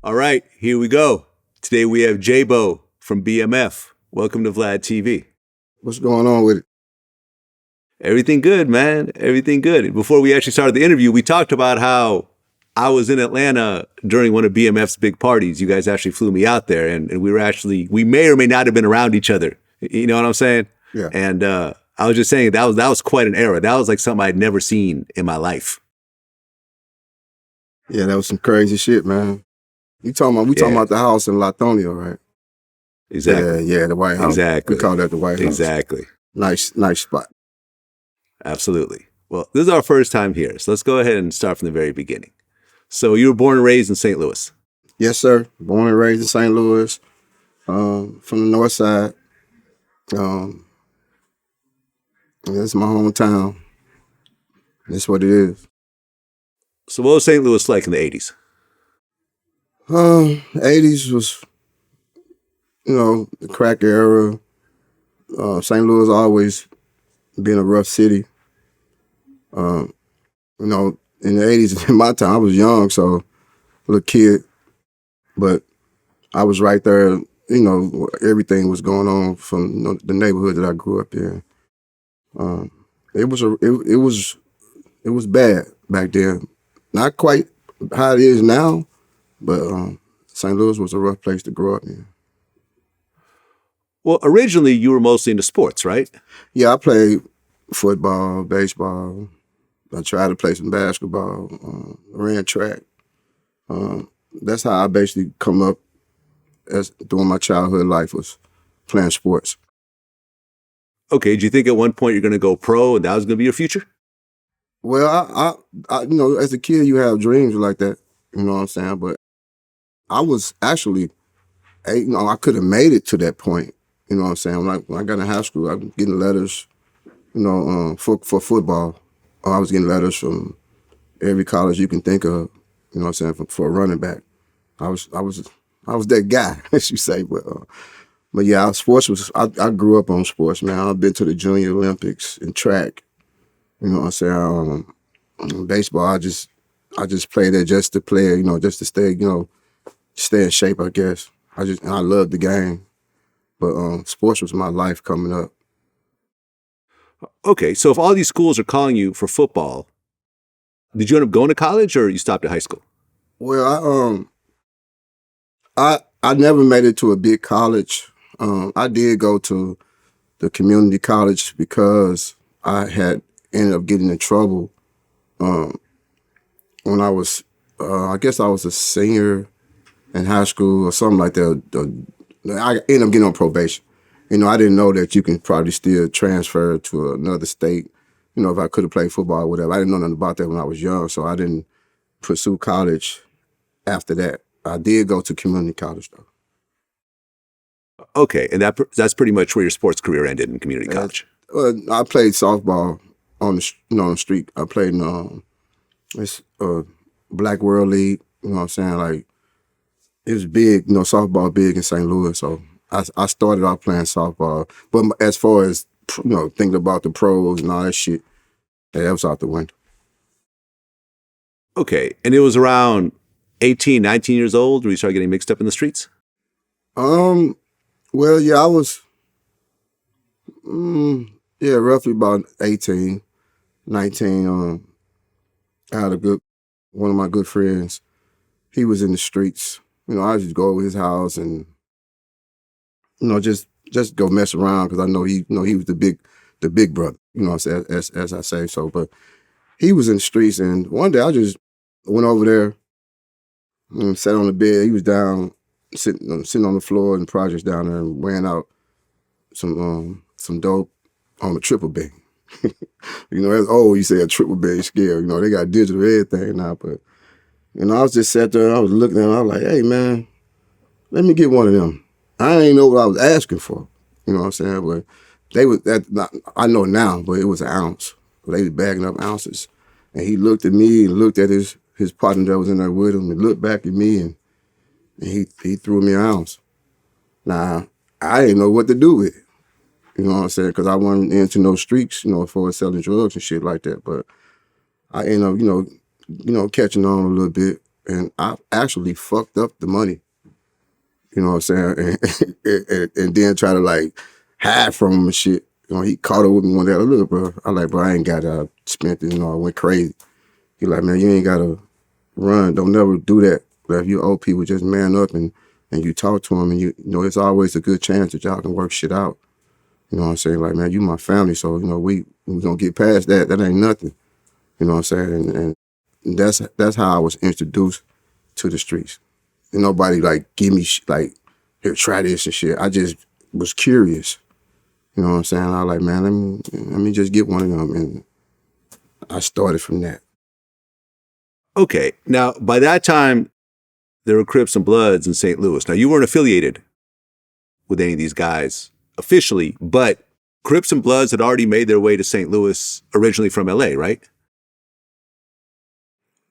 All right, here we go. Today we have J-Bo from BMF. Welcome to VladTV. What's going on with it? Everything good, man. Everything good. Before we actually started the interview, we talked about how I was in Atlanta during one of BMF's big parties. You guys actually flew me out there, and we may or may not have been around each other. You know what I'm saying? Yeah. And I was just saying that was quite an era. That was like something I'd never seen in my life. Yeah, that was some crazy shit, man. We talking about the house in Latonia, right? Exactly. Yeah, the White House. Exactly. We call that the White House. Exactly. Nice spot. Absolutely. Well, this is our first time here, so let's go ahead and start from the very beginning. So you were born and raised in St. Louis? Yes, sir. Born and raised in St. Louis, from the north side. That's my hometown. That's what it is. So what was St. Louis like in the 80s? 80s was, the crack era. St. Louis always been a rough city. In the 80s, in my time, I was young, so little kid, but I was right there. Everything was going on from the neighborhood that I grew up in. It was bad back then. Not quite how it is now, but St. Louis was a rough place to grow up in. Well, originally you were mostly into sports, right? Yeah, I played football, baseball. I tried to play some basketball. Ran track. That's how I basically come up during my childhood life, was playing sports. Okay, do you think at one point you're going to go pro and that was going to be your future? Well, I as a kid, you have dreams like that. You know what I'm saying? But I was actually, I could have made it to that point. You know what I'm saying? Like when I got in high school, I was getting letters, for football. I was getting letters from every college you can think of. You know what I'm saying? For a running back, I was that guy, as you say. But yeah, sports was. I grew up on sports, man. I've been to the Junior Olympics and track. You know what I'm saying? Baseball, I just played it just to play, just to stay in shape, I guess. I loved the game. But sports was my life coming up. Okay, so if all these schools are calling you for football, did you end up going to college or you stopped at high school? Well, I never made it to a big college. I did go to the community college because I had ended up getting in trouble when I was, I guess I was a senior in high school or something like that. I ended up getting on probation. I didn't know that you can probably still transfer to another state. If I could have played football or whatever. I didn't know nothing about that when I was young, so I didn't pursue college after that. I did go to community college, though. Okay, and that's pretty much where your sports career ended, in community college. I played softball on the street. I played in this Black World League. You know what I'm saying? Like, it was big. Softball big in St. Louis. So I started out playing softball. But as far as thinking about the pros and all that shit, that was out the window. Okay, and it was around 18, 19 years old where you started getting mixed up in the streets? Well, yeah, I was, roughly about 18, 19. I had one of my good friends. He was in the streets. I just go over his house and, just go mess around because I know he was the big brother. As I say so. But he was in the streets, and one day I just went over there and sat on the bed. He was down, sitting on the floor in the projects down there, and weighing out some dope on a triple beam. That's old. You say a triple beam scale. They got digital everything now, but I was just sat there and I was looking at him. I was like, hey man, let me get one of them. I ain't know what I was asking for. You know what I'm saying? But I know now, but it was an ounce. They was bagging up ounces. And he looked at me and looked at his partner that was in there with him and looked back at me and he threw me an ounce. Now, I didn't know what to do with it. You know what I'm saying? Because I wasn't into no streaks, for selling drugs and shit like that. But I ended up, catching on a little bit. And I actually fucked up the money. You know what I'm saying? And then try to like hide from him and shit. You know, he caught up with me one day. I look, bro. I like, bro, I ain't got it. I spent it, you know, I went crazy. He like, man, you ain't gotta run. Don't never do that. But if you owe people, just man up and you talk to them, and you know, it's always a good chance that y'all can work shit out. You know what I'm saying? Like, man, you my family, so, you know, we gonna get past that. That ain't nothing. You know what I'm saying? And that's how I was introduced to the streets. And nobody like give me like, here, try this and shit. I just was curious. You know what I'm saying? I was like, man, let me just get one of them, and I started from that. Okay, now by that time, there were Crips and Bloods in St. Louis. Now you weren't affiliated with any of these guys officially, but Crips and Bloods had already made their way to St. Louis originally from LA, right?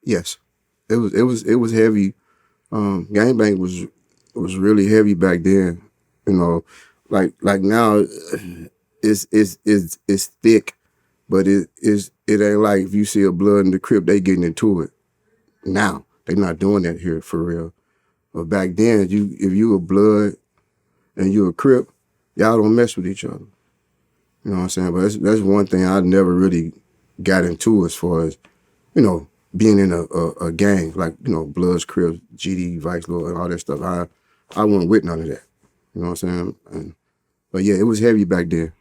Yes, it was heavy. Gangbang was really heavy back then. You know, like now, it's thick, but it ain't like if you see a Blood in the Crip, they getting into it. Now they not doing that here for real. But back then, if you a Blood and you a Crip, y'all don't mess with each other. You know what I'm saying? But that's one thing I never really got into as far as, you know, being in a gang, like, you know, Bloods, Crips, GD, Vice Lord, and all that stuff. I wasn't with none of that. You know what I'm saying? But yeah, it was heavy back then.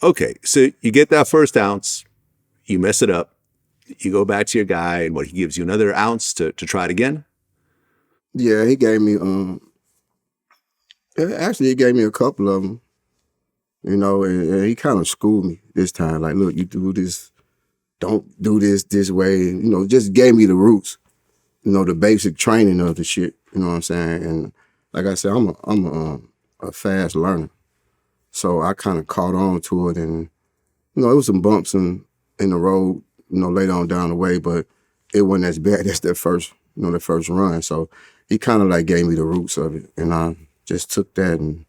Okay, so you get that first ounce, you mess it up, you go back to your guy, and he gives you another ounce to try it again? Yeah, he gave me, actually he gave me a couple of them, you know, and he kind of schooled me this time. Like, look, you do this, don't do this way. You know, just gave me the roots, you know, the basic training of the shit. You know what I'm saying? And like I said, I'm a fast learner, so I kind of caught on to it, and you know, it was some bumps in the road, you know, later on down the way, but it wasn't as bad as that first, you know, the first run. So he kind of like gave me the roots of it, and I just took that and,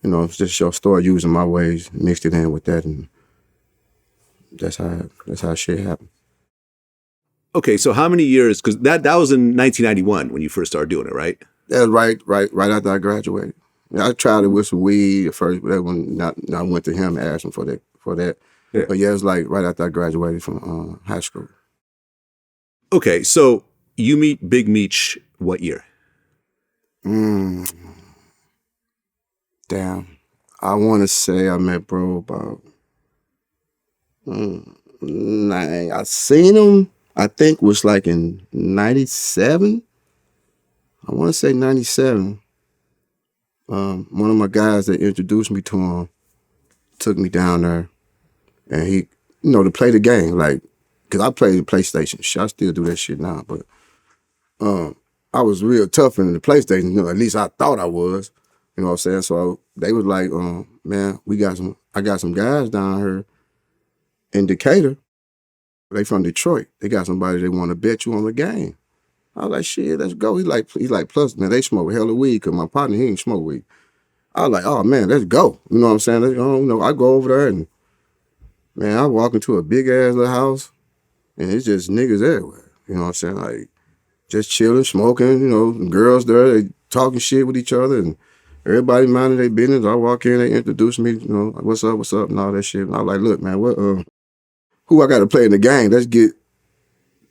you know, just started using my ways, mixed it in with that, and that's how shit happened. Okay, so how many years? Because that was in 1991 when you first started doing it, right? That was right after I graduated. Yeah, I tried it with some weed at first, but that one, I went to him and asked him for that. Yeah. But yeah, it was like right after I graduated from high school. Okay, so you meet Big Meech what year? Damn. I want to say I met bro about, I seen him, I think was like in 97. I want to say 97. One of my guys that introduced me to him took me down there, and he, you know, to play the game, like, because I played the PlayStation shit. I still do that shit now, but I was real tough in the PlayStation, you know, at least I thought I was. You know what I'm saying? So they was like, man, I got some guys down here in Decatur. They from Detroit. They got somebody they want to bet you on the game. I was like, shit, let's go. He's like, plus, man, they smoke hella weed, because my partner, he ain't smoke weed. I was like, oh, man, let's go. You know what I'm saying? You know, I go over there, and, man, I walk into a big-ass little house, and it's just niggas everywhere. You know what I'm saying? Like, just chilling, smoking, you know, girls there, they talking shit with each other, and everybody minding their business. I walk in, they introduce me, you know, like, what's up, and all that shit. And I was like, look, man, who I got to play in the game? Let's get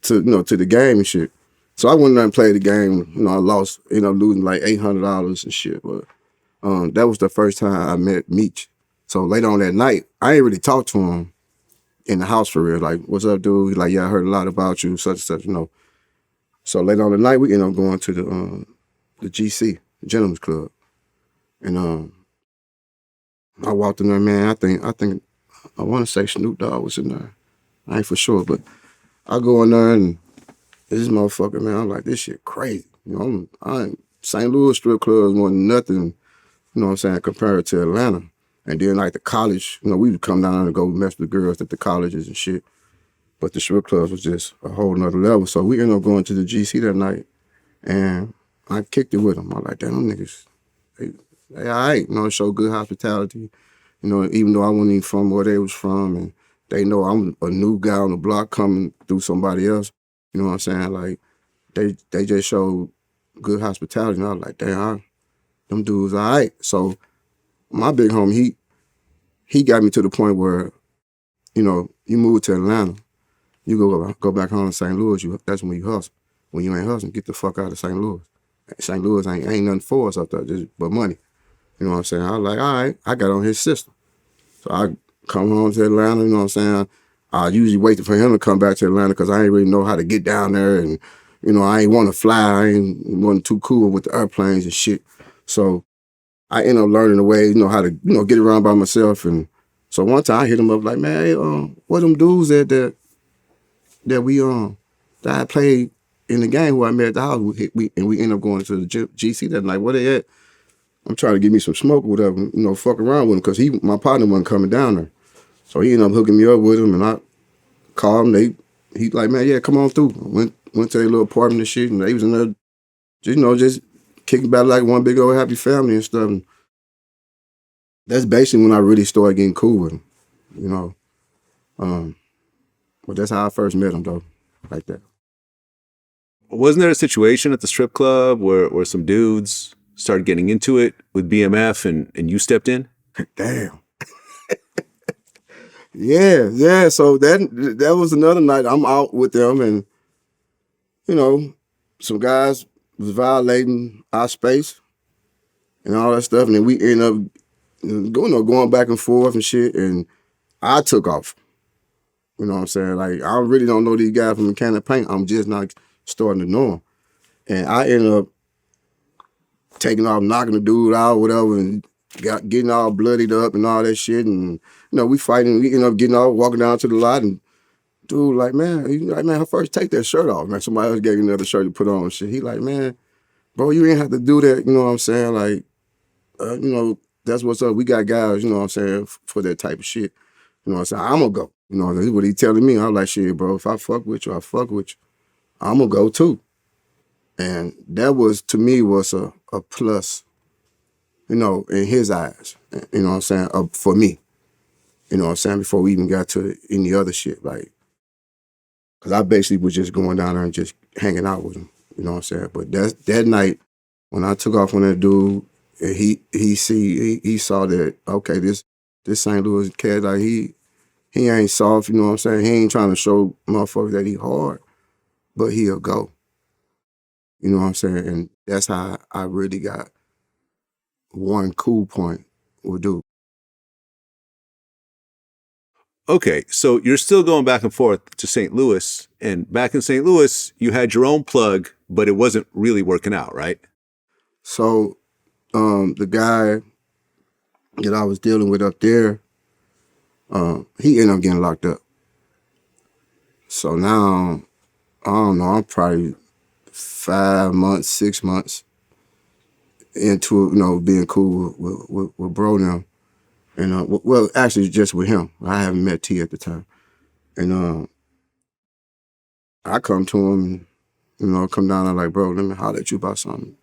to, you know, to the game and shit. So I went there and played the game. You know, I lost, you know, losing like $800 and shit. But that was the first time I met Meech. So later on that night, I ain't really talked to him in the house for real. Like, what's up, dude? He's like, yeah, I heard a lot about you, such and such, you know. So later on the night, we ended up going to the GC, the Gentleman's Club. And I walked in there, man, I think I want to say Snoop Dogg was in there. I ain't for sure, but I go in there, and this motherfucker, man, I'm like, this shit crazy. You know, St. Louis strip clubs wasn't nothing, you know what I'm saying, compared to Atlanta. And then like the college, you know, we would come down and go mess with the girls at the colleges and shit. But the strip clubs was just a whole nother level. So we ended up going to the GC that night, and I kicked it with them. I was like, damn, them niggas, they all right, you know, show good hospitality. You know, even though I wasn't even from where they was from, and they know I'm a new guy on the block coming through somebody else. You know what I'm saying? Like, they just showed good hospitality. And I was like, damn, them dudes all right. So my big homie, he got me to the point where, you know, you move to Atlanta, you go back home to St. Louis, that's when you hustle. When you ain't hustling, get the fuck out of St. Louis. St. Louis ain't nothing for us up there, just but money. You know what I'm saying? I was like, all right, I got on his system. So I come home to Atlanta, you know what I'm saying? I usually wait for him to come back to Atlanta because I ain't really know how to get down there, and, you know, I ain't want to fly. I wasn't too cool with the airplanes and shit. So I ended up learning the way, you know, how to, you know, get around by myself. And so one time I hit him up like, man, hey, what them dudes that I played in the game who I met at the house, we ended up going to the GC that night. Where they at? I'm trying to get me some smoke or whatever, you know, fuck around with him because my partner wasn't coming down there. So he ended up hooking me up with him, and I called him. He like, man, yeah, come on through. Went to their little apartment and shit, and they was in there, just kicking back like one big old happy family and stuff. And that's basically when I really started getting cool with him, you know. But that's how I first met him, though, like that. Wasn't there a situation at the strip club where some dudes started getting into it with BMF and you stepped in? Damn. Yeah. So that was another night. I'm out with them, and, you know, some guys was violating our space and all that stuff, and then we end up going back and forth and shit, and I took off. You know what I'm saying? Like, I really don't know these guys from a can of paint. I'm just not starting to know them. And I ended up taking off, knocking the dude out, whatever, and getting all bloodied up and all that shit. And, you know, we fighting. We ended up getting off, walking down to the lot, and dude like, man, first take that shirt off. Man, somebody else gave me another shirt to put on and shit. He like, man, bro, you ain't have to do that. You know what I'm saying? Like, you know, that's what's up. We got guys, you know what I'm saying, for that type of shit. You know what I'm saying? I'm going to go. You know, that's what he telling me. I'm like, shit, bro, if I fuck with you, I fuck with you. I'm going to go too. And that was, to me, was a plus, you know, in his eyes. You know what I'm saying? For me. You know what I'm saying? Before we even got to any other shit. Like, because I basically was just going down there and just hanging out with him. You know what I'm saying? But that night, when I took off on that dude, and he saw that, okay, this St. Louis cat, like, he ain't soft, you know what I'm saying? He ain't trying to show motherfuckers that he hard, but he'll go. You know what I'm saying? And that's how I really got one cool point with dude. Okay, so you're still going back and forth to St. Louis, and back in St. Louis, you had your own plug, but it wasn't really working out, right? So the guy that I was dealing with up there, he ended up getting locked up. So now, I don't know, I'm probably 5 months, 6 months into, you know, being cool with bro now. And, well, actually just with him. I haven't met T at the time. And I come to him, and, you know, come down, I'm like, bro, let me holler at you about something.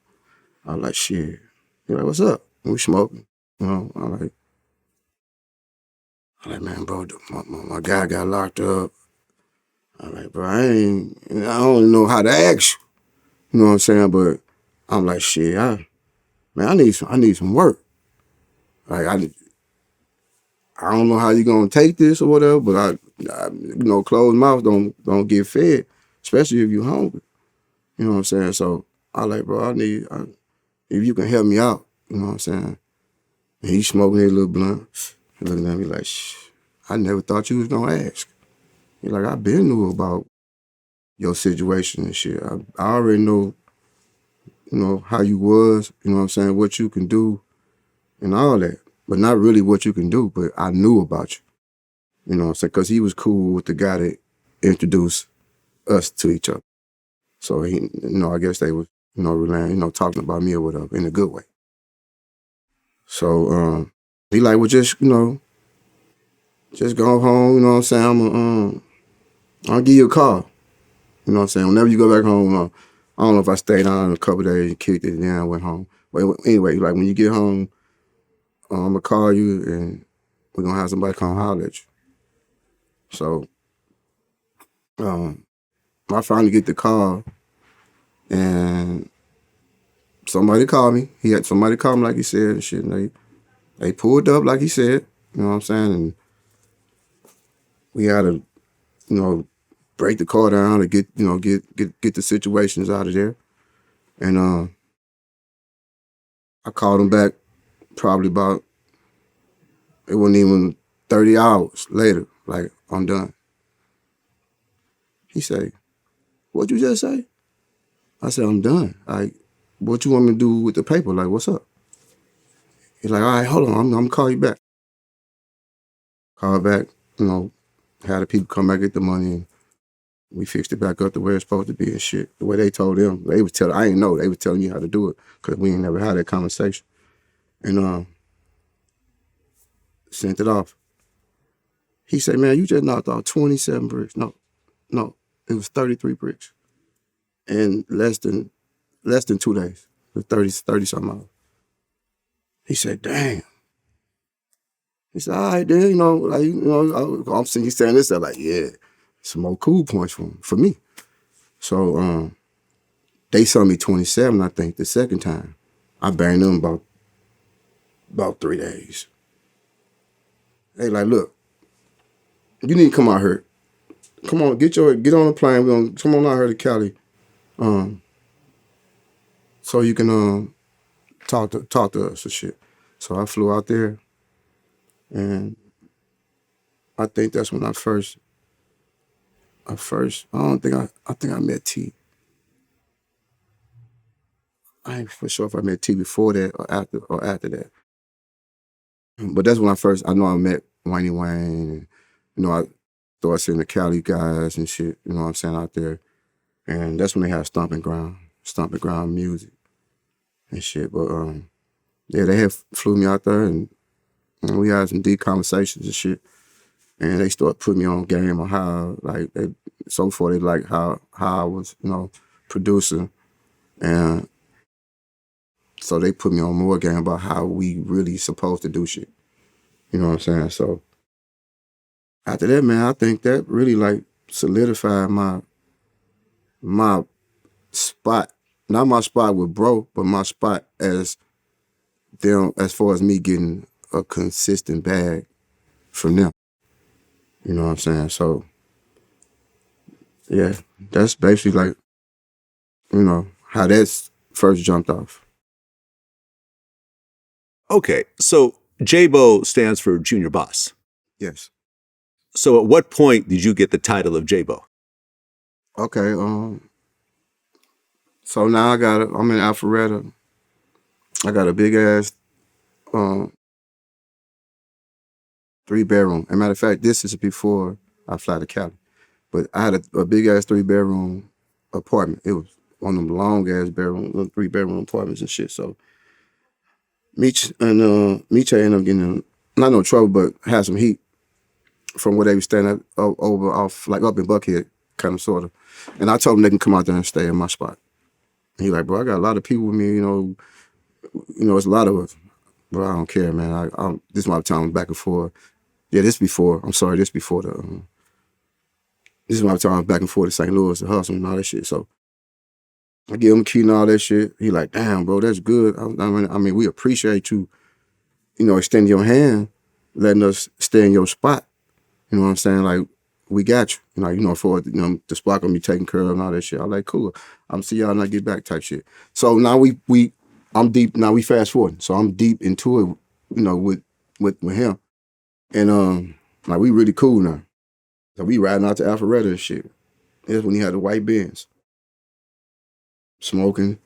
I'm like, shit. He's like, what's up? And we smoking. You know, I'm like, man, bro, my guy got locked up. I'm like, bro, I don't know how to ask you. You know what I'm saying? But I'm like, shit, I need some work. Like, I don't know how you gonna take this or whatever, but I you know, closed mouths don't get fed, especially if you hungry. You know what I'm saying? So I like, bro, if you can help me out, you know what I'm saying? And he smoking his little blunt. He looking at me like, shh, I never thought you was gonna ask. He like, I been knew about your situation and shit. I already know, you know, how you was, you know what I'm saying, what you can do and all that. But not really what you can do, but I knew about you. You know what I'm saying? Because he was cool with the guy that introduced us to each other. So he, you know, I guess they was, you know, relying, you know, talking about me or whatever in a good way. So he like, well, just, you know, just go home, you know what I'm saying? I'll give you a call. You know what I'm saying? Whenever you go back home, I don't know if I stayed down a couple of days and kicked it, and then I went home. But anyway, like when you get home, I'm gonna call you and we're gonna have somebody come holler at you. So I finally get the call, and somebody called me. Somebody called me like he said and shit. And they pulled up like he said. You know what I'm saying? And we had to, you know, break the car down to get the situations out of there. And I called him back probably about, it wasn't even 30 hours later. Like, I'm done. He said, "What'd you just say?" I said, "I'm done. Like, what you want me to do with the paper? Like, what's up?" He's like, "All right, hold on. I'm gonna call you back." Call back, you know, had the people come back, get the money, and we fixed it back up the way it's supposed to be and shit. The way they told them, I ain't know, they was telling me how to do it because we ain't never had that conversation. And sent it off. He said, "Man, you just knocked off 27 bricks." No, it was 33 bricks in less than 2 days. It was 30 something hours. He said, "Damn." He said, "All right, then, I'm saying, he's saying this, I'm like, yeah, some more cool points for me." So they saw me 27, I think, the second time. I banged them about 3 days. They like, "Look, you need to come out here. Come on, get on the plane. We're gonna come on out here to Cali, so you can talk to us and shit." So I flew out there, and I think that's when I think I met T. I ain't for sure if I met T before that or after that. But that's when I know I met Wayne. And, I started seeing the Cali guys and shit, you know what I'm saying, out there. And that's when they had stomping ground music and shit. But yeah, they had flew me out there, and we had some deep conversations and shit. And they started putting me on game on how, like, so far they like how I was, producing. And so they put me on more game about how we really supposed to do shit. You know what I'm saying? So after that, man, I think that really like solidified my spot. Not my spot with bro, but my spot as far as me getting a consistent bag from them. You know what I'm saying? So yeah, that's basically like, how that's first jumped off. Okay, so J-Bo stands for Junior Boss. Yes. So at what point did you get the title of J-Bo? Okay, so now I'm in Alpharetta. I got a big ass 3-bedroom. As a matter of fact, this is before I fly to Cali. But I had a big ass 3-bedroom apartment. It was one of them long ass 3-bedroom apartments and shit. So Meech ended up getting in, not no trouble, but had some heat from where they were staying at, over off, like up in Buckhead, kind of sort of. And I told them they can come out there and stay in my spot. He like, "Bro, I got a lot of people with me, it's a lot of us." "Bro, I don't care, man. This is my time back and forth. Yeah, this before the, this is my time back and forth to St. Louis to hustle and all that shit." So I give him a key and all that shit. He like, "Damn, bro, that's good. I mean, we appreciate you, extending your hand, letting us stay in your spot. You know what I'm saying? Like, we got you. For the spot gonna be taken care of and all that shit." I'm like, "Cool. I'm see y'all when I get back," type shit. So now I'm deep. Now we fast forward. So I'm deep into it, with him, and like we really cool now. So we riding out to Alpharetta and shit. That's when he had the white Benz, smoking.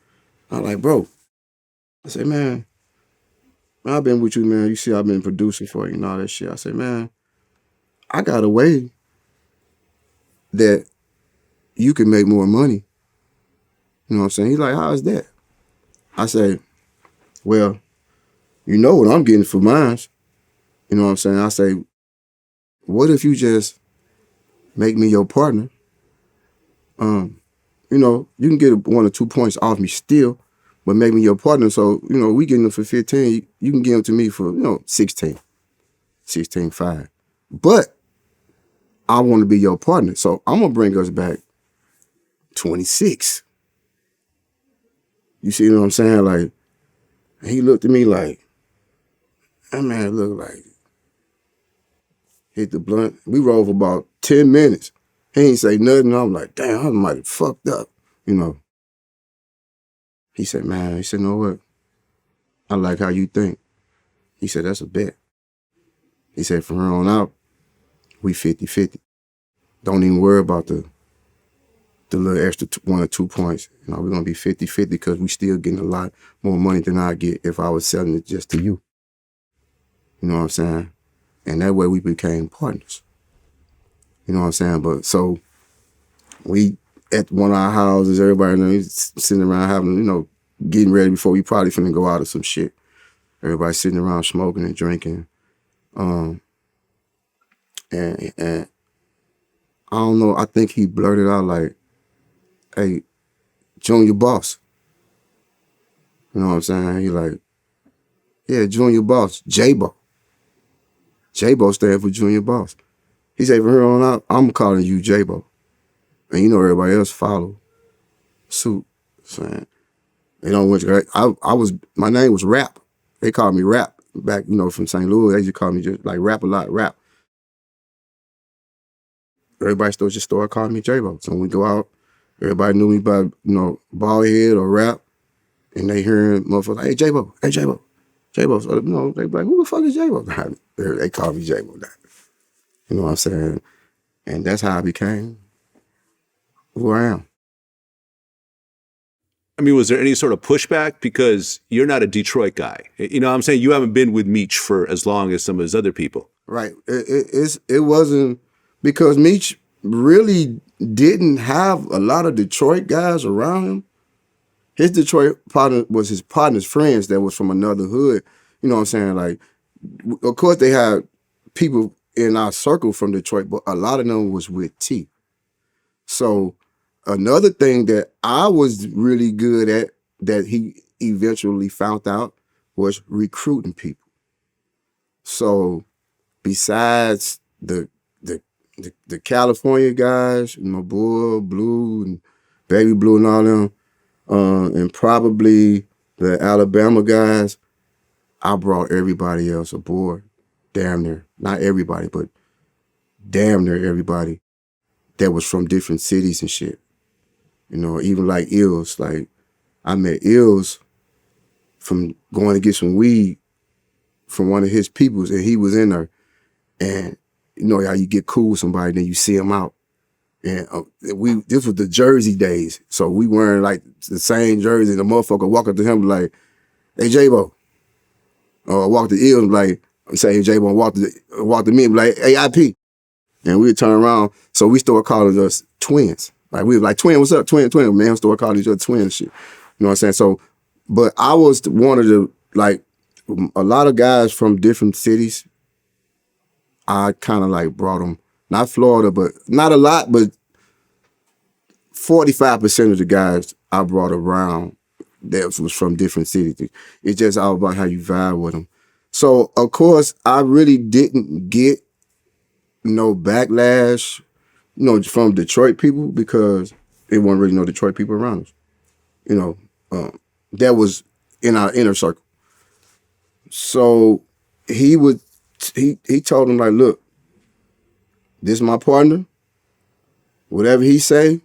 I'm like, "Bro," I said, "Man, I've been with you, man. You see, I've been producing for you and all that shit." I said, "Man, I got a way that you can make more money." You know what I'm saying? He's like, "How is that?" I say, "Well, you know what I'm getting for mine." You know what I'm saying? I say, "What if you just make me your partner? You can get 1 or 2 points off me still, but make me your partner. So, we getting them for 15. You can give them to me for, 16, 16.5. But I want to be your partner. So I'm going to bring us back 26. You see what I'm saying? Like, he looked at me like, that man look like, hit the blunt. We rolled for about 10 minutes. He ain't say nothing. I'm like, damn, I might have fucked up, you know. He said, man, he said, know what? I like how you think. He said, that's a bet. He said, from here on out, we 50-50. Don't even worry about the little extra 1 or 2 points. You know, we're going to be 50-50 because we still getting a lot more money than I get if I was selling it just to you. You know what I'm saying? And that way we became partners. You know what I'm saying? But so we at one of our houses, everybody knows, sitting around having, you know, getting ready before we probably finna go out or some shit. Everybody sitting around smoking and drinking. And I don't know, I think he blurted out like, hey, Junior Boss. You know what I'm saying? He like, yeah, Junior Boss, J-Bo. J-Bo stand for Junior Boss. He said, from here on out, I'm calling you J-Bo. And you know everybody else follow suit. Saying, they don't want you. My name was Rap. They called me Rap back, you know, from St. Louis. They just called me just like Rap a lot, Rap. Everybody still just started calling me J-Bo. So when we go out, everybody knew me by, you know, bald head or Rap. And they hearing motherfuckers like, hey, J-Bo, hey, J-Bo. J-Bo. So, you know, they be like, who the fuck is J-Bo? They call me J-Bo now. You know what I'm saying? And that's how I became who I am. I mean, was there any sort of pushback? Because you're not a Detroit guy. You know what I'm saying? You haven't been with Meech for as long as some of his other people. Right. It wasn't, because Meech really didn't have a lot of Detroit guys around him. His Detroit partner was his partner's friends that was from another hood. You know what I'm saying? Like, of course they had people in our circle from Detroit, but a lot of them was with T. So another thing that I was really good at that he eventually found out was recruiting people. So besides the California guys, you know, Bull, Blue, and Baby Blue and all them, and probably the Alabama guys, I brought everybody else aboard. Damn near. Not everybody, but damn near everybody that was from different cities and shit. You know, even like Ills. Like, I met Ills from going to get some weed from one of his peoples, and he was in there. And you know how you get cool with somebody, then you see him out. And this was the Jersey days. So we wearing like the same jersey, and the motherfucker walk up to him like, hey, J-Bo. Or walk to Ills and like, say, hey, J-Bo, walk to me and be like, hey, IP. And we'd turn around. So we started calling us twins. Like, we was like, twin, what's up? Twin, man. Started calling each other twin and shit. You know what I'm saying? So, but I was one of the, like, a lot of guys from different cities, I kind of like brought them, not Florida, but not a lot, but 45% of the guys I brought around that was from different cities. It's just all about how you vibe with them. So, of course, I really didn't get no backlash, you know, from Detroit people, because there wasn't really no Detroit people around us. You know, that was in our inner circle. So he told him like, look, this is my partner. Whatever he say,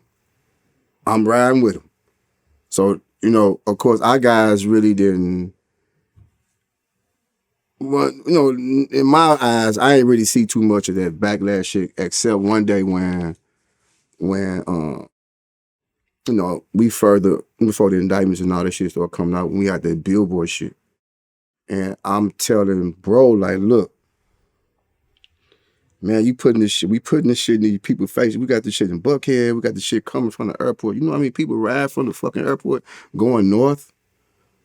I'm riding with him. So, you know, of course, our guys really didn't. Well, you know, in my eyes, I ain't really see too much of that backlash shit, except one day when you know, before the indictments and all that shit started coming out, when we had that billboard shit. And I'm telling bro, like, look, man, we putting this shit in these people's faces. We got this shit in Buckhead. We got this shit coming from the airport. You know how many people ride from the fucking airport going north,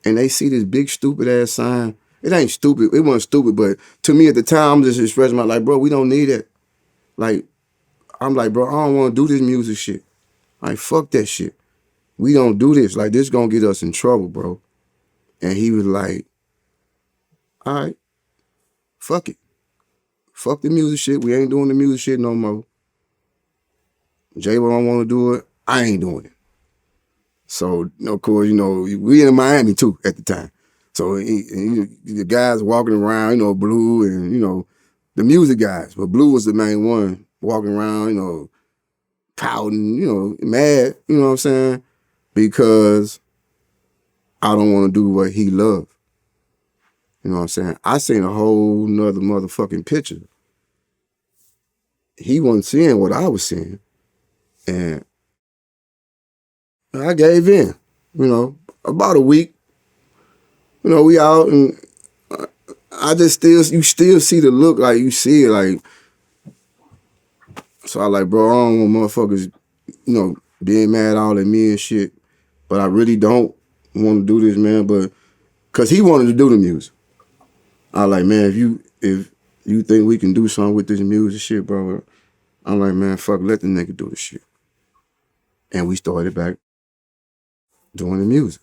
and they see this big stupid ass sign. It ain't stupid. It wasn't stupid, but to me at the time, I'm just expressing my, like, bro, we don't need it. Like, I'm like, bro, I don't want to do this music shit. Like, fuck that shit. We don't do this. Like, this gonna get us in trouble, bro. And he was like, all right, fuck it. Fuck the music shit. We ain't doing the music shit no more. J-Bo don't want to do it. I ain't doing it. So, of course, we in Miami too at the time. So the guys walking around, Blue and, the music guys. But Blue was the main one walking around, pouting, mad, you know what I'm saying? Because I don't want to do what he loved. You know what I'm saying? I seen a whole nother motherfucking picture. He wasn't seeing what I was seeing. And I gave in, about a week. We out and I just you still see the look, like you see it, like, so I like, bro, I don't want motherfuckers, being mad all at me and shit. But I really don't want to do this, man, but, cause he wanted to do the music. I like, man, if you think we can do something with this music shit, bro, I'm like, man, fuck, let the nigga do the shit. And we started back doing the music.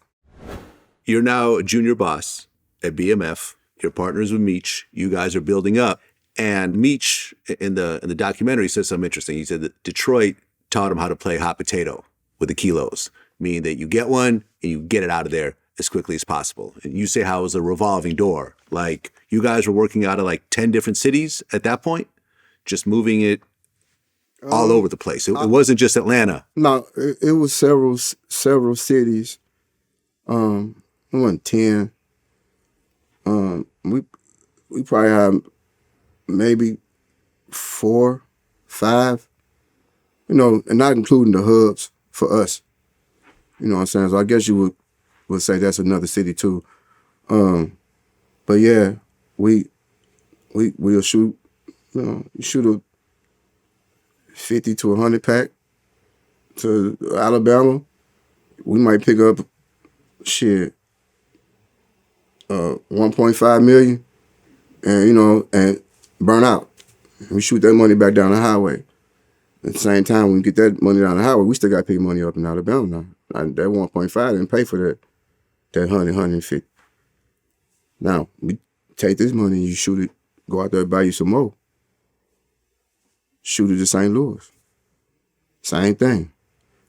You're now a junior boss at BMF. You're partners with Meech. You guys are building up. And Meech, in the documentary, says something interesting. He said that Detroit taught him how to play hot potato with the kilos, meaning that you get one and you get it out of there as quickly as possible. And you say how it was a revolving door. Like, you guys were working out of like 10 different cities at that point, just moving it all over the place. It wasn't just Atlanta. No, it was several cities. It wasn't 10. We probably had maybe 4, 5, and not including the hubs for us. You know what I'm saying? So I guess you would say that's another city too. But yeah, we'll shoot, you shoot a 50 to 100 pack to Alabama. We might pick up shit 1.5 million and and burn out. We shoot that money back down the highway. At the same time, when we get that money down the highway, we still got to pick money up in Alabama now. That 1.5 didn't pay for that 100, 150. Now, we take this money and you shoot it, go out there and buy you some more. Shoot it to St. Louis. Same thing.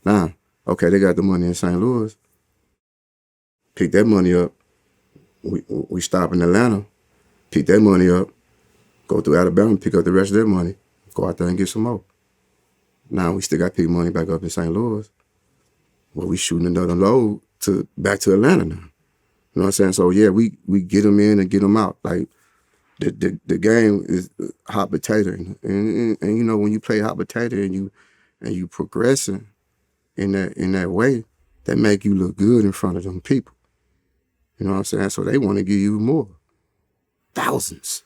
Now, okay, they got the money in St. Louis. Pick that money up. We stop in Atlanta, pick that money up, go through Alabama, pick up the rest of that money, go out there and get some more. Now we still got to pick money back up in St. Louis. Well, we shooting another load back to Atlanta now. You know what I'm saying? So yeah, we get them in and get them out. Like the game is hot potato, and when you play hot potato and you progressing in that way, that make you look good in front of them people. You know what I'm saying? So they want to give you more. Thousands.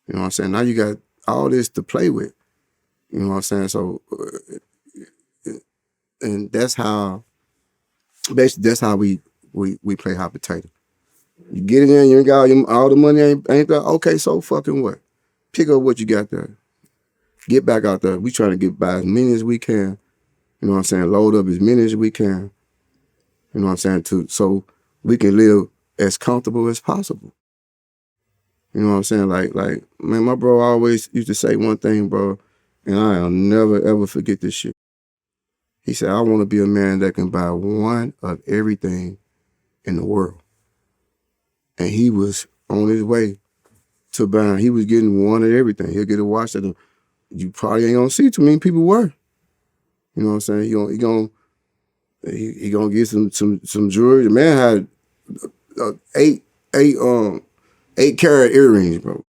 You know what I'm saying? Now you got all this to play with. You know what I'm saying? So, and that's how we play hot potato. You get it in, you ain't got all the money, ain't there. Okay, so fucking what? Pick up what you got there. Get back out there. We trying to get by as many as we can. You know what I'm saying? Load up as many as we can. You know what I'm saying? So we can live as comfortable as possible. You know what I'm saying? Like, man, my bro always used to say one thing, bro, and I'll never, ever forget this shit. He said, I want to be a man that can buy one of everything in the world. And he was on his way to buying, he was getting one of everything. He'll get a watch that you probably ain't gonna see too many people wear. You know what I'm saying? He gonna get some jewelry. The man had 8 carat earrings, bro.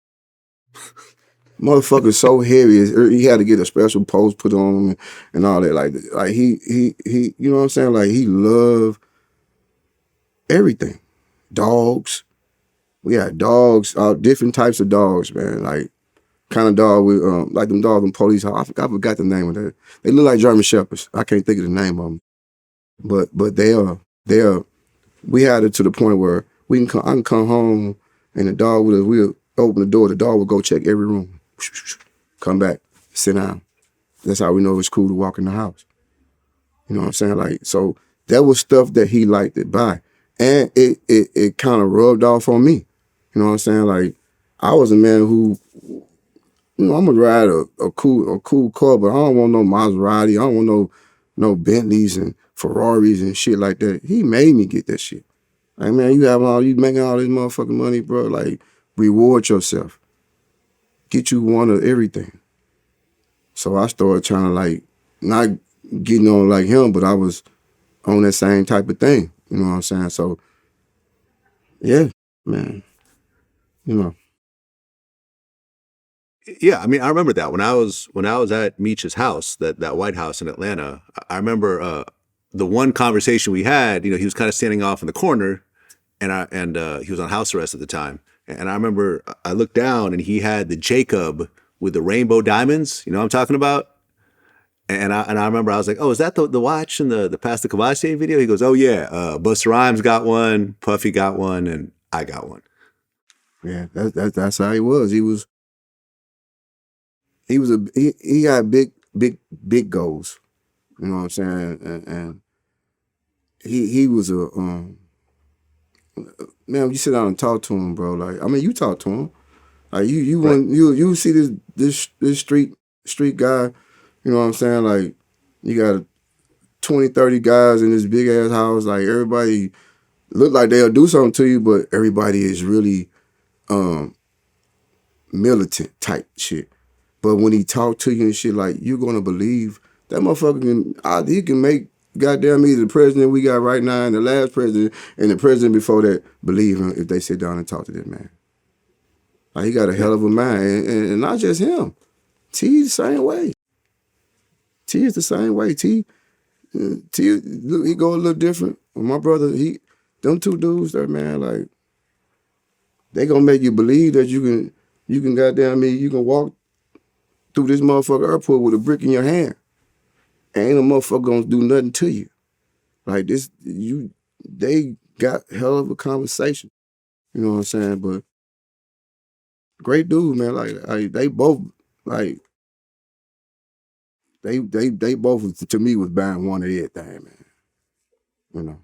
Motherfucker so heavy, he had to get a special post put on him and all that. Like he, you know what I'm saying? Like he loved everything. Dogs. We had dogs, all different types of dogs, man. Like kind of dog with like them dogs in police. I forgot the name of that. They look like German Shepherds. I can't think of the name of them. But they are. We had it to the point where I can come home and the dog we'll open the door. The dog will go check every room. Come back, sit down. That's how we know it's cool to walk in the house. You know what I'm saying? Like, so that was stuff that he liked to buy. And it kind of rubbed off on me. You know what I'm saying? Like, I was a man who, I'm gonna ride a cool car, but I don't want no Maserati. I don't want no Bentleys and Ferraris and shit like that. He made me get that shit. Like, man, you making all this motherfucking money, bro. Like, reward yourself. Get you one of everything. So I started trying to, like, not getting on like him, but I was on that same type of thing. You know what I'm saying? So, yeah, man. You know. Yeah, I mean, I remember that when I was at Meech's house, that White House in Atlanta. I remember the one conversation we had. You know, he was kind of standing off in the corner, and he was on house arrest at the time. And I remember I looked down, and he had the Jacob with the rainbow diamonds. You know what I'm talking about? And I remember I was like, oh, is that the watch in the Pastor Cavassier video? He goes, oh yeah, Busta Rhymes got one, Puffy got one, and I got one. Yeah, that's how he was. He got big goals. You know what I'm saying? And he was a man. You sit down and talk to him, bro. Like, I mean, you talk to him. Like, you see this street guy. You know what I'm saying? Like, you got 20, 30 guys in this big ass house. Like, everybody look like they'll do something to you, but everybody is really militant type shit. But when he talk to you and shit, like, you're gonna believe that motherfucker he can make goddamn either the president we got right now and the last president and the president before that believe him if they sit down and talk to this man. Like, he got a hell of a mind, and not just him. T the same way. T is the same way. T, look, he go a little different. My brother, them two dudes there, man, like, they gonna make you believe that you can goddamn me, you can walk through this motherfucker airport with a brick in your hand. Ain't no motherfucker gonna do nothing to you. Like, they got hell of a conversation. You know what I'm saying? But great dude, man. Like they both, like, they both to me was buying one of everything, man. You know.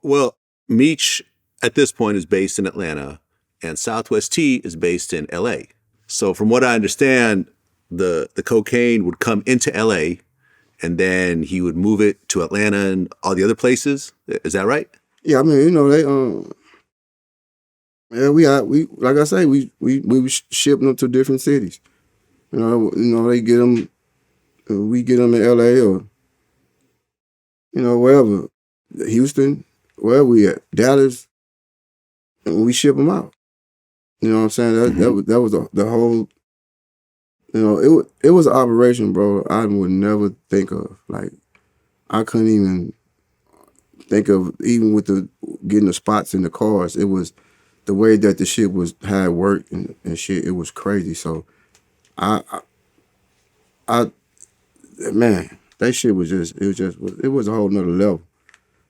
Well, Meech at this point is based in Atlanta, and Southwest T is based in LA. So from what I understand, the cocaine would come into LA, and then he would move it to Atlanta and all the other places. Is that right? Yeah, I mean, you know, they yeah, we like I say, we was shipping them to different cities. You know, they get them, we get them in LA or, you know, wherever, Houston, wherever we at, Dallas, and we ship them out. You know what I'm saying? That was the whole. You know, it was an operation, bro. I would never think of. Like, I couldn't even think of, even with getting the spots in the cars. It was the way that the shit was how it worked and shit. It was crazy. So I man, that shit was it was a whole nother level.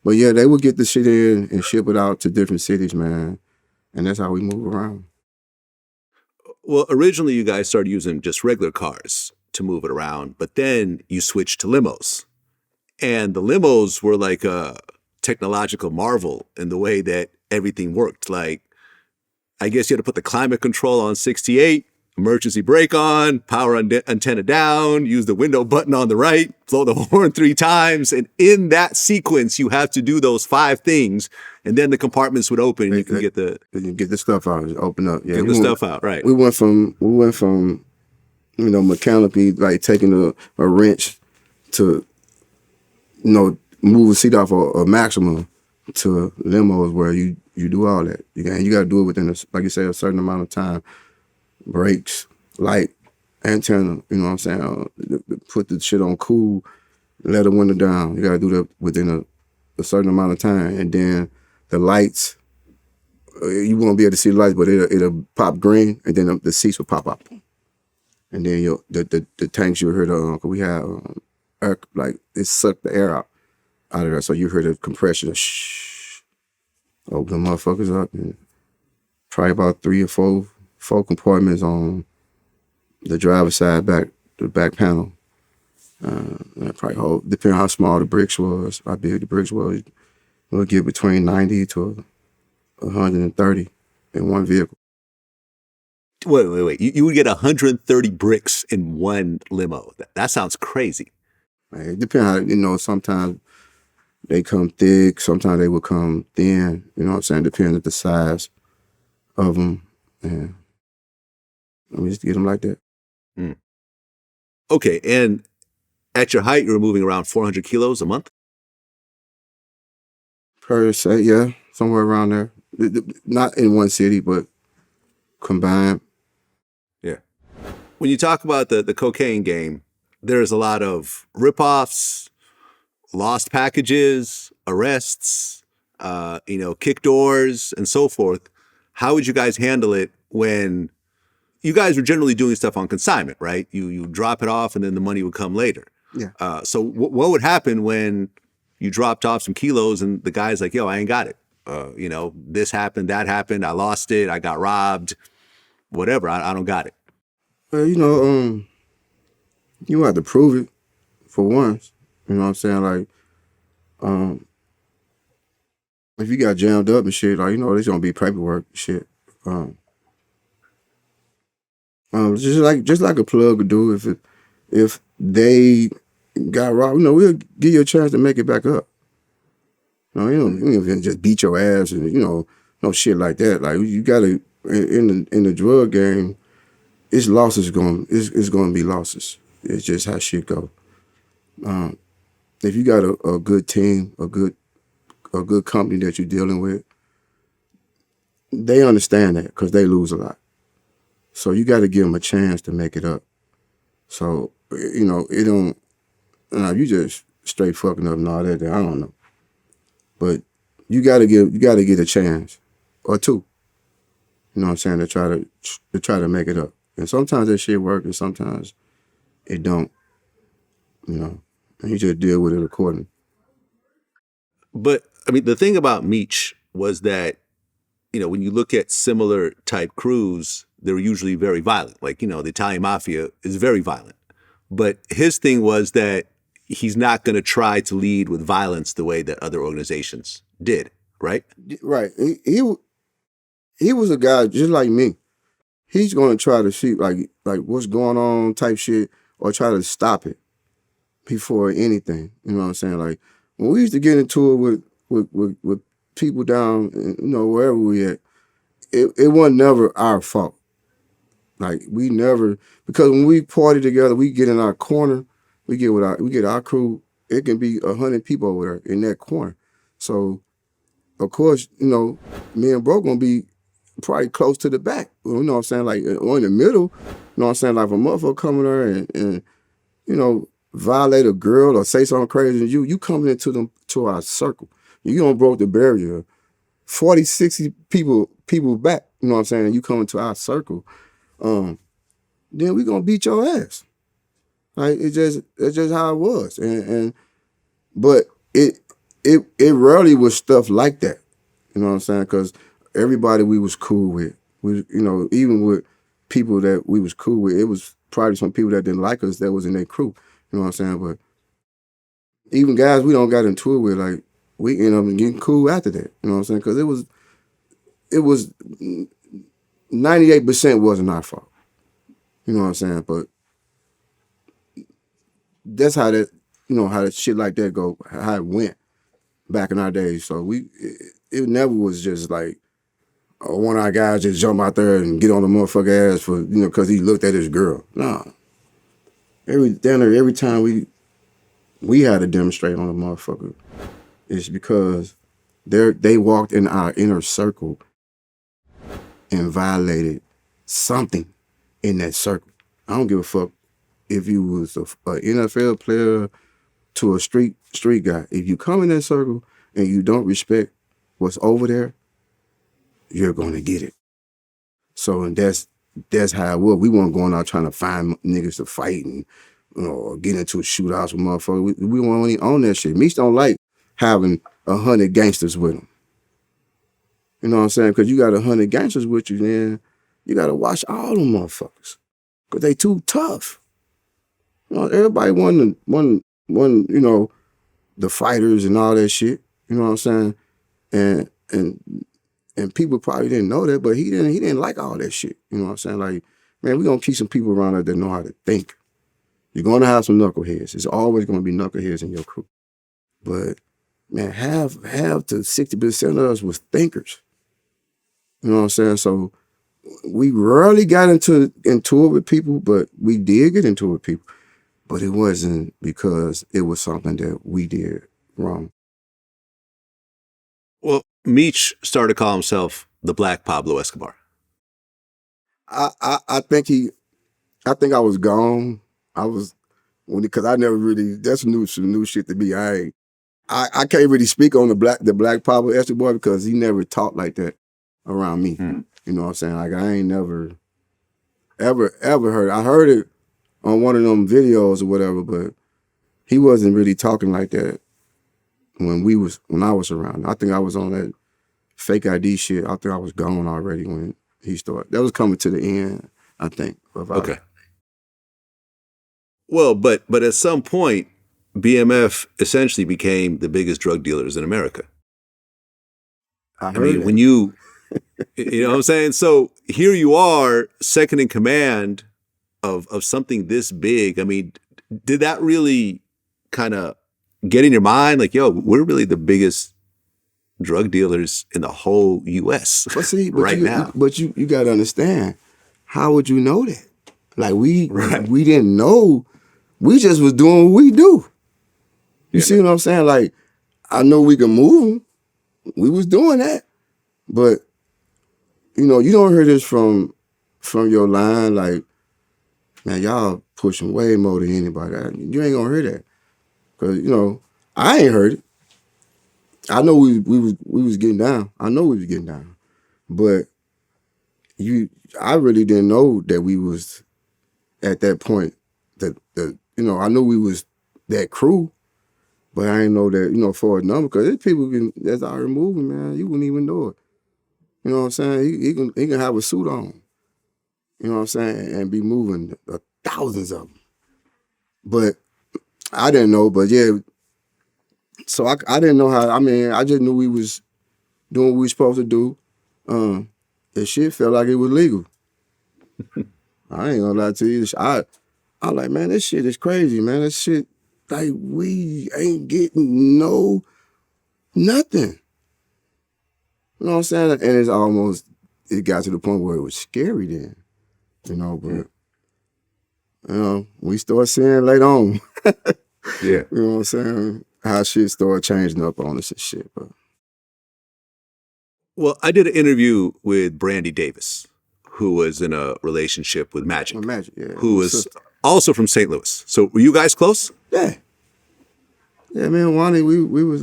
But yeah, they would get the shit in and ship it out to different cities, man. And that's how we move around. Well, originally you guys started using just regular cars to move it around, but then you switched to limos. And the limos were like a technological marvel in the way that everything worked. Like, I guess you had to put the climate control on 68, emergency brake on, power antenna down, use the window button on the right, blow the horn 3 times. And in that sequence, you have to do those 5 things. And then the compartments would open and you can get the stuff out, open up. Yeah, get the stuff out, right. We went from, you know, mechanically, like, taking a wrench to, you know, move a seat off a maximum to limos where you do all that. You got to do it within, like you say, a certain amount of time. Brakes, light, antenna, you know what I'm saying? Put the shit on cool, let the window down. You got to do that within a certain amount of time. And then the lights, you won't be able to see the lights, but it'll pop green, and then the seats will pop up. And then the tanks, you heard, we had air, like, it sucked the air out of there. So you heard the compression, shh, open the motherfuckers up. And probably about 3 or 4 compartments on the driver's side, the back panel. Probably hold, depending on how small the bricks was, how big the bricks was, we'll get between 90 to 130 in one vehicle. Wait. You would get 130 bricks in one limo. That sounds crazy. Like, it depends how, you know, sometimes they come thick, sometimes they will come thin, you know what I'm saying? Depends on the size of them. And we just get them like that. Mm. Okay, and at your height, you were moving around 400 kilos a month? Per se, yeah, somewhere around there. Not in one city, but combined. Yeah. When you talk about the cocaine game, there's a lot of ripoffs, lost packages, arrests, kick doors, and so forth. How would you guys handle it when you guys were generally doing stuff on consignment, right? You drop it off and then the money would come later. Yeah. So what would happen when you dropped off some kilos and the guy's like, yo, I ain't got it. This happened, that happened, I lost it, I got robbed, whatever, I don't got it. Well, you know, you have to prove it for once. You know what I'm saying? Like, if you got jammed up and shit, like, you know, there's gonna be paperwork and shit. Just like a plug would do if they got robbed, you know, we'll give you a chance to make it back up. You don't just beat your ass and, you know, no shit like that. Like, you gotta in the drug game, it's losses it's gonna be losses. It's just how shit go. If you got a good team, a good company that you're dealing with, they understand that because they lose a lot. So you got to give them a chance to make it up. So, you know, it don't, you just straight fucking up and all that, I don't know. But you got to get a chance or two. You know what I'm saying? To try to make it up. And sometimes that shit work and sometimes it don't, you know, and you just deal with it accordingly. But I mean, the thing about Meech was that, when you look at similar type crews, they're usually very violent. Like, the Italian mafia is very violent. But his thing was that he's not going to try to lead with violence the way that other organizations did, right? Right. He was a guy just like me. He's going to try to see like what's going on type shit or try to stop it before anything. You know what I'm saying? Like, when we used to get into it with people down, wherever we at, it wasn't never our fault. Like, we never, because when we party together, we get in our corner, we get our crew. It can be 100 people over there in that corner. So, of course, me and bro gonna be probably close to the back. You know what I'm saying? Like, or in the middle. You know what I'm saying? Like, if a motherfucker coming there and violate a girl or say something crazy, and you coming to our circle. You don't broke the barrier. 40, 60 people back, you know what I'm saying? You coming to our circle. Then we gonna beat your ass. Like, it's just how it was. But it rarely was stuff like that. You know what I'm saying? Because everybody we was cool with. We, even with people that we was cool with, it was probably some people that didn't like us that was in their crew. You know what I'm saying? But even guys we don't got into it with, like, we end up getting cool after that. You know what I'm saying? Because it was 98% wasn't our fault. You know what I'm saying? But that's how that, how that shit like that go, how it went back in our days. So it never was just like, one of our guys just jump out there and get on the motherfucker ass for, because he looked at his girl. Nah. Every time we had to demonstrate on a motherfucker, it's because they walked in our inner circle and violated something in that circle. I don't give a fuck if you was a NFL player to a street guy. If you come in that circle and you don't respect what's over there, you're gonna get it. So, and that's how it was. We weren't going out trying to find niggas to fight and or get into a shootouts with motherfuckers. We weren't really on that shit. Meech don't like having 100 gangsters with him. You know what I'm saying? Because you got 100 gangsters with you, then you got to watch all them motherfuckers. Because they too tough. Everybody want, the fighters and all that shit. You know what I'm saying? And people probably didn't know that, but he didn't like all that shit. You know what I'm saying? Like, man, we gonna keep some people around us that know how to think. You're going to have some knuckleheads. It's always going to be knuckleheads in your crew. But, man, half to 60% of us was thinkers. You know what I'm saying? So we rarely got into it with people, but we did get into it with people. But it wasn't because it was something that we did wrong. Well, Meech started to call himself the Black Pablo Escobar. I think I was gone. Because I never really, that's some new shit to me. I can't really speak on the Black Pablo Escobar because he never talked like that around me. You know what I'm saying? Like I ain't never, ever heard it. I heard it on one of them videos or whatever, but he wasn't really talking like that when I was around. I think I was on that fake ID shit. I think I was gone already when he started. That was coming to the end, I think. Okay. Well, but at some point, BMF essentially became the biggest drug dealers in America. I mean, when you know what I'm saying? So here you are, second in command of something this big. I mean, did that really kind of get in your mind? Like, yo, we're really the biggest drug dealers in the whole U.S. now. But you got to understand, how would you know that? Like we didn't know. We just was doing what we do. You see what I'm saying? Like, I know we can move. We was doing that. But, you know, you don't hear this from your line, like, man, y'all pushing way more than anybody. You ain't gonna hear that. Because, you know, I ain't heard it. I know we was getting down. I know we was getting down. But I really didn't know that we was at that point. You know, I knew we was that crew, but I didn't know that, you know, for a number, because there's people that's out here moving, man, you wouldn't even know it. You know what I'm saying? He can have a suit on, you know what I'm saying, and be moving thousands of them. But I didn't know, but yeah, so I didn't know how, I mean, I just knew we was doing what we was supposed to do. The shit felt like it was legal. I ain't gonna lie to you. I'm like, man, this shit is crazy, man. This shit, like, we ain't getting nothing. You know what I'm saying? And it got to the point where it was scary then, you know, but, you know, we started seeing later on. Yeah. You know what I'm saying? How shit started changing up on us and shit. But. Well, I did an interview with Brandy Davis, who was in a relationship with Magic. Who was also from St. Louis. So were you guys close? Yeah. Yeah, man, Wani, we was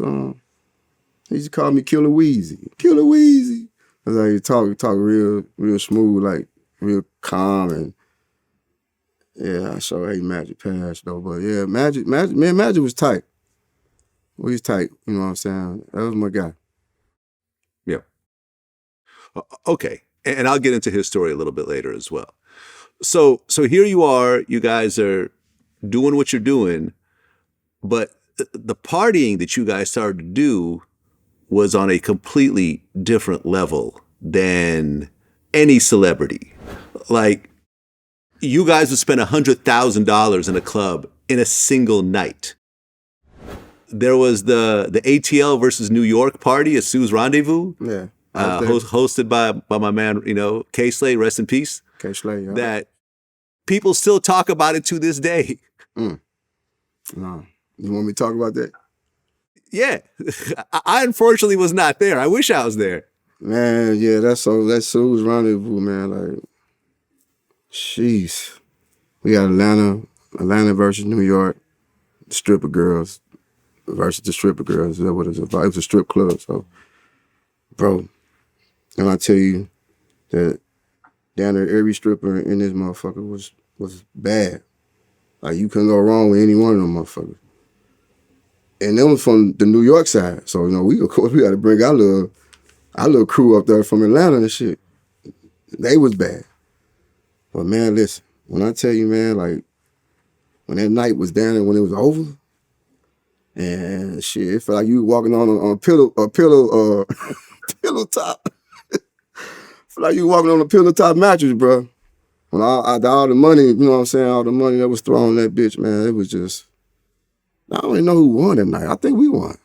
he used to call me Killer Weezy. Killer Weezy. I was like, he talk real smooth, like real calm, and yeah, I sure hate Magic past though. But yeah, Magic was tight. We was tight, you know what I'm saying? That was my guy. Yeah. Okay. And I'll get into his story a little bit later as well. So here you are, you guys are doing what you're doing, but the partying that you guys started to do was on a completely different level than any celebrity. Like, you guys would spend $100,000 in a club in a single night. There was the ATL versus New York party at Sue's Rendezvous. Yeah. Hosted by my man, you know, K-Slay, rest in peace. K-Slay, yeah. That people still talk about it to this day. No. You want me to talk about that? Yeah. I unfortunately was not there. I wish I was there. Man, yeah, that's Sue's Rendezvous, man. Like, jeez. We got Atlanta versus New York, stripper girls versus the stripper girls. That's what it's about. It was a strip club, so. Bro, and I tell you that down there, every stripper in this motherfucker was bad. Like, you couldn't go wrong with any one of them motherfuckers. And them was from the New York side. So, you know, we got to bring our little crew up there from Atlanta and shit. They was bad. But man, listen, when I tell you, man, like, when that night was down and when it was over, and shit, it felt like you walking on a pillow pillow top. Felt like you walking on a pillow top mattress, bro. When all the money, you know what I'm saying, all the money that was thrown on that bitch, man, it was just, I don't even know who won that night. I think we won.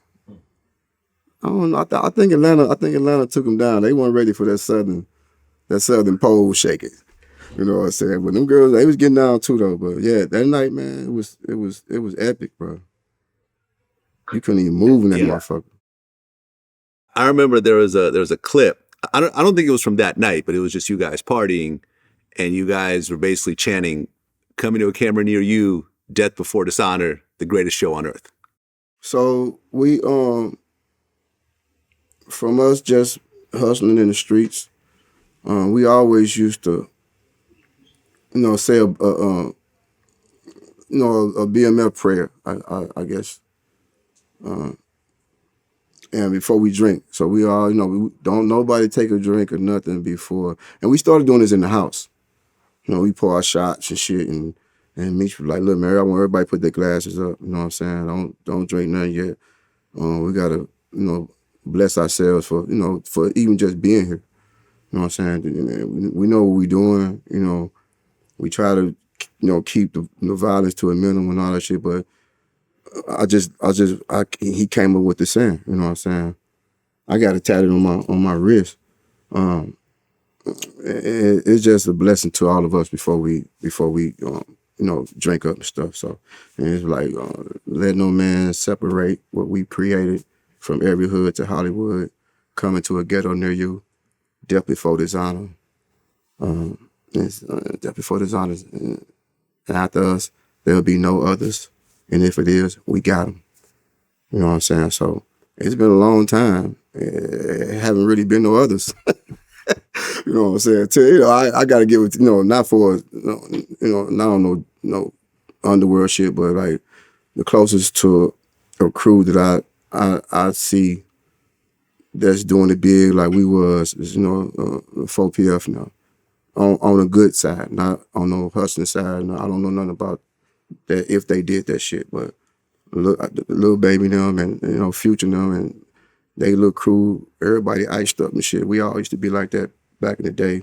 I don't know. I think Atlanta took them down. They weren't ready for that southern pole shaking. You know what I'm saying? But them girls, they was getting down too though. But yeah, that night, man, it was epic, bro. You couldn't even move in that motherfucker. I remember there was a clip. I don't think it was from that night, but it was just you guys partying, and you guys were basically chanting, "Coming to a camera near you, death before dishonor, the greatest show on earth." So we from us just hustling in the streets, we always used to, say a BMF prayer, I guess. And before we drink. So we all, we don't nobody take a drink or nothing before. And we started doing this in the house. We pour our shots and shit, and Meech was like, look, man, I want everybody to put their glasses up. You know what I'm saying? Don't drink nothing yet. We gotta, bless ourselves for even just being here. You know what I'm saying? We know what we're doing. We try to, keep the violence to a minimum and all that shit. But he came up with the saying. You know what I'm saying? I got it tatted on my wrist. It's just a blessing to all of us before we drink up and stuff. So, and it's like, let no man separate what we created from every hood to Hollywood, coming to a ghetto near you, death before dishonor. Death before dishonor. And after us, there'll be no others. And if it is, we got them. You know what I'm saying? So it's been a long time. Haven't really been no others. You know what I'm saying? I got to give it, not for, not on no underworld shit, but like the closest to a crew that I see that's doing it big like we was, is, 4PF now. On a good side, not on no hustling side. No, I don't know nothing about that if they did that shit, but Lil Baby them and, Future them and they little crew, everybody iced up and shit. We all used to be like that back in the day.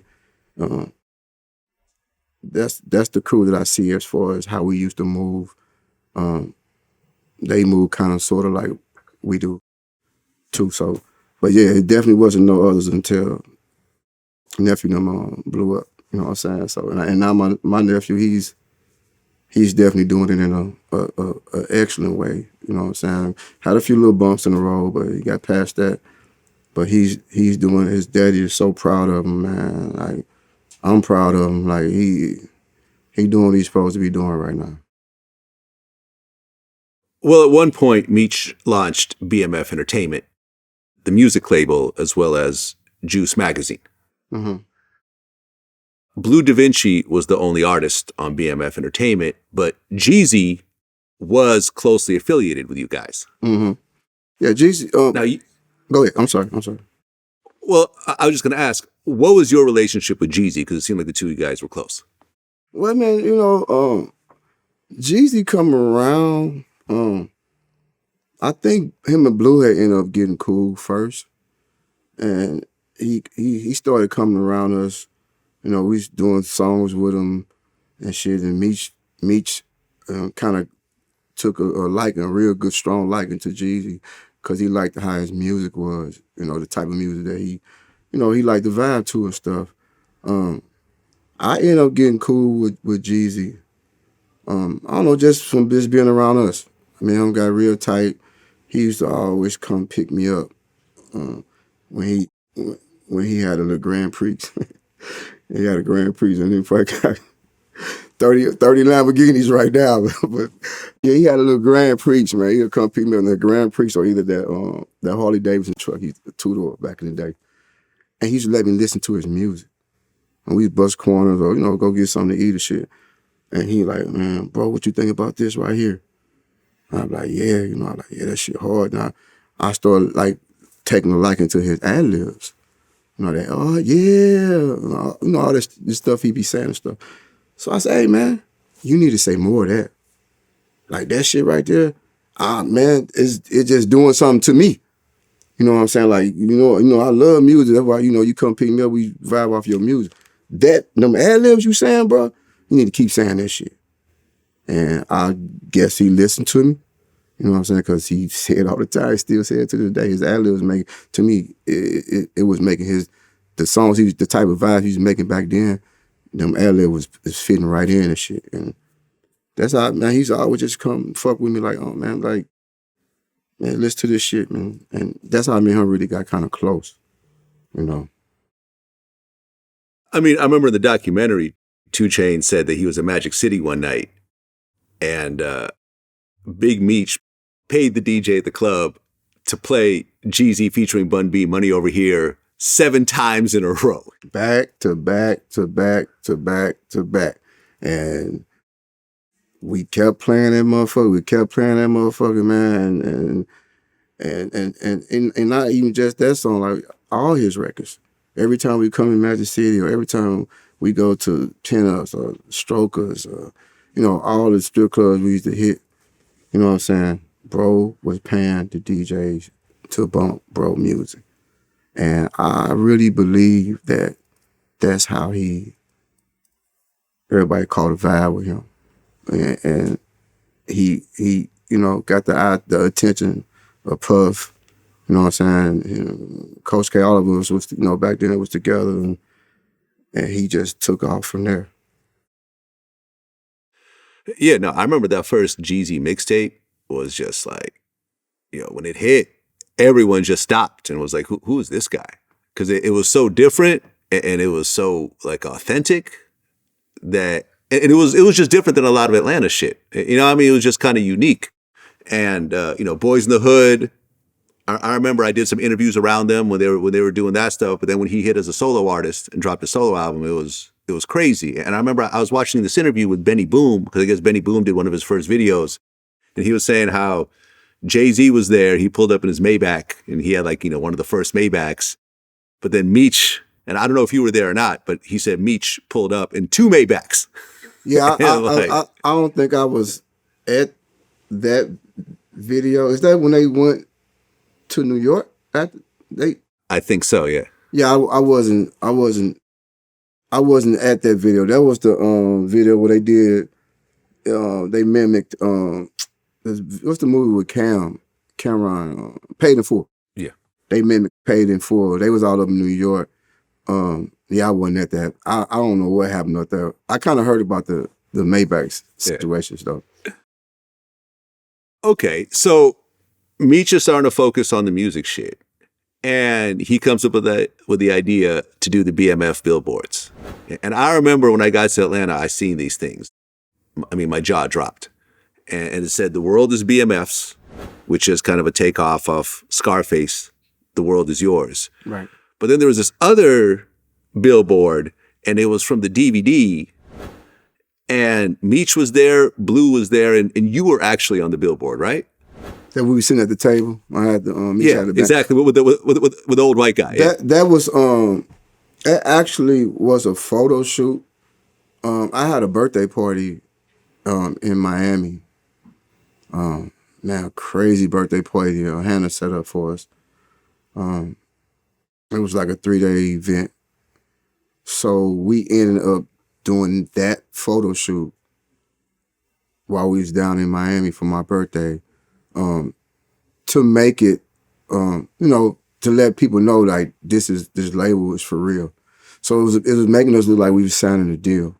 That's the crew that I see as far as how we used to move. They move kind of sort of like we do too. So, but yeah, it definitely wasn't no others until nephew them blew up. You know what I'm saying? So, and now my nephew, he's definitely doing it in a excellent way. You know what I'm saying? Had a few little bumps in the road, but he got past that. But he's doing. His daddy is so proud of him, man. Like I'm proud of him. Like he doing what he's supposed to be doing right now. Well, at one point, Meech launched BMF Entertainment, the music label, as well as Juice Magazine. Mm-hmm. Blue Da Vinci was the only artist on BMF Entertainment, but Jeezy was closely affiliated with you guys. Mm-hmm. Yeah, Jeezy. Go ahead. I'm sorry. Well, I was just going to ask, what was your relationship with Jeezy? Because it seemed like the two of you guys were close. Well, man, Jeezy come around. I think him and Blue had ended up getting cool first, and he started coming around us. We was doing songs with him and shit, and Meech kind of took a real good, strong liking to Jeezy because he liked how his music was, the type of music that he liked the vibe to and stuff. I ended up getting cool with Jeezy. I don't know, just from being around us. I mean, him got real tight. He used to always come pick me up when he had a little Grand Prix. He had a Grand Prix and he probably got 30 Lamborghinis right now. But yeah, he had a little Grand Prix, man. He'd come pick me up in the Grand Prix or either that Harley Davidson truck, he's a two-door back in the day. And he used to let me listen to his music. And we'd bust corners or, go get something to eat or shit. And he like, man, bro, what you think about this right here? And I'm like, yeah, that shit hard. And I started like taking a liking to his ad-libs. That, oh yeah, all this stuff he be saying and stuff. So I say, hey man, you need to say more of that. Like that shit right there, man, it's just doing something to me. You know what I'm saying? Like, I love music. That's why, you come pick me up, we vibe off your music. them ad-libs you saying, bro, you need to keep saying that shit. And I guess he listened to me. You know what I'm saying? Because he said it all the time. He still say it to this day. His ad-libs making, to me, it was making the songs, the type of vibe he was making back then, them ad-lib was fitting right in and shit. And that's how, man, he's always just come fuck with me like, oh, man, like, man, listen to this shit, man. And that's how me and him really got kind of close, you know. I mean, I remember in the documentary, 2 Chainz said that he was in Magic City one night, and Big Meech paid the DJ at the club to play Jeezy featuring Bun B, Money Over Here, 7 times in a row. Back to back to back to back to back. And we kept playing that motherfucker. We kept playing that motherfucker, man. And not even just that song, like all his records. Every time we come in Magic City, or every time we go to Pinups or Strokers, or, you know, all the strip clubs we used to hit, you know what I'm saying? Bro was paying the DJs to bump bro music. And I really believe that that's how everybody caught a vibe with him. And he you know, got the attention of Puff, you know what I'm saying? You know, Coach K, all of us was, you know, back then it was together, and he just took off from there. Yeah, no, I remember that first Jeezy mixtape was just like, you know, when it hit, everyone just stopped and was like, who is this guy? Because it was so different and it was so like authentic that, and it was just different than a lot of Atlanta shit. You know what I mean? It was just kind of unique. And, you know, Boys in the Hood, I remember I did some interviews around them when they were doing that stuff. But then when he hit as a solo artist and dropped a solo album, it was crazy. And I remember I was watching this interview with Benny Boom, because I guess Benny Boom did one of his first videos, and he was saying how Jay-Z was there. He pulled up in his Maybach, and he had like, you know, one of the first Maybachs. But then Meech, and I don't know if you were there or not, but he said Meech pulled up in 2 Maybachs. Yeah, I don't think I was at that video. Is that when they went to New York? I think so, yeah. Yeah, I wasn't at that video. That was the video where they did they mimicked what's the movie with Cameron, Paid in Full. Yeah. They mimicked Paid in Full. They was all up in New York. Yeah, I wasn't at that. I don't know what happened up there. I kind of heard about the Maybach situations though. Okay, so Meech is starting to focus on the music shit. And he comes up with the idea to do the BMF billboards. And I remember when I got to Atlanta, I seen these things. I mean, my jaw dropped. And it said, "The world is BMF's," which is kind of a takeoff of Scarface, "The world is yours." Right. But then there was this other billboard, and it was from the DVD. And Meech was there, Blue was there, and you were actually on the billboard, right? That we were sitting at the table. I had the yeah, exactly. With the old white guy. That was it actually was a photo shoot. I had a birthday party in Miami. Man, crazy birthday party Hannah set up for us. It was like a 3-day event. So we ended up doing that photo shoot while we was down in Miami for my birthday. To make it, you know, to let people know like this label is for real. So it was making us look like we was signing a deal.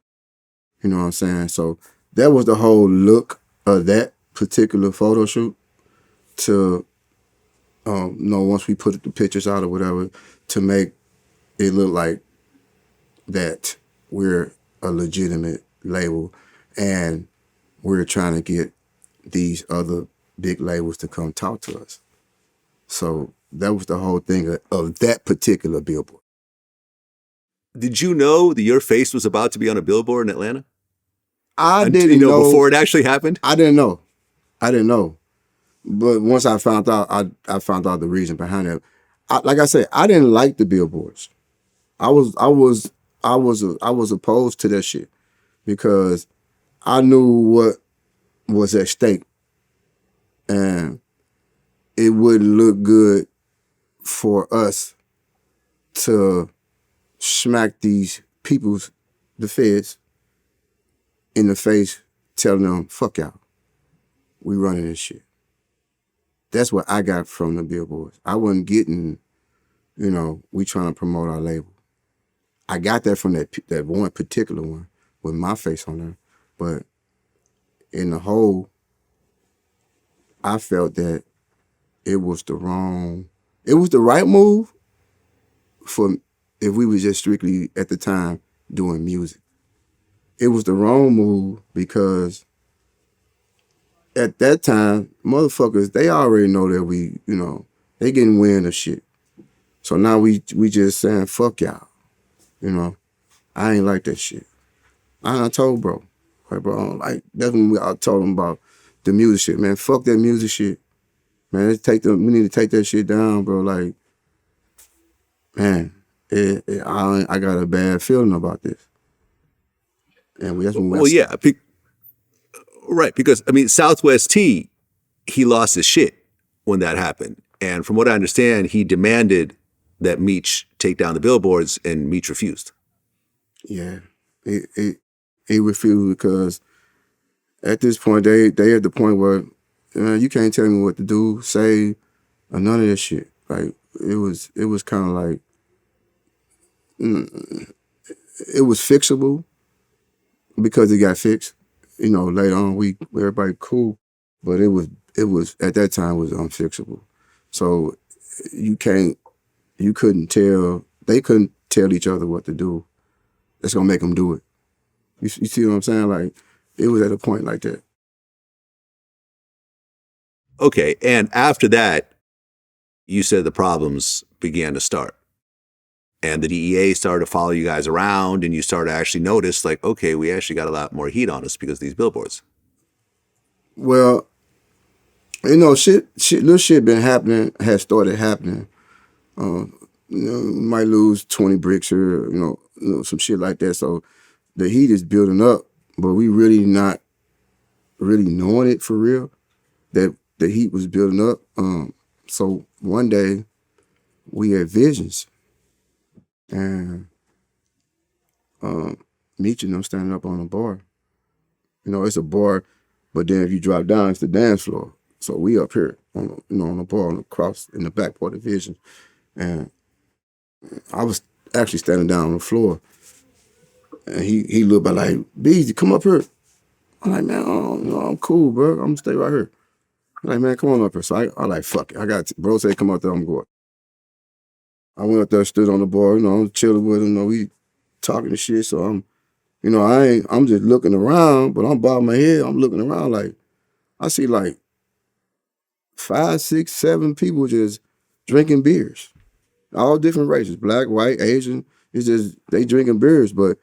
You know what I'm saying? So that was the whole look of that particular photo shoot. To, you know, once we put the pictures out or whatever, to make it look like that we're a legitimate label and we're trying to get these other big labels to come talk to us. So that was the whole thing of that particular billboard. Did you know that your face was about to be on a billboard in Atlanta? I didn't know before it actually happened. I didn't know. But once I found out, I found out the reason behind it. Like I said, I didn't like the billboards. I was opposed to that shit because I knew what was at stake, and it wouldn't look good for us to smack these the feds, in the face, telling them, fuck y'all. We running this shit. That's what I got from the billboards. I wasn't getting, we trying to promote our label. I got that from that one particular one with my face on there. But in the whole, I felt that it was the right move for if we were just strictly at the time doing music. It was the wrong move because at that time, motherfuckers, they already know that we, they getting wind of shit. So now we just saying, fuck y'all. I ain't like that shit. I told bro, like, bro, like, that's when I told him about the music shit, man. Fuck that music shit. Man, we need to take that shit down, bro. Like, man, I got a bad feeling about this. And that's when Well, yeah, right. Because, I mean, Southwest T, he lost his shit when that happened. And from what I understand, he demanded that Meech take down the billboards, and Meech refused. Yeah, he refused because at this point, they at the point where you can't tell me what to do, say, or none of this shit. Like, it was kind of like, it was fixable because it got fixed. Later on, everybody cool, but it was at that time was unfixable. So they couldn't tell each other what to do. That's gonna make them do it. You see what I'm saying? Like, it was at a point like that. Okay, and after that, you said the problems began to start. And the DEA started to follow you guys around, and you started to actually notice, like, okay, we actually got a lot more heat on us because of these billboards. Well, little shit been happening, has started happening. Might lose 20 bricks or, some shit like that. So the heat is building up, but we really not really knowing it for real, that the heat was building up. So one day we had visions, and Meech and them standing up on a bar. It's a bar, but then if you drop down, it's the dance floor. So we up here on the bar, on the cross in the back part of the vision, and I was actually standing down on the floor, and he looked back like, "Beezy, come up here." I'm like, "Man, I'm cool, bro. I'm gonna stay right here." I'm like, "Man, come on up here." So I like, fuck it. Bro said, "Come up there, I'm going." I went up there, stood on the bar, I'm chilling with him, we talking and shit. So I'm just looking around, but I'm bobbing my head. I'm looking around like, I see like 5, 6, 7 people just drinking beers. All different races, black, white, Asian. It's just, they drinking beers, but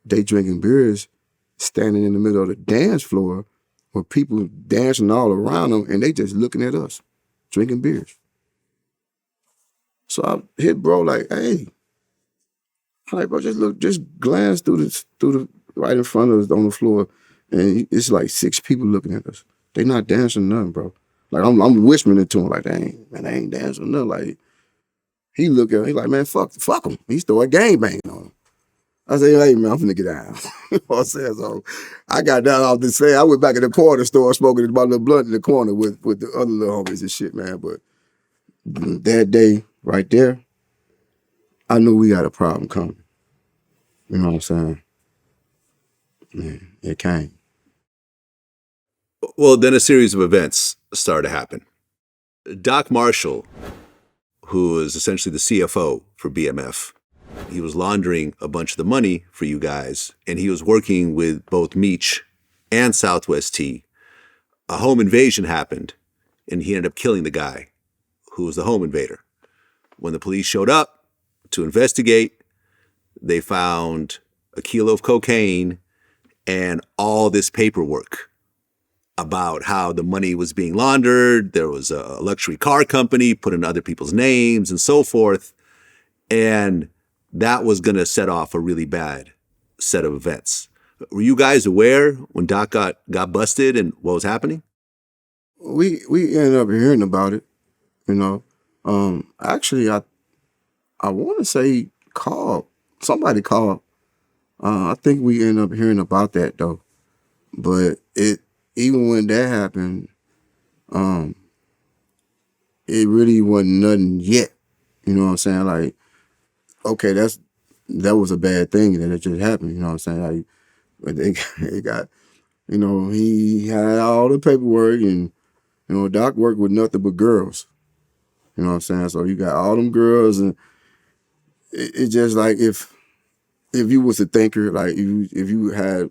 they drinking beers standing in the middle of the dance floor with people dancing all around them, and they just looking at us, drinking beers. So I hit bro like, "Hey," I'm like, "Bro, just glance through the right in front of us on the floor, and it's like 6 people looking at us. They not dancing nothing, bro." Like, I'm whispering it to him like, "Dang, man, they ain't dancing nothing." Like, he look at me, he like, "Man, fuck him." He started gangbanging on him. I said, "Hey, man, I'm finna get down." You know what I'm saying? So I got down off this thing. I went back in the corner store smoking my little blunt in the corner with the other little homies and shit, man. But that day right there, I knew we got a problem coming. You know what I'm saying? Man, it came. Well, then a series of events started to happen. Doc Marshall, who is essentially the CFO for BMF, he was laundering a bunch of the money for you guys, and he was working with both Meech and Southwest T. A home invasion happened, and he ended up killing the guy who was the home invader. When the police showed up to investigate, they found a kilo of cocaine and all this paperwork about how the money was being laundered. There was a luxury car company put in other people's names and so forth. And that was going to set off a really bad set of events. Were you guys aware when Doc got busted and what was happening? We ended up hearing about it, Actually, I want to say somebody called I think we end up hearing about that though. But even when that happened, it really wasn't nothing yet. You know what I'm saying? Like, okay, that was a bad thing that it just happened. You know what I'm saying? Like, but they got, he had all the paperwork, and Doc worked with nothing but girls. You know what I'm saying? So you got all them girls, and it just like if you was a thinker, like if you had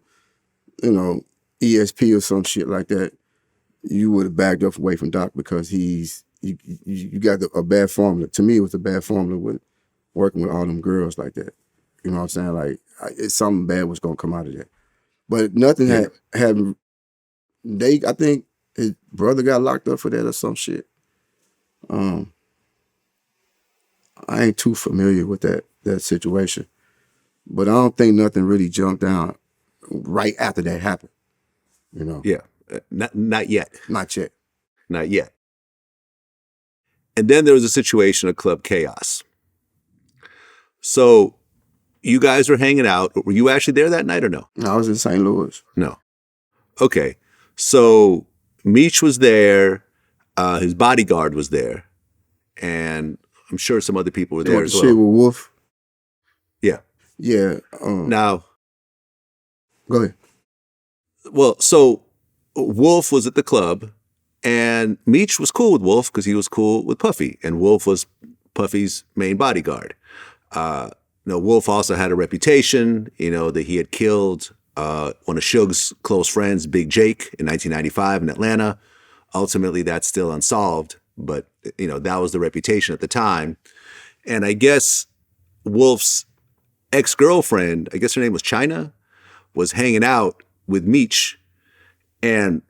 ESP or some shit like that, you would have backed up away from Doc because you got a bad formula. To me, it was a bad formula with working with all them girls like that. You know what I'm saying? Like it's something bad was gonna come out of that. But nothing Yeah. had I think his brother got locked up for that or some shit. I ain't too familiar with that situation. But I don't think nothing really jumped down right after that happened. Yeah. Not yet. Not yet. Not yet. And then there was a situation at Club Chaos. So you guys were hanging out. Were you actually there that night or no? No, I was in St. Louis. No. Okay. So Meech was there. His bodyguard was there. And I'm sure some other people were there as Shit well. with Wolf. Yeah. Yeah. Now, Go ahead. well, so Wolf was at the club, and Meech was cool with Wolf because he was cool with Puffy, and Wolf was Puffy's main bodyguard. Wolf also had a reputation, that he had killed one of Suge's close friends, Big Jake, in 1995 in Atlanta. Ultimately, that's still unsolved, but that was the reputation at the time. And I guess Wolf's ex-girlfriend, I guess her name was China, was hanging out with Meech, and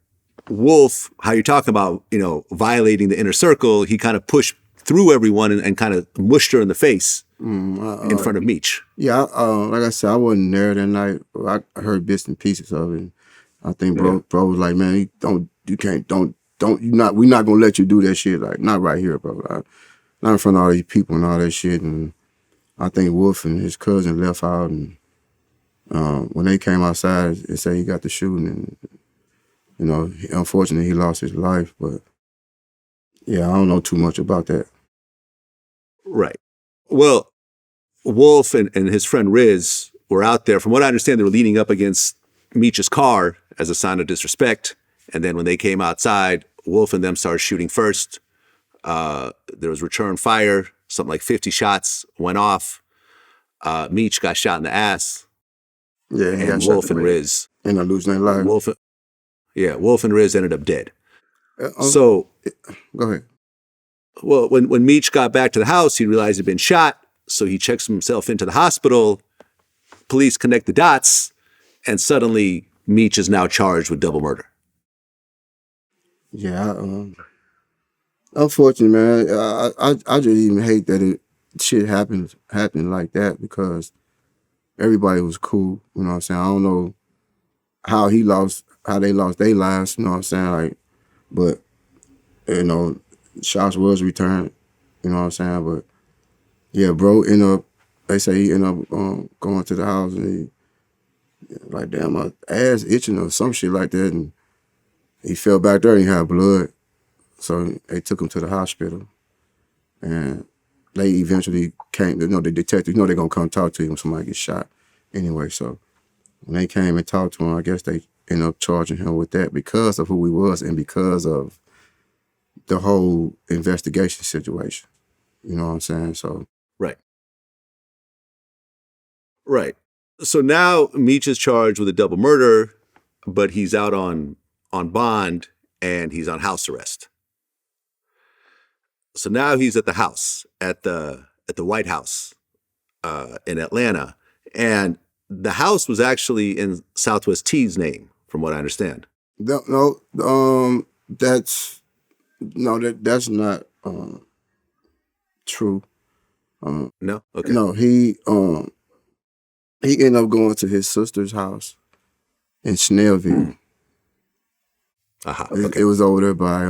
Wolf, how you're talking about, violating the inner circle, he kind of pushed through everyone and kind of mushed her in the face in front of Meech. Yeah, like I said, I wasn't there that night. I heard bits and pieces of it. I think bro was like, man, we're not gonna let you do that shit. Like, not right here, bro. Not in front of all these people and all that shit. And I think Wolf and his cousin left out, and when they came outside, they said he got the shooting, and unfortunately he lost his life. But yeah, I don't know too much about that. Right. Well, Wolf and his friend Riz were out there. From what I understand, they were leaning up against Meech's car as a sign of disrespect. And then when they came outside, Wolf and them started shooting first. There was return fire. Something like 50 shots went off. Meech got shot in the ass. Yeah, and Wolf and Riz ended up losing their life. Wolf and Riz ended up dead. So go ahead. Well, when Meech got back to the house, he realized he'd been shot. So he checks himself into the hospital. Police connect the dots, and suddenly Meech is now charged with double murder. Yeah, unfortunately, man, I just even hate that shit happened like that because everybody was cool. You know what I'm saying? I don't know how they lost their lives. You know what I'm saying? Like, but shots was returned. You know what I'm saying? But yeah, bro, they say he ended up going to the house, and he, like, damn, my ass itching or some shit like that, and he fell back there and he had blood. So they took him to the hospital, and they eventually came. The detective, they're gonna come talk to him when somebody gets shot. Anyway, so when they came and talked to him, I guess they ended up charging him with that because of who he was and because of the whole investigation situation. You know what I'm saying? So Right. So now Meech is charged with a double murder, but he's out on bond and he's on house arrest. So now he's at the house, at the White House in Atlanta. And the house was actually in Southwest T's name, from what I understand. that's not true. No? Okay. No, he ended up going to his sister's house in Snellville. Okay. It was over there by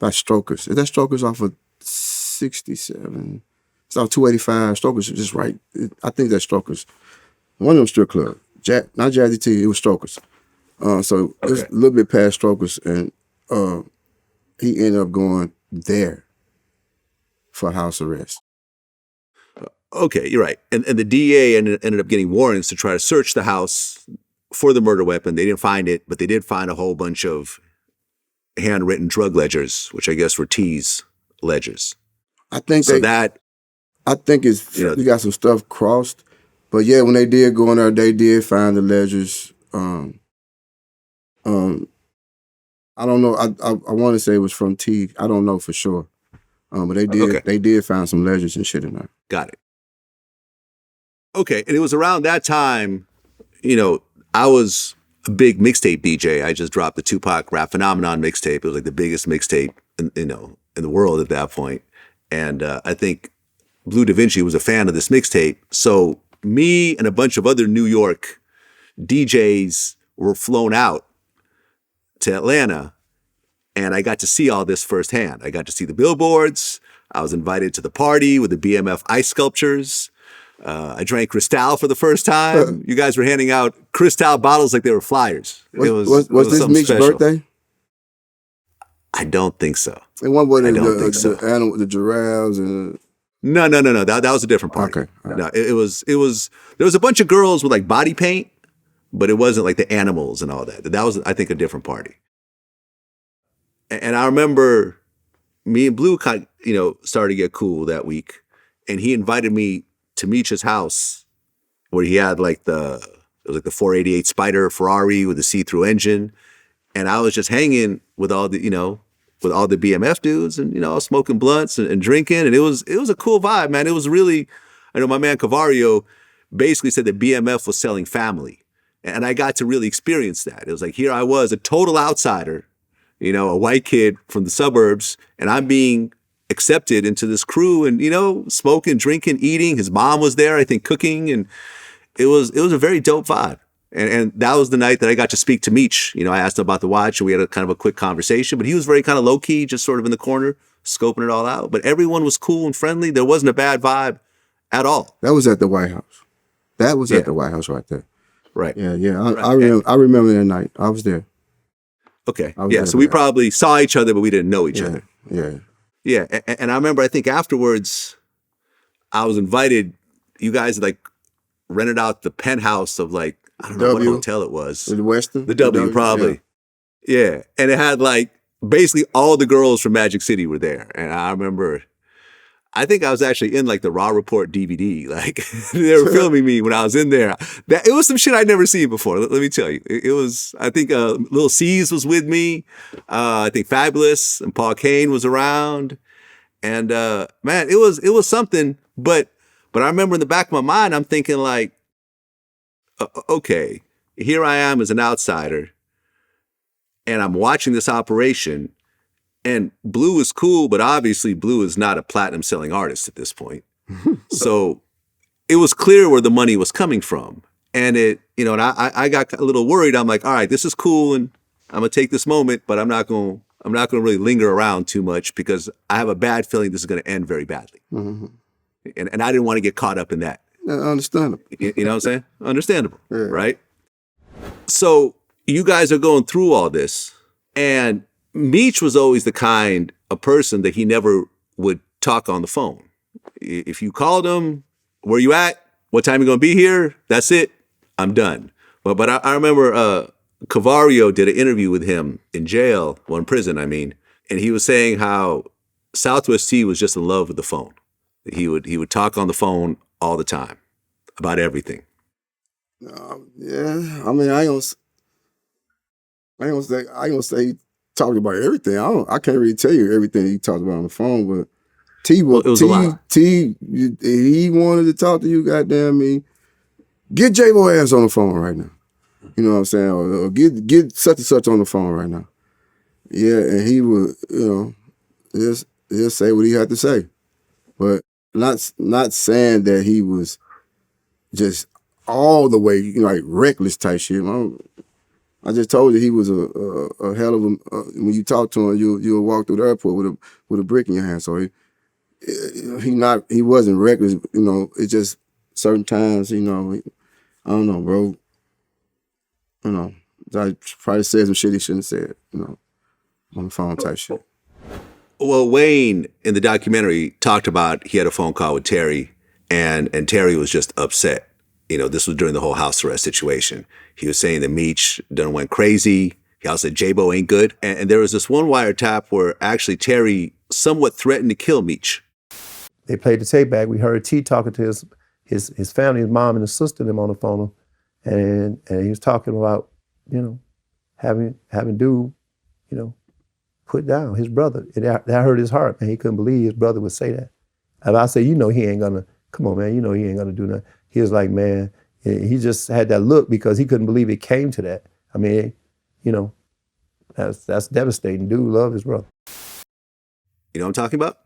Strokers. Is that Strokers off of 67? It's on 285. Strokers just right. I think that's Strokers. One of them strip clubs. Not Jazzy T, it was Strokers. So it was a little bit past Strokers, and he ended up going there for house arrest. Okay, you're right. And the DA ended up getting warrants to try to search the house for the murder weapon. They didn't find it, but they did find a whole bunch of handwritten drug ledgers, which I guess were T's ledgers. I think it's, you know, you got some stuff crossed. But yeah, when they did go in there, they did find the ledgers. I don't know. I want to say it was from T. I don't know for sure. But they did find some ledgers and shit in there. Got it. Okay, and it was around that time, you know, I was a big mixtape DJ. I just dropped the Tupac Rap Phenomenon mixtape. It was like the biggest mixtape, in the world at that point. And I think Blue Da Vinci was a fan of this mixtape. So me and a bunch of other New York DJs were flown out to Atlanta, and I got to see all this firsthand. I got to see the billboards. I was invited to the party with the BMF ice sculptures. I drank Cristal for the first time. You guys were handing out Cristal bottles like they were flyers. Was this Meech's birthday? I don't think so. And one boy, the giraffes and. No. That was a different party. Okay. Right. No, it was. There was a bunch of girls with like body paint, but it wasn't like the animals and all that. That was, I think, a different party. And I remember me and Blue started to get cool that week, and he invited me to Meech's house, where he had like the 488 Spider Ferrari with the see-through engine, and I was just hanging with all the BMF dudes, and smoking blunts and drinking, and it was a cool vibe, man. It was really, I know my man Cavario basically said that BMF was selling family, and I got to really experience that. It was like, here I was, a total outsider, a white kid from the suburbs, and I'm being accepted into this crew, and smoking, drinking, eating. His mom was there, I think, cooking, and it was a very dope vibe. And that was the night that I got to speak to Meech. I asked him about the watch, and we had a kind of a quick conversation, but he was very kind of low key, just sort of in the corner, scoping it all out. But everyone was cool and friendly. There wasn't a bad vibe at all. That was at the White House. That was at the White House right there. Right. Yeah. I remember that night. I was there. Okay. Yeah. So we probably saw each other, but we didn't know each other. Yeah. Yeah. And I remember, I think afterwards, I was invited. You guys like rented out the penthouse of like, I don't know what hotel it was. The Westin? The W, probably. Yeah. And it had like basically all the girls from Magic City were there. And I remember, I think I was actually in like the Raw Report DVD. Like they were filming me when I was in there. It was some shit I'd never seen before. Let me tell you. It was, I think Lil C's was with me. I think Fabulous and Paul Kane was around. And man, it was something. But I remember in the back of my mind, I'm thinking like, okay, here I am as an outsider, and I'm watching this operation, and Blue is cool, but obviously Blue is not a platinum selling artist at this point. So it was clear where the money was coming from. And and I got a little worried. I'm like, all right, this is cool, and I'm gonna take this moment, but I'm not gonna really linger around too much, because I have a bad feeling this is gonna end very badly. Mm-hmm. And I didn't want to get caught up in that. Understandable. You know what I'm saying? Understandable, right? So you guys are going through all this, and Meech was always the kind of person that he never would talk on the phone. If you called him, where you at? What time you gonna be here? That's it. I'm done. But I remember Cavario did an interview with him in jail, in prison, I mean, and he was saying how Southwest T was just in love with the phone. He would talk on the phone all the time about everything. Yeah, I mean, I ain't gonna say he talked about everything. I can't really tell you everything he talked about on the phone, but he wanted to talk to you. Goddamn me, get J-Bo ass on the phone right now. You know what I'm saying? Or get such and such on the phone right now. Yeah, and he would, just say what he had to say, but not saying that he was just all the way like reckless type shit. I just told you he was a hell of a. When you talk to him, you'll walk through the airport with a brick in your hand. So he wasn't reckless, you know. It just certain times, you know, I don't know, bro. You know, I probably said some shit he shouldn't have said, you know, on the phone type shit. Well, Wayne in the documentary talked about he had a phone call with Terry, and Terry was just upset. You know, this was during the whole house arrest situation. He was saying that Meech done went crazy. He also said J-Bo ain't good. And there was this one wiretap where actually Terry somewhat threatened to kill Meech. They played the tape back. We heard T talking to his family, his mom and his sister, them on the phone, and he was talking about, you know, having dude, you know, put down his brother. That hurt his heart, man. He couldn't believe his brother would say that. And I said, you know, he ain't gonna, come on, man, you know he ain't gonna do nothing. He was like, man, he just had that look because he couldn't believe it came to that. I mean, you know, that's devastating. Dude loved his brother. You know what I'm talking about?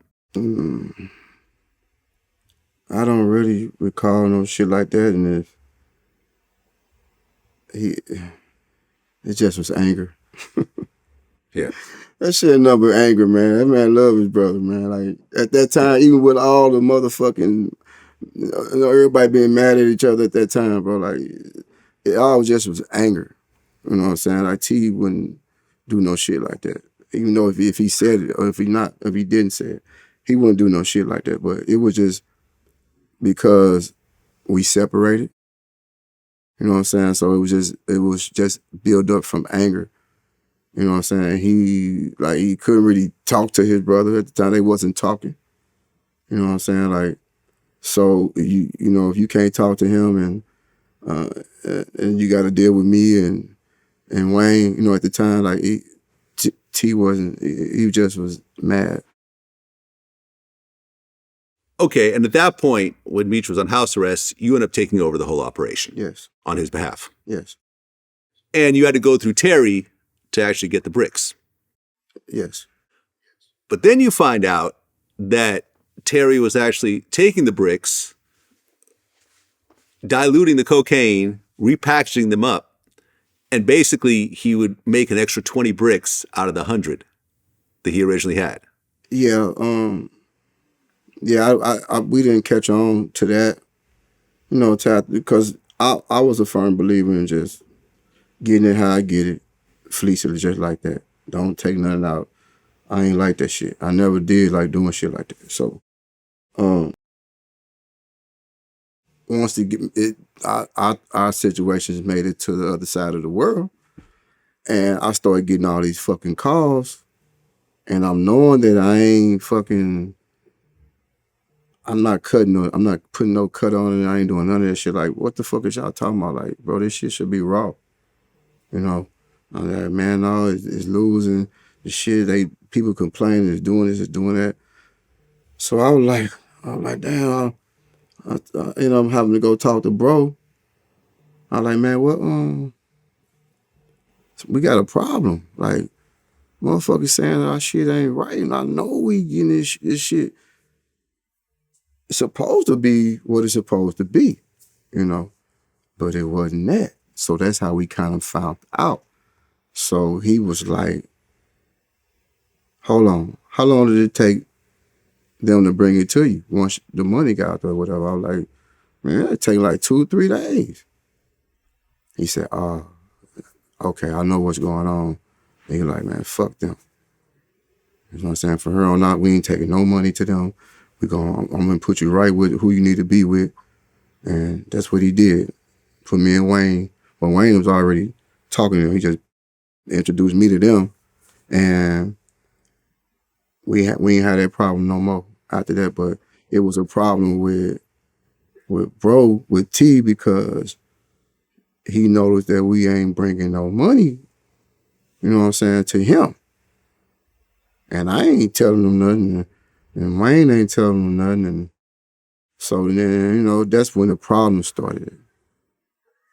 I don't really recall no shit like that, and it just was anger. Yeah. That shit nothing but anger, man. That man loved his brother, man. Like, at that time, even with all the motherfucking, you know, everybody being mad at each other at that time, bro, like, it all just was anger. You know what I'm saying? Like, T wouldn't do no shit like that. Even though if he said it, or if he didn't say it, he wouldn't do no shit like that. But it was just because we separated. You know what I'm saying? So it was just built up from anger. You know what I'm saying? He couldn't really talk to his brother at the time. They wasn't talking. You know what I'm saying? Like, so you know, if you can't talk to him and you got to deal with me and Wayne, you know, at the time, like T wasn't. He just was mad. Okay, and at that point, when Meech was on house arrest, you ended up taking over the whole operation. Yes. On his behalf. Yes. And you had to go through Terry to actually get the bricks. Yes. But then you find out that Terry was actually taking the bricks, diluting the cocaine, repackaging them up, and basically he would make an extra 20 bricks out of the 100 that he originally had. Yeah, we didn't catch on to that, you know, because I was a firm believer in just getting it how I get it, fleece it just like that. Don't take nothing out. I ain't like that shit. I never did like doing shit like that. So, once our situations made it to the other side of the world, and I started getting all these fucking calls, and I'm knowing that I ain't fucking. I'm not putting no cut on it. I ain't doing none of that shit. Like, what the fuck is y'all talking about? Like, bro, this shit should be raw. You know? I'm like, man, no, it's losing. The shit, people complaining, it's doing this, it's doing that. So I was like, damn, you know, I'm having to go talk to bro. I was like, man, what, we got a problem. Like, motherfuckers saying our shit ain't right. And I know we getting this shit. It's supposed to be what it's supposed to be, you know, but it wasn't that. So that's how we kind of found out. So he was like, hold on, how long did it take them to bring it to you once the money got there or whatever? I was like, man, it take like 2-3 days. He said, okay, I know what's going on. And he like, man, fuck them. You know what I'm saying? From here on out, we ain't taking no money to them. I'm gonna put you right with who you need to be with. And that's what he did for me and Wayne. But Wayne was already talking to them. He just introduced me to them. And we ain't had that problem no more after that. But it was a problem with T, because he noticed that we ain't bringing no money, you know what I'm saying, to him. And I ain't telling him nothing. And Wayne ain't telling him nothing. And so then, you know, that's when the problem started.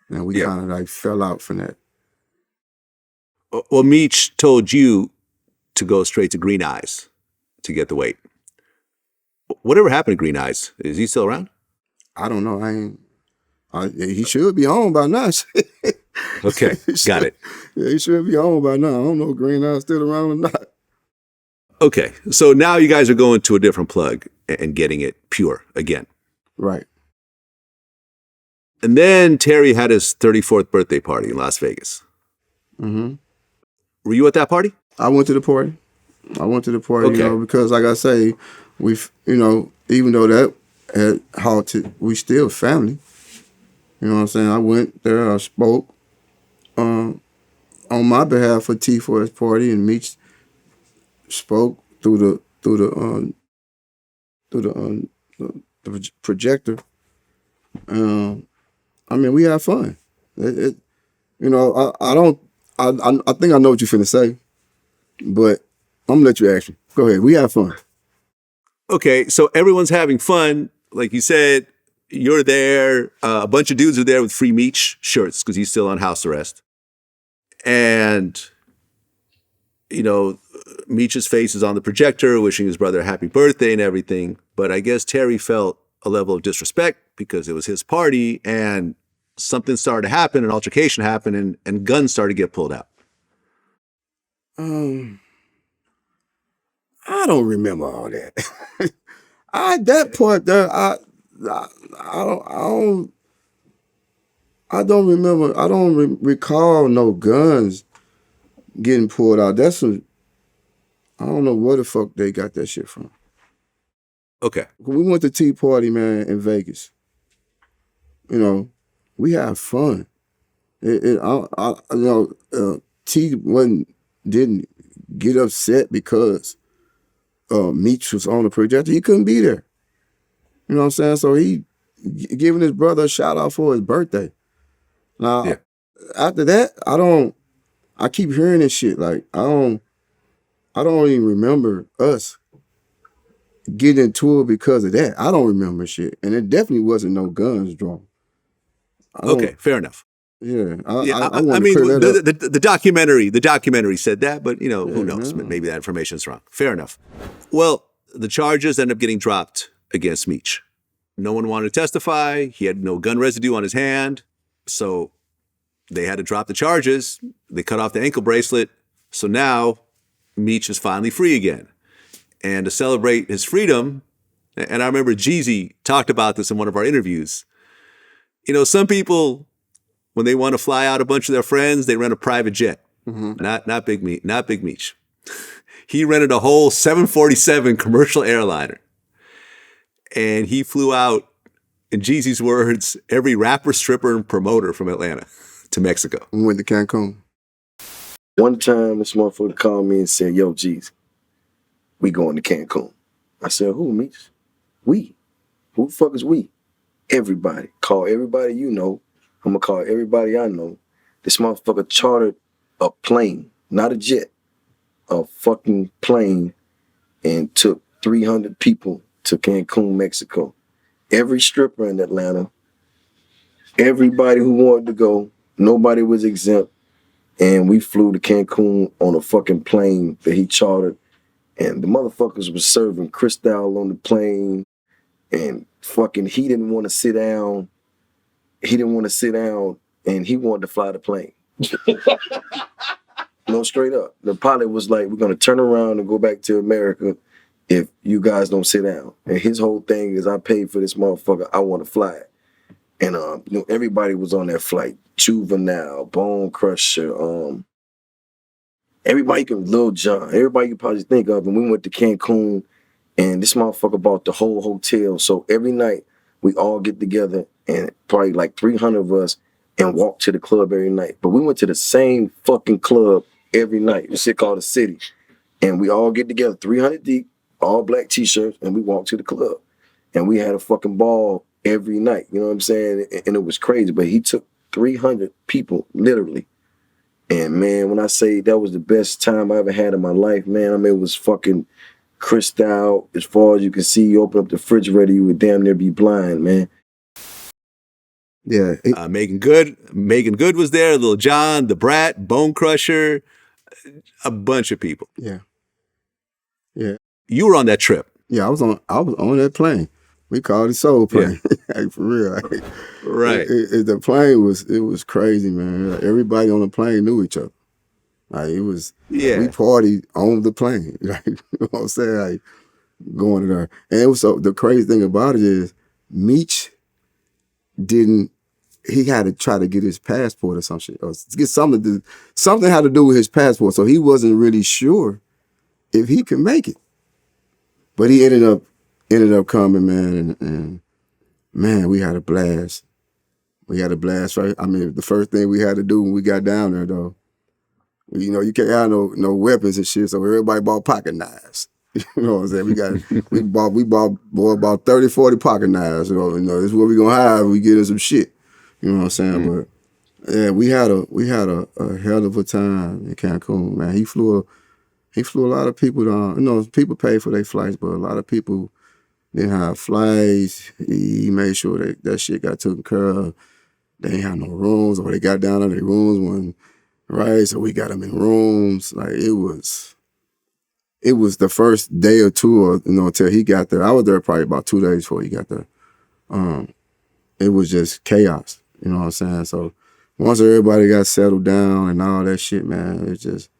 And we kind of like fell out from that. Well, Meech told you to go straight to Green Eyes to get the weight. Whatever happened to Green Eyes? Is he still around? I don't know. He should be home by now. Okay, got it. Yeah, he should be home by now. I don't know if Green Eyes still around or not. Okay, so now you guys are going to a different plug, and getting it pure again. Right. And then Terry had his 34th birthday party in Las Vegas. Mm-hmm. Were you at that party? I went to the party. Okay. You know, because like I say, even though that had halted, we still family. You know what I'm saying? I went there, I spoke on my behalf for T for his party, and Meech spoke through the projector. I mean, we had fun. I think I know what you're finna say, but I'm gonna let you ask me. Go ahead. We had fun. Okay, so everyone's having fun. Like you said, you're there. A bunch of dudes are there with free Meech shirts because he's still on house arrest. And, Meech's face is on the projector, wishing his brother a happy birthday and everything. But I guess Terry felt a level of disrespect because it was his party and something started to happen, an altercation happened, and guns started to get pulled out. I don't remember all that. That part there, I don't remember. I don't recall no guns getting pulled out. I don't know where the fuck they got that shit from. Okay. We went to Tea Party, man, in Vegas. We had fun. T didn't get upset because Meech was on the projector. He couldn't be there. You know what I'm saying? So he giving his brother a shout out for his birthday. Now, After that, I keep hearing this shit. Like, I don't even remember us getting into it because of that. I don't remember shit. And it definitely wasn't no guns drawn. Okay, fair enough. Yeah. I mean, the documentary said that, but who knows? Maybe that information is wrong. Fair enough. Well, the charges ended up getting dropped against Meech. No one wanted to testify. He had no gun residue on his hand. So they had to drop the charges. They cut off the ankle bracelet. So now Meech is finally free again. And to celebrate his freedom, and I remember Jeezy talked about this in one of our interviews. Some people, when they want to fly out a bunch of their friends, they rent a private jet. Mm-hmm. Not Big Meech. He rented a whole 747 commercial airliner. And he flew out, in Jeezy's words, every rapper, stripper, and promoter from Atlanta to Mexico. We went to Cancun. One time, this motherfucker called me and said, "Yo, Jeezy, we going to Cancun." I said, "Who, Meech?" "We." "Who the fuck is we?" "Everybody." "Call everybody you know. I'm going to call everybody I know." This motherfucker chartered a plane, not a jet, a fucking plane, and took 300 people to Cancun, Mexico. Every stripper in Atlanta, everybody who wanted to go, nobody was exempt. And we flew to Cancun on a fucking plane that he chartered. And the motherfuckers was serving Cristal on the plane. And fucking he didn't want to sit down. And he wanted to fly the plane. No, straight up. The pilot was like, "We're going to turn around and go back to America if you guys don't sit down." And his whole thing is, "I paid for this motherfucker. I want to fly it." And everybody was on that flight. Juvenile, Bone Crusher, Lil Jon, everybody you could probably think of. And we went to Cancun, and this motherfucker bought the whole hotel. So every night we all get together, and probably like 300 of us, and walk to the club every night. But we went to the same fucking club every night. This shit called The City. And we all get together, 300 deep, all black t-shirts, and we walk to the club. And we had a fucking ball every night. You know what I'm saying? And it was crazy. But he took 300 people, literally. And man, when I say that was the best time I ever had in my life, man, I mean, it was fucking Cristal. As far as you can see, you open up the refrigerator, you would damn near be blind, man. Yeah. Megan Good was there, Lil Jon, The Brat, Bone Crusher, a bunch of people. Yeah. You were on that trip. Yeah, I was on that plane. We called it Soul Plane. Yeah. For real. Right. The plane was crazy, man. Like, everybody on the plane knew each other. Like, it was, we partied on the plane. Like, you know what I'm saying? Like, going to there. And it was so the crazy thing about it is Meech didn't. He had to try to get his passport or some shit, or get something had to do with his passport. So he wasn't really sure if he could make it. But he ended up coming, man, and man, we had a blast. We had a blast, right? I mean, the first thing we had to do when we got down there, though, you know, you can't have no weapons and shit, so everybody bought pocket knives. You know what I'm saying? We bought about 30, 40 pocket knives. You know, this is what we gonna have when we get in some shit. You know what I'm saying? But yeah, we had a hell of a time in Cancun, man. He flew a lot of people down. You know, people paid for their flights, but a lot of people didn't have flights. He made sure that shit got taken care of. They ain't had no rooms, or they got down on their rooms when, right? So we got them in rooms. Like it was the first day or two, or until he got there. I was there probably about 2 days before he got there. It was just chaos. You know what I'm saying? So once everybody got settled down and all that shit, man, it was just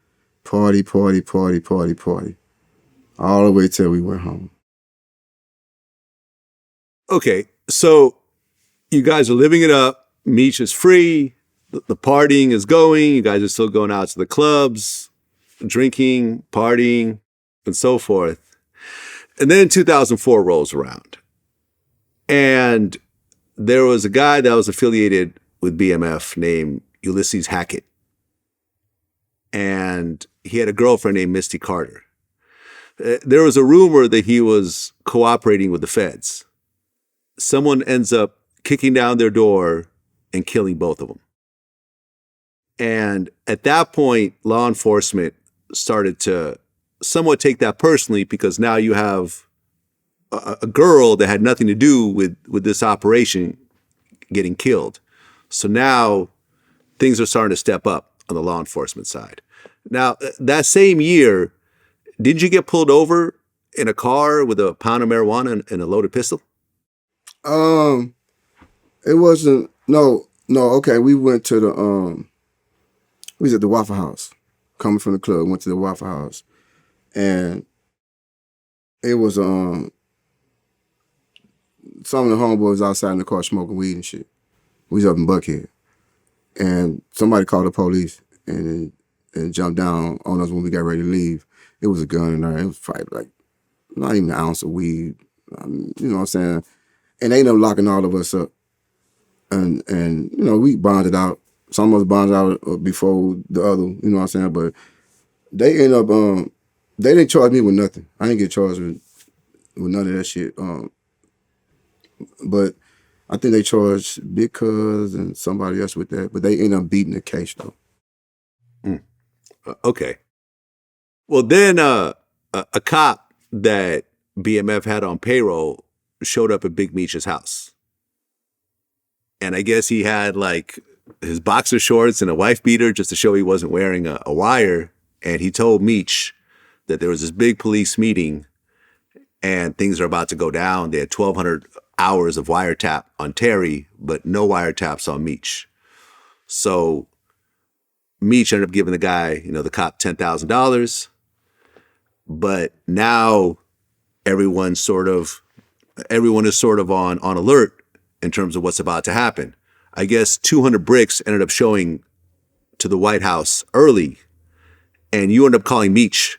party, party, party, party, party, all the way till we went home. Okay, so you guys are living it up. Meech is free. The partying is going. You guys are still going out to the clubs, drinking, partying, and so forth. And then 2004 rolls around. And there was a guy that was affiliated with BMF named Ulysses Hackett. And he had a girlfriend named Misty Carter. There was a rumor that he was cooperating with the feds. Someone ends up kicking down their door and killing both of them. And at that point, law enforcement started to somewhat take that personally, because now you have a girl that had nothing to do with this operation getting killed. So now things are starting to step up on the law enforcement side. Now, that same year, didn't you get pulled over in a car with a pound of marijuana and a loaded pistol? It wasn't, no, okay, we went to we was at the Waffle House, coming from the club, went to the Waffle House, and it was, some of the homeboys outside in the car smoking weed and shit. We was up in Buckhead, and somebody called the police and jumped down on us when we got ready to leave. It was a gun in there. It was probably like not even an ounce of weed. You know what I'm saying? And they ended up locking all of us up. And we bonded out. Some of us bonded out before the other, you know what I'm saying? But they ended up, they didn't charge me with nothing. I didn't get charged with none of that shit. But I think they charged Big Cuz and somebody else with that. But they ended up beating the case, though. Okay. Well, then a cop that BMF had on payroll showed up at Big Meech's house. And I guess he had like his boxer shorts and a wife beater just to show he wasn't wearing a wire. And he told Meech that there was this big police meeting and things are about to go down. They had 1,200 hours of wiretap on Terry, but no wiretaps on Meech. So Meech ended up giving the guy, the cop $10,000. But now everyone is sort of on alert in terms of what's about to happen. I guess 200 bricks ended up showing to the White House early, and you ended up calling Meech,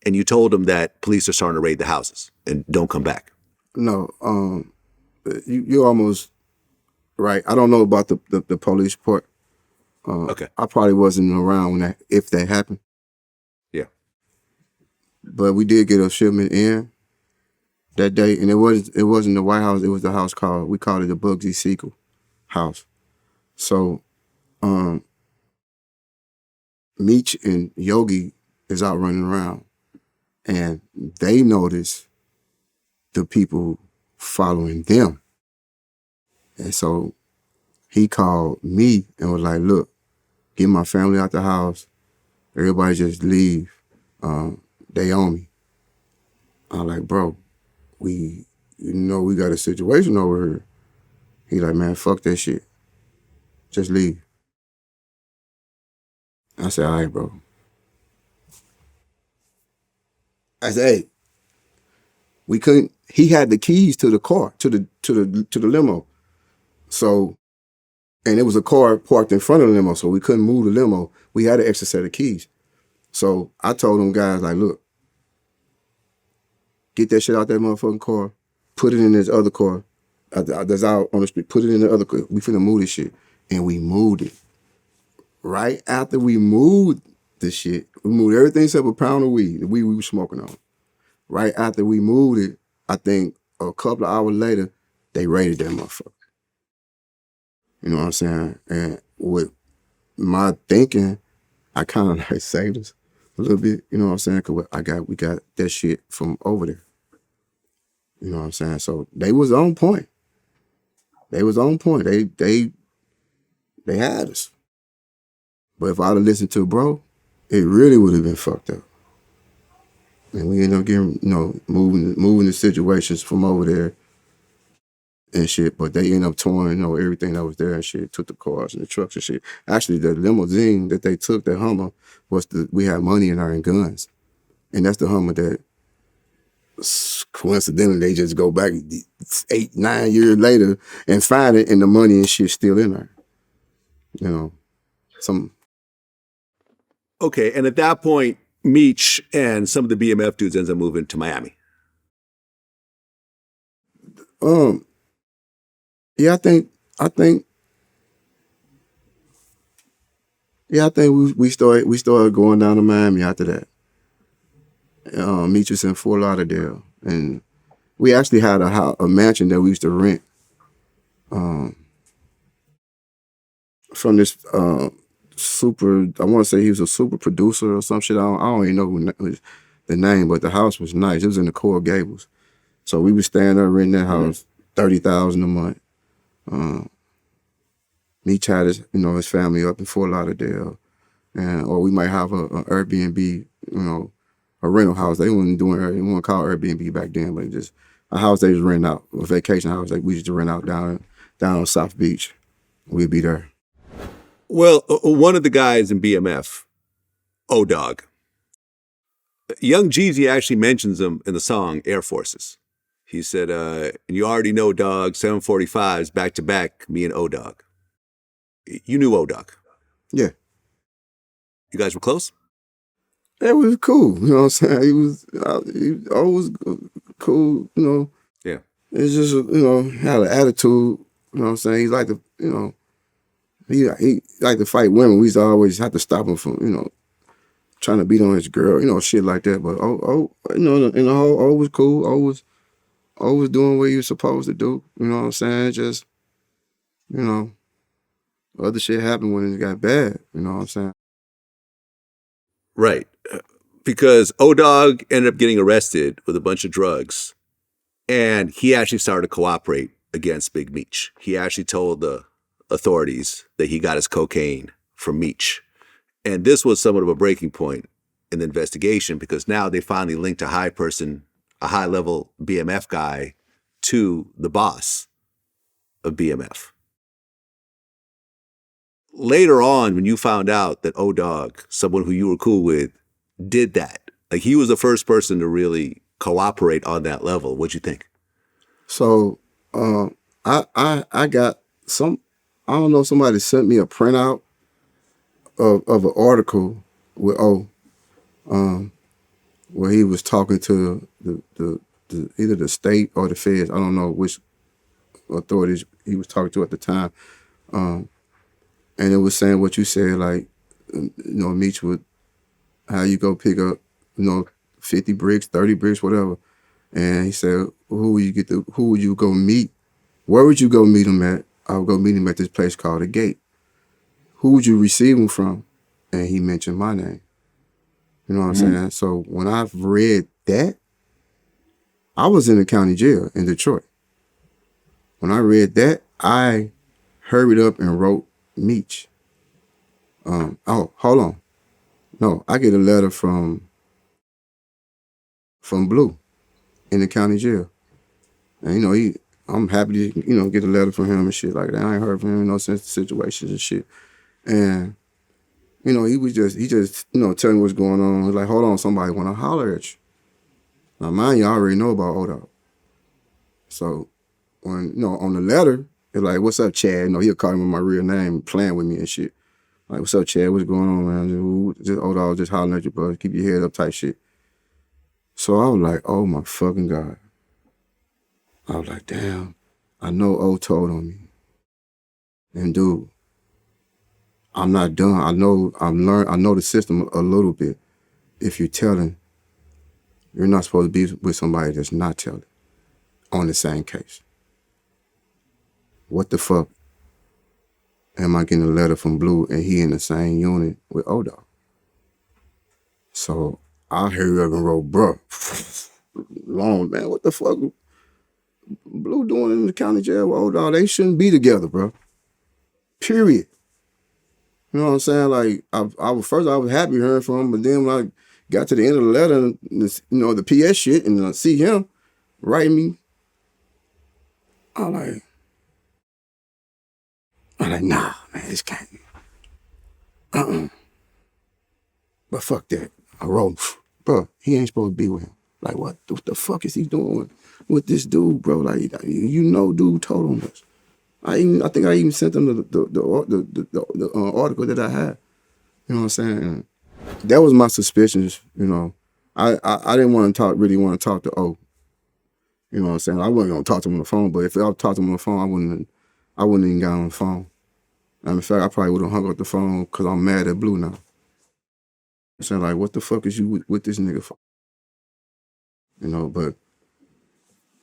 and you told him that police are starting to raid the houses and don't come back. No, you're almost right. I don't know about the police part. Okay. I probably wasn't around if that happened. Yeah. But we did get a shipment in that day, and it wasn't the White House. It was the house we called it the Bugsy Siegel house. So, Meech and Yogi is out running around, and they notice the people following them, and so he called me and was like, "Look, get my family out the house. Everybody just leave. They own me." I'm like, "Bro, we got a situation over here." He like, "Man, fuck that shit. Just leave." I said, "All right, bro." I said, "Hey, We couldn't. He had the keys to the car, to the limo. So, and it was a car parked in front of the limo, so we couldn't move the limo. We had an extra set of keys. So I told them guys, like, look, get that shit out that motherfucking car, put it in this other car that's out on the street, put it in the other car. We finna move this shit. And we moved it. Right after we moved the shit, we moved everything except a pound of weed, the weed we were smoking on. Right after we moved it, I think a couple of hours later, they raided that motherfucker. You know what I'm saying? And with my thinking, I kind of like saved us a little bit. You know what I'm saying? Cause we got that shit from over there. You know what I'm saying? So they was on point. They was on point. They had us. But if I'd have listened to bro, it really would have been fucked up. And we ended up getting, moving the situations from over there and shit. But they ended up touring, everything that was there and shit. Took the cars and the trucks and shit. Actually, the limousine that they took, that Hummer, we had money in there and guns. And that's the Hummer that coincidentally they just go back 8-9 years later and find it, and the money and shit still in there. Okay, and at that point, Meech and some of the BMF dudes ends up moving to Miami. Yeah, I think we started going down to Miami after that. Meech was in Fort Lauderdale, and we actually had a mansion that we used to rent from this super. I want to say he was a super producer or some shit. I don't even know the name, but the house was nice. It was in the Coral Gables, so we was staying there renting that house, $30,000 a month. Meech had his family up in Fort Lauderdale, or we might have an Airbnb, a rental house. They weren't call it Airbnb back then, but just a house they just rent out, a vacation house that we used to rent out down on South Beach. We'd be there. Well, one of the guys in BMF, O-Dog, young Jeezy actually mentions him in the song Air Forces. He said, and you already know, dog, 745s back to back, me and O-Dog. You knew O-Dog. Yeah. You guys were close? It was cool, you know what I'm saying? He was always cool, Yeah. It's just, had an attitude, you know what I'm saying? He liked to, he liked to fight women. We used to always have to stop him from, trying to beat on his girl, shit like that. But, in the whole, was cool. Always doing what he was supposed to do, you know what I'm saying? Just, other shit happened when it got bad, you know what I'm saying? Right. Because O-Dog ended up getting arrested with a bunch of drugs, and he actually started to cooperate against Big Meech. He actually told the authorities that he got his cocaine from Meech. And this was somewhat of a breaking point in the investigation, because now they finally linked a high-level BMF guy to the boss of BMF. Later on, when you found out that O-Dog, someone who you were cool with, did that, like he was the first person to really cooperate on that level, what'd you think? So I got I don't know, somebody sent me a printout of an article with where he was talking to the either the state or the feds. I don't know which authorities he was talking to at the time. And it was saying what you said, like, Meech would, how you go pick up, 50 bricks, 30 bricks, whatever. And he said, who would you go meet? Where would you go meet him at? I would go meet him at this place called The Gate. Who would you receive him from? And he mentioned my name. You know what I'm saying? So when I've read that, I was in the county jail in Detroit. When I read that, I hurried up and wrote Meech. Oh, hold on. No, I get a letter from Blue in the county jail. And I'm happy to, get a letter from him and shit like that. I ain't heard from him, since the situations and shit. And, he just, telling me what's going on. He's like, hold on, somebody wanna holler at you. Now, mind you, I already know about O-Dog. So when, on the letter, it's like, what's up, Chad? He'll call me with my real name, playing with me and shit. Like, what's up, Chad? What's going on, man? Just O-Dog, just hollering at you, bro. Keep your head up type shit. So I was like, oh my fucking God. I was like, damn, I know O told on me. And dude, I'm not done. I know the system a little bit. If you're telling, you're not supposed to be with somebody that's not telling on the same case. What the fuck am I getting a letter from Blue and he in the same unit with O-Dog? So I heard up and wrote, bruh, long, man, what the fuck Blue doing in the county jail with O-Dog? They shouldn't be together, bro. Period. You know what I'm saying? Like, I was happy hearing from him, but then when I got to the end of the letter, and the PS shit, and I see him writing me, I'm like, nah, man, this can't. But fuck that. I wrote, bro, he ain't supposed to be with him. Like, what the fuck is he doing with this dude, bro? Like, dude told him this. I think I even sent him the article that I had. You know what I'm saying? And that was my suspicions. I didn't really want to talk to O. You know what I'm saying? I wasn't gonna talk to him on the phone, but if I talked to him on the phone, I wouldn't even got on the phone. In fact, I probably would have hung up the phone because I'm mad at Blue now. I'm saying, like, what the fuck is you with this nigga for? But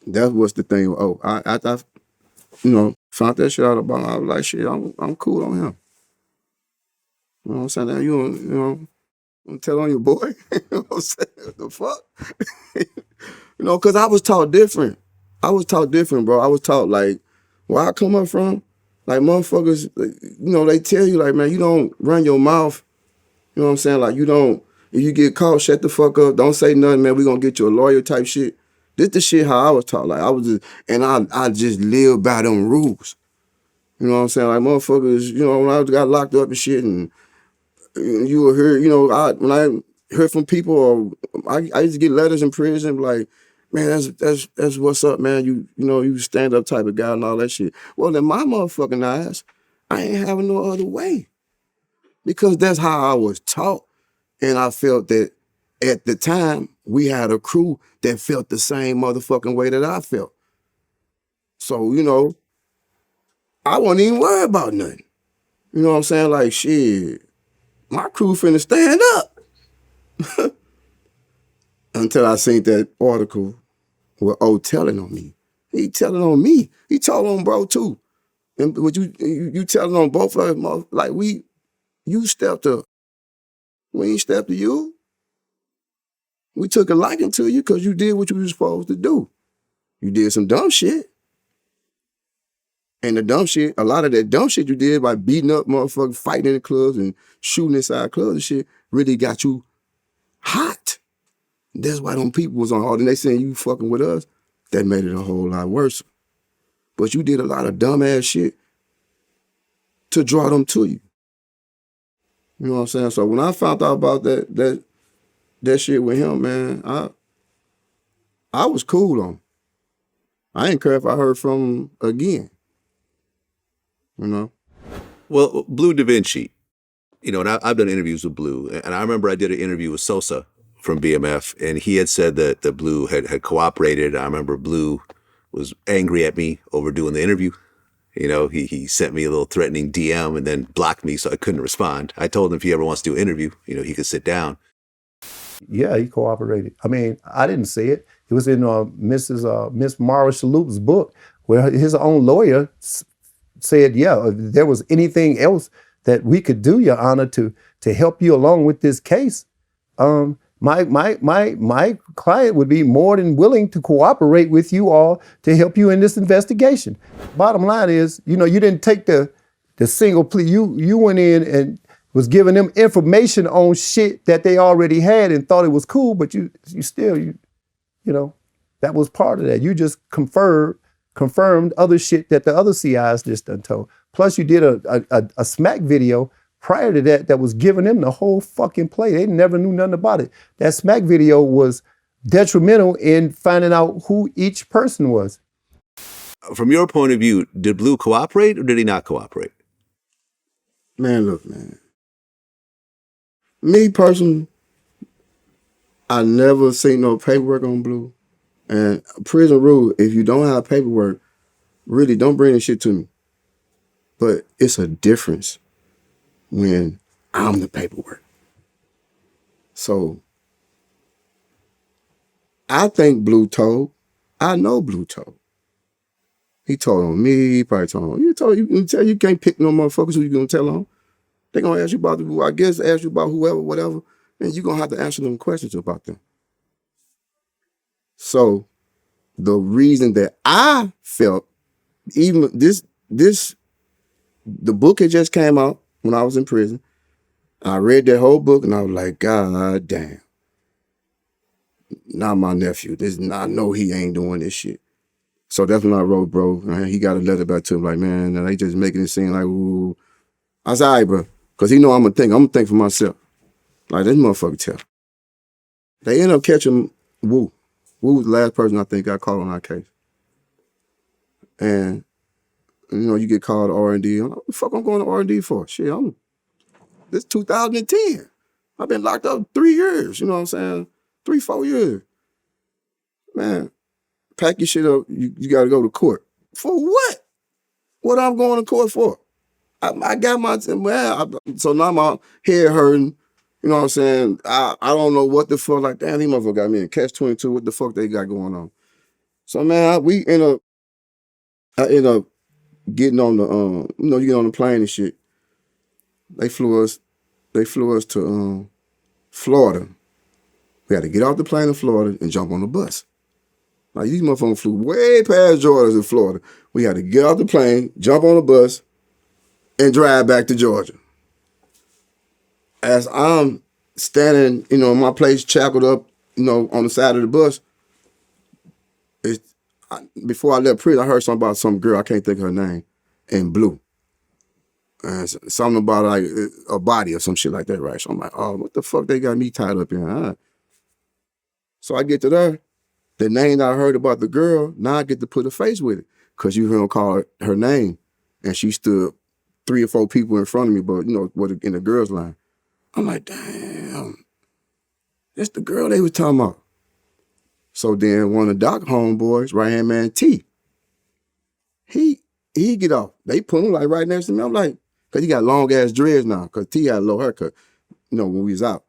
that was the thing. Oh, I found that shit out about him. I was like, shit, I'm cool on him. You know what I'm saying? Now you don't tell on your boy. You know what I'm saying? What the fuck? Because I was taught different. Bro. I was taught, like, where I come up from, like, motherfuckers, they tell you, like, man, you don't run your mouth. You know what I'm saying? Like, if you get caught, shut the fuck up. Don't say nothing, man. We gonna get you a lawyer type shit. This the shit how I was taught. Like, I just live by them rules. You know what I'm saying? Like, motherfuckers, when I got locked up and shit, and you were here, when I heard from people, or I used to get letters in prison, like, man, that's what's up, man. You stand up type of guy and all that shit. Well, in my motherfucking eyes, I ain't having no other way. Because that's how I was taught. And I felt that at the time, we had a crew that felt the same motherfucking way that I felt. So, I wasn't even worried about nothing. You know what I'm saying? Like, shit, my crew finna stand up. Until I seen that article with O telling on me. He telling on me. He told on bro too. And what you telling on both of us, like you stepped up. We ain't stepped to you. We took a liking to you because you did what you were supposed to do. You did some dumb shit. And the dumb shit, a lot of that dumb shit you did by beating up motherfuckers, fighting in the clubs and shooting inside clubs and shit, really got you hot. That's why them people was on hard. And they saying you fucking with us. That made it a whole lot worse. But you did a lot of dumbass shit to draw them to you. You know what I'm saying? So when I found out about that shit with him, man, I was cool on him. I didn't care if I heard from him again. Well, Blue Da Vinci, and I've done interviews with Blue, and I remember I did an interview with Sosa from BMF, and he had said that the Blue had cooperated. I remember Blue was angry at me over doing the interview. He sent me a little threatening DM and then blocked me, so I couldn't respond. I told him if he ever wants to do an interview, he could sit down. Yeah, he cooperated. I mean, I didn't see it. It was in Miss Mara Shaloup's book, where his own lawyer said, yeah, if there was anything else that we could do, Your Honor, to help you along with this case, my client would be more than willing to cooperate with you all to help you in this investigation. Bottom line is, you didn't take the single plea. You went in and was giving them information on shit that they already had and thought it was cool, but you still, that was part of that. You just confirmed other shit that the other CIs just done told. Plus you did a smack video prior to that was giving them the whole fucking play. They never knew nothing about it. That smack video was detrimental in finding out who each person was. From your point of view, did Blue cooperate or did he not cooperate? Man, look, man. Me personally, I never seen no paperwork on Blue. And prison rule, if you don't have paperwork, really don't bring this shit to me. But it's a difference when I'm the paperwork. So I think Blue told. I know Blue told. He told on me, he probably told on you can't pick no motherfuckers who you gonna tell on. They gonna ask you about ask you about whoever, whatever, and you gonna have to answer them questions about them. So the reason that I felt, even the book had just came out when I was in prison. I read that whole book and I was like, God damn. Not my nephew. I know he ain't doing this shit. So that's when I wrote, bro. He got a letter back to him like, man, they just making it seem like, ooh. I said, all right, bro. Because he know I'm going to think for myself. Like, this motherfucker tell. They ended up catching Wu. Wu was the last person I think got caught on our case. And, you get called to R&D. I'm like, what the fuck I'm going to R&D for? Shit, this 2010. I've been locked up 3 years, you know what I'm saying? 3-4 years. Man, pack your shit up. You got to go to court. For what? What I'm going to court for? I got my, so now my head hurting. You know what I'm saying? I don't know what the fuck, like, damn, these motherfuckers got me in catch-22. What the fuck they got going on? So, man, I end up getting on the, you get on the plane and shit. They flew us to Florida. We had to get off the plane in Florida and jump on the bus. Like, these motherfuckers flew way past Georgia in Florida. We had to get off the plane, jump on the bus, and drive back to Georgia. As I'm standing, in my place, shackled up, on the side of the bus, before I left prison, I heard something about some girl, I can't think of her name, in blue. And something about like a body or some shit like that, right? So I'm like, oh, what the fuck they got me tied up in? Huh? So I get to there. The name that I heard about the girl, now I get to put a face with it. Because you heard him call her name. And she stood 3 or 4 people in front of me, but, in the girls' line. I'm like, damn. That's the girl they was talking about. So then one of the doc homeboys, right-hand man T, he get off. They put him like right next to me. I'm like, because he got long-ass dreads now. Because T had a low haircut, when we was out.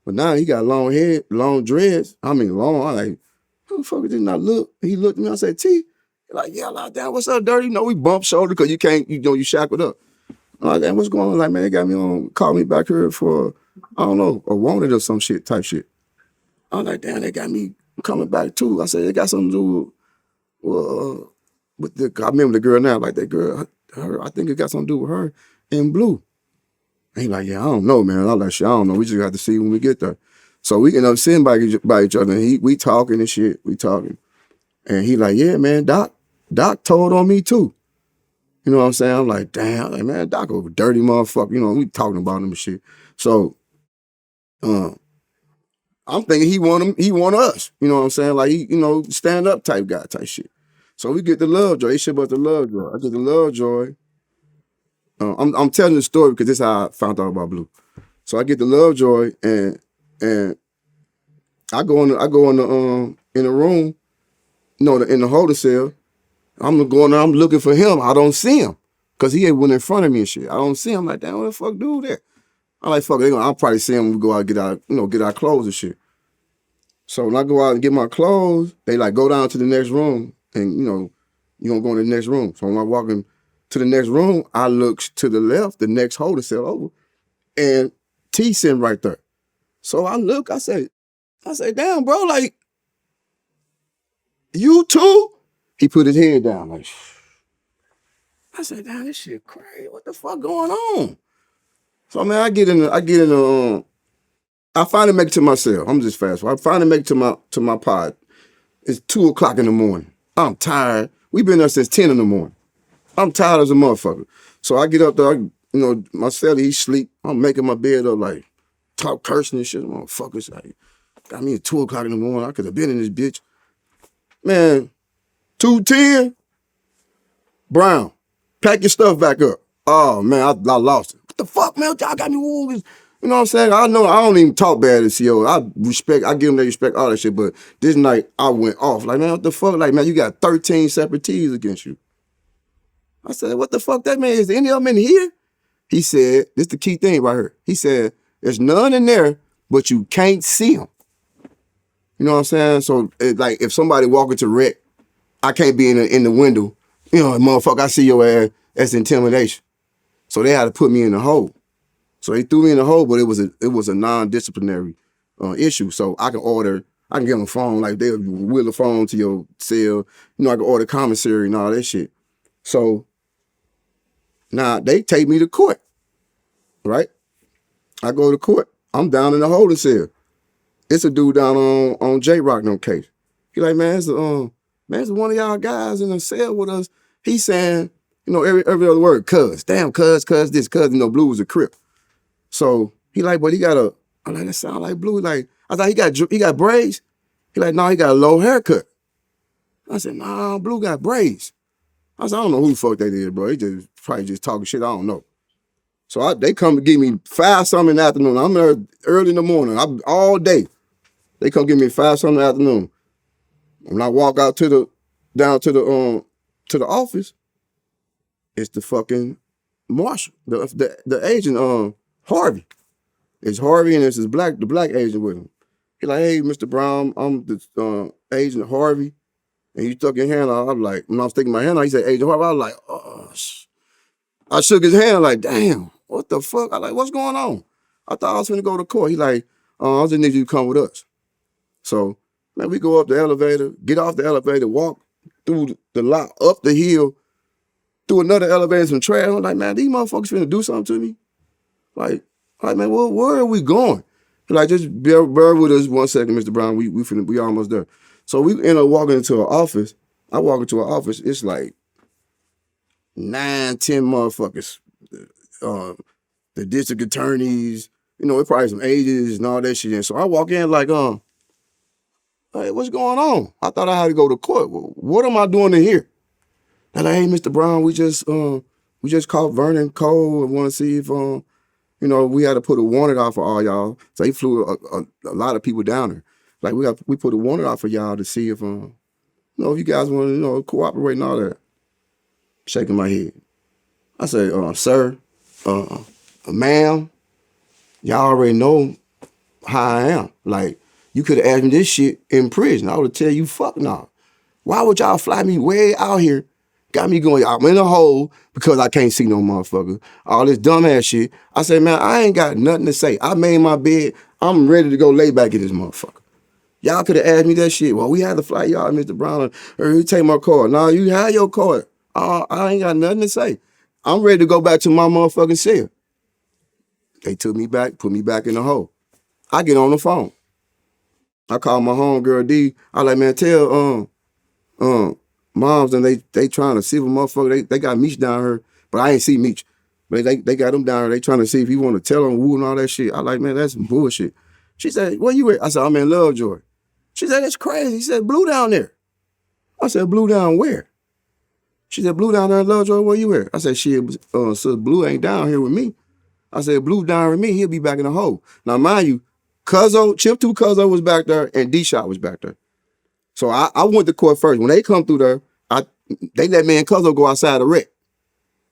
But now he got long hair, long dreads. I mean, long. I'm like, who the fuck did not look? He looked at me. I said, T. He's like, yeah, like, damn, what's up, dirty? We bumped shoulder because you can't, you shackled up. I'm like, damn, what's going on? Like, man, they got me on, called me back here for, I don't know, a wanted or some shit, type shit. I'm like, damn, they got me coming back too. I said, they got something to do with I remember the girl now, like that girl, her, I think it got something to do with her in blue. And he like, yeah, I don't know, man. I'm like, shit, I don't know. We just got to see when we get there. So we end up sitting by each other, and we talking and shit. We talking. And he like, yeah, man, Doc told on me too. You know what I'm saying? I'm like, damn, like, man, Doc a dirty motherfucker. We talking about him and shit. So I'm thinking he want us. You know what I'm saying? Like, he, stand up type guy type shit. So we get the Lovejoy. They shit about the Lovejoy. I get the Lovejoy. I'm telling the story because this is how I found out about Blue. So I get the Lovejoy and I go in the room, in the holder cell. I'm going there, I'm looking for him. I don't see him. Cause he went in front of me and shit. I don't see him. I'm like, damn, what the fuck dude there? I'm like, fuck it, I'll probably see him when we go out and get our clothes and shit. So when I go out and get my clothes, they like go down to the next room and you're gonna go in the next room. So when I walk in to the next room, I look to the left, the next holder cell over, and T sitting right there. So I look, I say, damn, bro, like, you too? He put his head down, like, I said, damn, this shit crazy. What the fuck going on? So man, I finally make it to my cell. I'm just fast. I finally make it to my pod. It's 2:00 in the morning. I'm tired. We've been there since 10 in the morning. I'm tired as a motherfucker. So I get up there, my celly, he sleep. I'm making my bed up, like, talk cursing and shit. Motherfuckers, like, got me at 2 o'clock in the morning. I could have been in this bitch. Man, 2:10, Brown, pack your stuff back up. Oh, man, I lost it. What the fuck, man? Y'all got me wounded. You know what I'm saying? I know I don't even talk bad to CO. I give them their respect, all that shit. But this night, I went off. Like, man, what the fuck? Like, man, you got 13 separate T's against you. I said, what the fuck that man? Is any of them in here? He said, this is the key thing right here. He said, there's none in there, but you can't see them. You know what I'm saying? So, like, if somebody walk into wreck, I can't be in the window. You know, motherfucker, I see your ass. That's intimidation. So they had to put me in the hole. So they threw me in the hole, but it was a non-disciplinary issue. So I can get on the phone, like they'll wheel the phone to your cell. You know, I can order commissary and all that shit. So now they take me to court, right? I go to court. I'm down in the holding cell. It's a dude down on J-Rock no case. He like, man, it's one of y'all guys in the cell with us. He's saying, you know, every other word, cuz. Damn, cuz this, cuz, you know, Blue was a Crip. So he like, but he got I'm like, that sound like Blue. Like, I thought he got braids. He like, no, he got a low haircut. I said, nah, Blue got braids. I said, I don't know who the fuck they did, bro. He just probably just talking shit. I don't know. So they come to give me 5-something in the afternoon. I'm there early in the morning. All day. They come give me 5-something in the afternoon. When I walk out down to the office, it's the fucking marshal, the agent, Harvey. It's Harvey and it's the black agent with him. He like, hey, Mr. Brown, I'm the agent Harvey. And he stuck his hand out. I'm like, when I was sticking my hand out, he said, Agent Harvey. I was like, oh, I shook his hand like, damn, what the fuck? I like, what's going on? I thought I was finna go to court. He like, I just need you to come with us. So, man, we go up the elevator, get off the elevator, walk through the lot, up the hill, through another elevator, some trash. I'm like, man, these motherfuckers finna do something to me? Like, man, where are we going? He like, just bear with us 1 second, Mr. Brown. We almost there. So we end up walking into an office. I walk into an office. It's like 9, 10 motherfuckers. The district attorneys, you know, it probably some agents and all that shit. And so I walk in like, hey, what's going on? I thought I had to go to court. What am I doing in here? They're like, hey, Mr. Brown, we just called Vernon Cole and want to see if you know, we had to put a warrant out for all y'all. So he flew a lot of people down there. Like we put a warrant out for y'all to see if you know, if you guys want to, you know, cooperate and all that. Shaking my head. I say, sir, ma'am, y'all already know how I am. Like, you could have asked me this shit in prison. I would tell you, fuck no. Why would y'all fly me way out here? Got me going, I'm in a hole because I can't see no motherfucker. All this dumbass shit. I say, man, I ain't got nothing to say. I made my bed. I'm ready to go lay back in this motherfucker. Y'all could have asked me that shit. Well, we had to fly y'all, Mr. Brown, or you take my card. No, you had your card. I ain't got nothing to say. I'm ready to go back to my motherfucking cell. They took me back, put me back in the hole. I get on the phone. I call my homegirl D. I like, man, tell moms and they trying to see if a motherfucker, they got Meech down here, but I ain't see Meech. But they got him down here. They trying to see if he want to tell them woo and all that shit. I like, man, that's some bullshit. She said, where you at? I said, I'm in Lovejoy. She said, that's crazy. He said, Blue down there. I said, Blue down where? She said, Blue down there in Lovejoy, where you at? I said, shit, so Blue ain't down here with me. I said, Blue down with me, he'll be back in the hole. Now, mind you, Chip 2 Cuzzo was back there and D-Shot was back there. So I went to court first. When they come through there, they let me and Cuzzo go outside the wreck.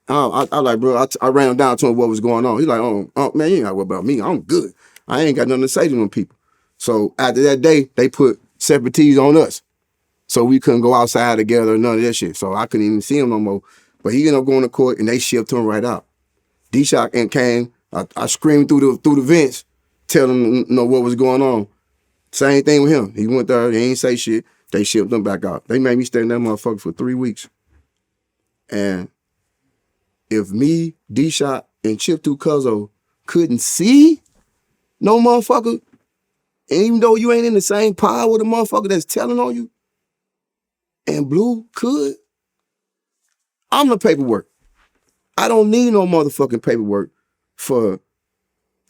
I like, bro, I ran him down to him what was going on. He's like, oh, man, you ain't got to worry about me. I'm good. I ain't got nothing to say to them people. So after that day, they put separate T's on us. So we couldn't go outside together, none of that shit. So I couldn't even see him no more. But he ended up going to court and they shipped him right out. D-Shock and came. I screamed through the vents, telling him, you know, what was going on. Same thing with him. He went there, he ain't say shit. They shipped him back out. They made me stay in that motherfucker for 3 weeks. And if me, D-Shot, and Chip 2 Cuzzo couldn't see no motherfucker, and even though you ain't in the same pile with a motherfucker that's telling on you, and Blue could, I'm the paperwork. I don't need no motherfucking paperwork to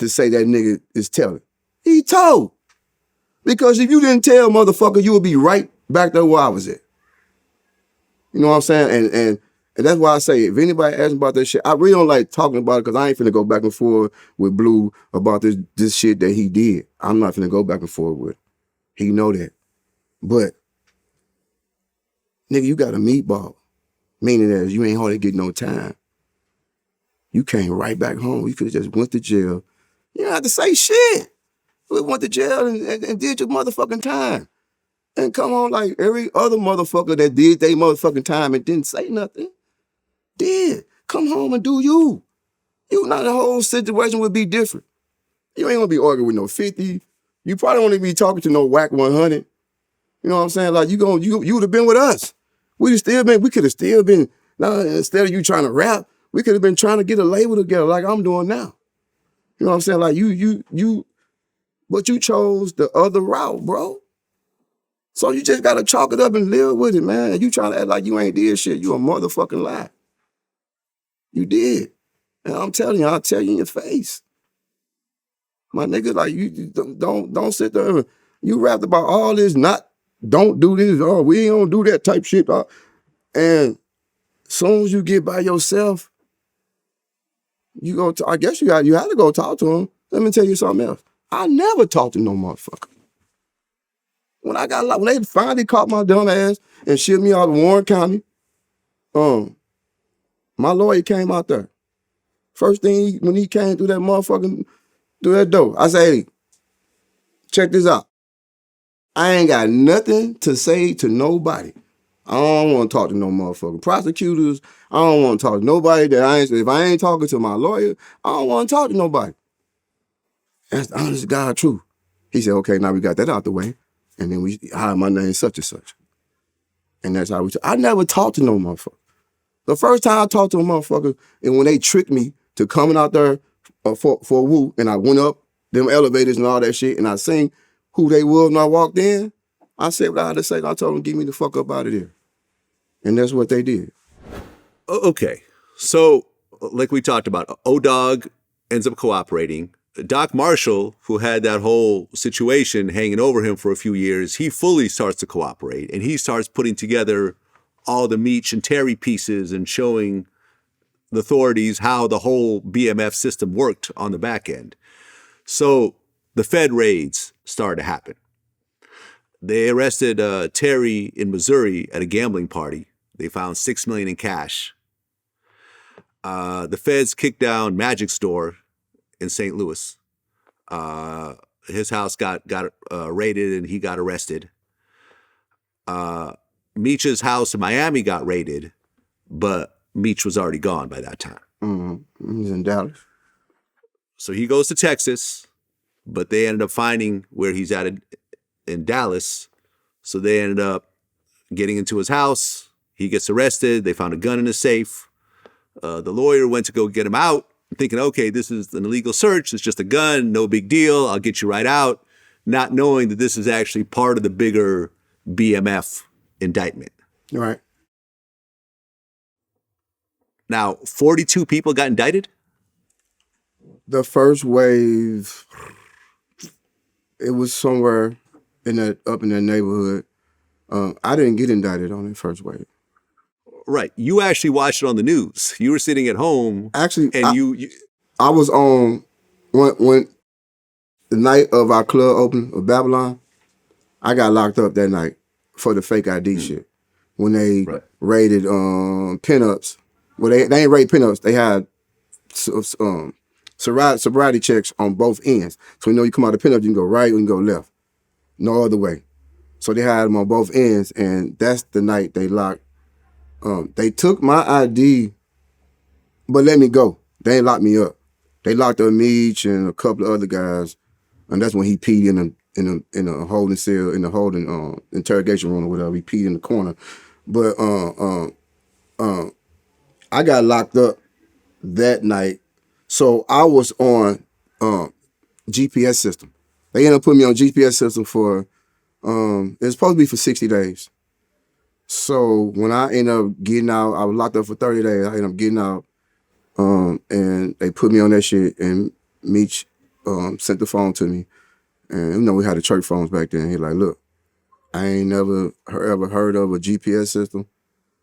say that nigga is telling. He told. Because if you didn't tell, motherfucker, you would be right back there where I was at. You know what I'm saying? And that's why I say, if anybody asks about that shit, I really don't like talking about it because I ain't finna go back and forth with Blue about this shit that he did. I'm not finna go back and forth with. He know that. But, nigga, you got a meatball. Meaning that you ain't hardly get no time. You came right back home. You could have just went to jail. You don't have to say shit. You went to jail and did your motherfucking time. And come on like every other motherfucker that did their motherfucking time and didn't say nothing. Did. Come home and do you. You know, the whole situation would be different. You ain't gonna be arguing with no 50. You probably won't even be talking to no whack 100. You know what I'm saying? Like you would have been with us. We could have still been, now instead of you trying to rap, we could have been trying to get a label together like I'm doing now. You know what I'm saying? Like but you chose the other route, bro. So you just gotta chalk it up and live with it, man. And you trying to act like you ain't did shit. You a motherfucking lie. You did. And I'm telling you, I'll tell you in your face. My nigga, like you don't sit there and you rapped about all this, don't do this, we ain't gonna do that type shit. And as soon as you get by yourself, you go I guess you had to go talk to him. Let me tell you something else. I never talked to no motherfucker. When they finally caught my dumb ass and shipped me out of Warren County, my lawyer came out there. First thing, when he came through that door, I said, hey, check this out. I ain't got nothing to say to nobody. I don't want to talk to no motherfucking prosecutors. I don't want to talk to nobody if I ain't talking to my lawyer, I don't want to talk to nobody. That's the honest God truth. He said, okay, now we got that out the way. And then we hired my name such and such. And that's how I never talked to no motherfucker. The first time I talked to a motherfucker, and when they tricked me to coming out there for a woo, and I went up them elevators and all that shit, and I seen who they was when I walked in, I said what I had to say. I told them, get me the fuck up out of there. And that's what they did. Okay. So, like we talked about, O-Dog ends up cooperating. Doc Marshall, who had that whole situation hanging over him for a few years, he fully starts to cooperate, and he starts putting together all the Meech and Terry pieces and showing the authorities how the whole BMF system worked on the back end. So the Fed raids started to happen. They arrested Terry in Missouri at a gambling party. They found $6 million in cash. The Feds kicked down Magic Store in St. Louis. His house got raided and he got arrested. Meech's house in Miami got raided, but Meech was already gone by that time. Mm-hmm. He's in Dallas. So he goes to Texas, but they ended up finding where he's at in Dallas. So they ended up getting into his house. He gets arrested. They found a gun in his safe. The lawyer went to go get him out, thinking, okay, this is an illegal search. It's just a gun. No big deal. I'll get you right out. Not knowing that this is actually part of the bigger BMF indictment. Right. Now, 42 people got indicted? The first wave, it was somewhere up in that neighborhood. I didn't get indicted on the first wave. Right. You actually watched it on the news. You were sitting at home. Actually, and I was on when the night of our club opening of Babylon, I got locked up that night for the fake ID shit. When they raided pinups. Well, they ain't raid pinups. They had sobriety checks on both ends. So you come out of pinup, you can go right, you can go left. No other way. So they had them on both ends, and that's the night they locked. They took my ID, but let me go. They ain't locked me up. They locked up Meech and a couple of other guys, and that's when he peed in a holding cell, in the holding interrogation room or whatever. He peed in the corner. But I got locked up that night, so I was on GPS system. They ended up putting me on GPS system for it was supposed to be for 60 days. So when I ended up getting out, I was locked up for 30 days. I ended up getting out, and they put me on that shit, and Meech sent the phone to me. And, you know, we had the church phones back then. He like, look, I ain't never ever heard of a GPS system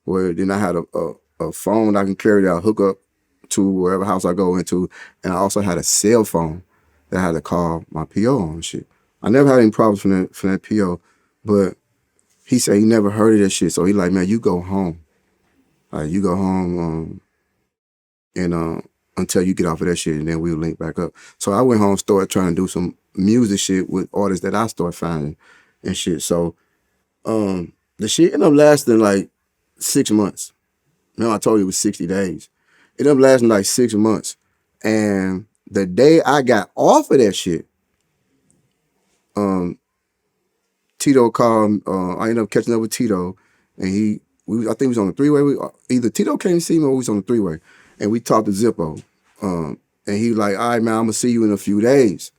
where then I had a phone I can carry that I hook up to wherever house I go into. And I also had a cell phone that I had to call my PO on and shit. I never had any problems from that PO, but he said he never heard of that shit. So he like, man, you go home. Like, you go home and until you get off of that shit, and then we'll link back up. So I went home, started trying to do some music shit with artists that I started finding and shit. So the shit ended up lasting like 6 months. Remember I told you it was 60 days. It ended up lasting like 6 months. And the day I got off of that shit, Tito called, I ended up catching up with Tito, and I think we was on the three-way. Either Tito came to see me or we was on the three-way. And we talked to Zippo. And he was like, all right, man, I'm going to see you in a few days.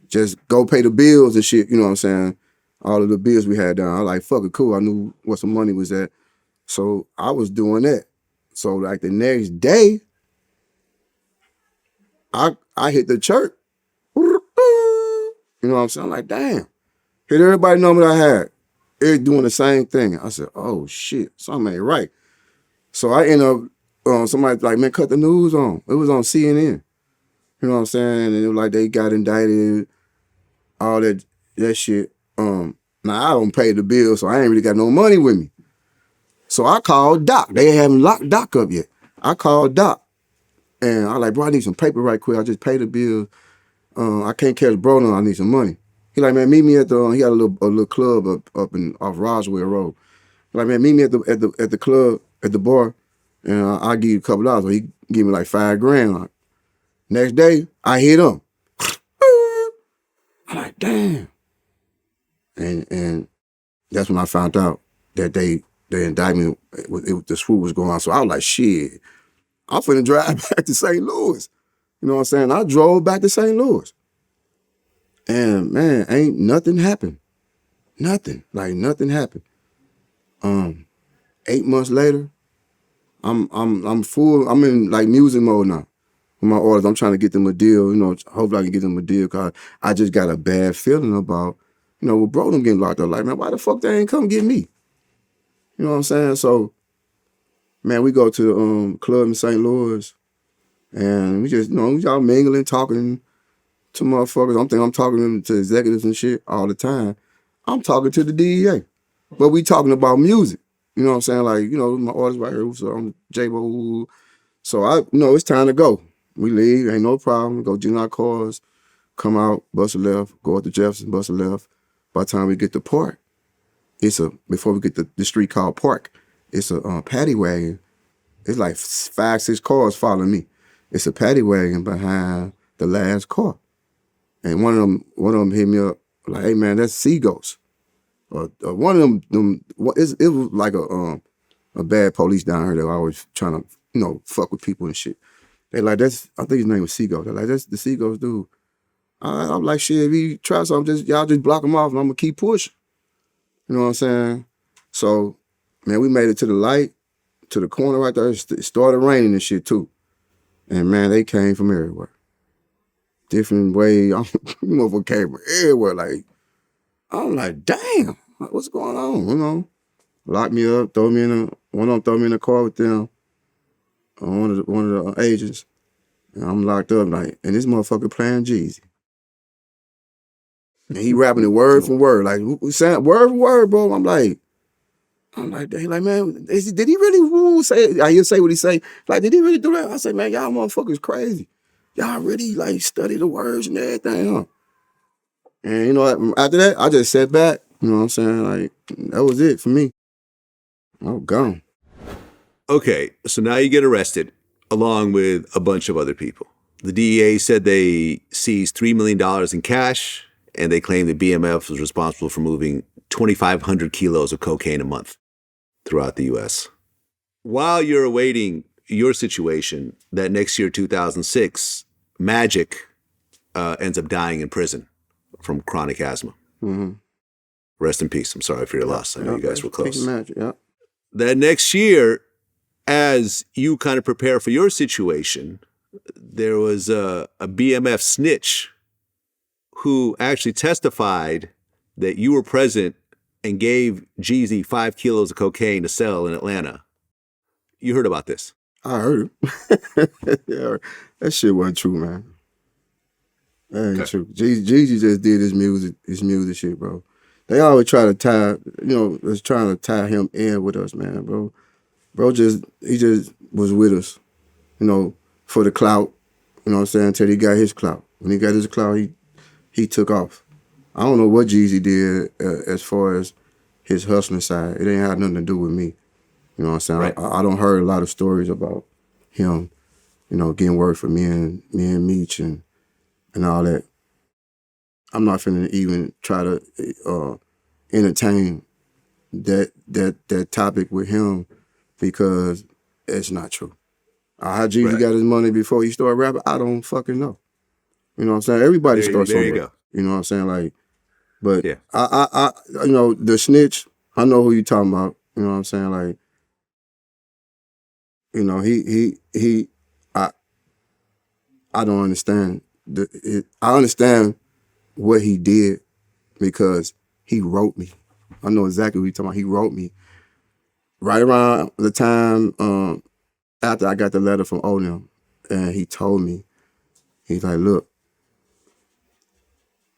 Just go pay the bills and shit, you know what I'm saying? All of the bills we had down. I was like, fuck it, cool. I knew what some money was at. So I was doing that. So like the next day, I hit the church. You know what I'm saying? I'm like, damn. Hit everybody number that I had. They're doing the same thing. I said, oh shit, something ain't right. So I end up, somebody like, man, cut the news on. It was on CNN. You know what I'm saying? And it was like they got indicted, all that shit. Now I don't pay the bill, so I ain't really got no money with me. So I called Doc. They haven't locked Doc up yet. I called Doc. And I like, bro, I need some paper right quick. I just paid the bill. I can't catch bro no, I need some money. He like, man, meet me at the, he got a little club up in off Roswell Road. He like, man, meet me at the club, at the bar, and I'll give you a couple dollars. So he give me like $5,000. Like, next day, I hit him. I'm like, damn. And that's when I found out that the indictment, the swoop was going on. So I was like, shit, I'm finna drive back to St. Louis. You know what I'm saying? I drove back to St. Louis. And man, ain't nothing happened. Nothing. Like nothing happened. 8 months later, I'm full, I'm in like music mode now. With my artists, I'm trying to get them a deal, you know, hopefully I can get them a deal, cause I just got a bad feeling about, you know, with bro them getting locked up. Like, man, why the fuck they ain't come get me? You know what I'm saying? So, man, we go to the club in St. Louis, and we just, you know, we all mingling, talking to motherfuckers. I'm talking to executives and shit all the time. I'm talking to the DEA, but we talking about music. You know what I'm saying? Like, you know, my artist right here, so I'm J-Bo. So you know, it's time to go. We leave, ain't no problem. Go get in our cars, come out, bust a left, go up to Jefferson, bust a left. By the time we get to Park, before we get to the street called Park, it's a paddy wagon. It's like 5, 6 cars following me. It's a paddy wagon behind the last car. And one of them hit me up like, hey man, that's Seagulls. One of them, it was like a bad police down here that always trying to, you know, fuck with people and shit. They like, I think his name was Seagulls. They're like, that's the Seagulls dude. I'm like, shit, if he try something, y'all just block him off and I'm gonna keep pushing. You know what I'm saying? So, man, we made it to the light, to the corner right there. It started raining and shit too. And man, they came from everywhere. Different way, motherfucker came from everywhere. Like, I'm like, damn, what's going on? You know? Locked me up, one of them throw me in a car with them, one of the agents. And I'm locked up, like, and this motherfucker playing Jeezy. And he rapping it word for word, like we sound word for word, bro. I'm like, they like, man, did he really say? I hear say what he say. Like, did he really do that? I say, man, y'all motherfuckers crazy. Y'all really like study the words and everything, huh? And you know, after that, I just sat back. You know what I'm saying? Like, that was it for me. I was gone. Okay, so now you get arrested along with a bunch of other people. The DEA said they seized $3 million in cash, and they claimed that BMF was responsible for moving 2,500 kilos of cocaine a month throughout the U.S. While you're awaiting your situation, that next year, 2006, Magic ends up dying in prison from chronic asthma. Mm-hmm. Rest in peace. I'm sorry for your loss. I know you guys were close. Magic, yeah. That next year, as you kind of prepare for your situation, there was a BMF snitch who actually testified that you were present and gave Jeezy 5 kilos of cocaine to sell in Atlanta. You heard about this? I heard it. Yeah, that shit wasn't true, man. That ain't true. Jeezy just did his music shit, bro. They always try to tie, was trying to tie him in with us, man, bro. Bro he just was with us, for the clout, you know what I'm saying, until he got his clout. When he got his clout, he took off. I don't know what Jeezy did as far as his hustling side. It ain't had nothing to do with me. You know what I'm saying? Right. I don't heard a lot of stories about him, getting work for me and Meech and all that. I'm not finna even try to entertain that topic with him because it's not true. How Jeezy got his money before he started rapping, I don't fucking know. You know what I'm saying? Everybody starts somewhere. There you go. You know what I'm saying? Like, but yeah. I the snitch, I know who you talking about. You know what I'm saying? Like, I don't understand. I understand what he did because he wrote me. I know exactly what you're talking about. He wrote me right around the time after I got the letter from Onem, and he told me, he's like, look,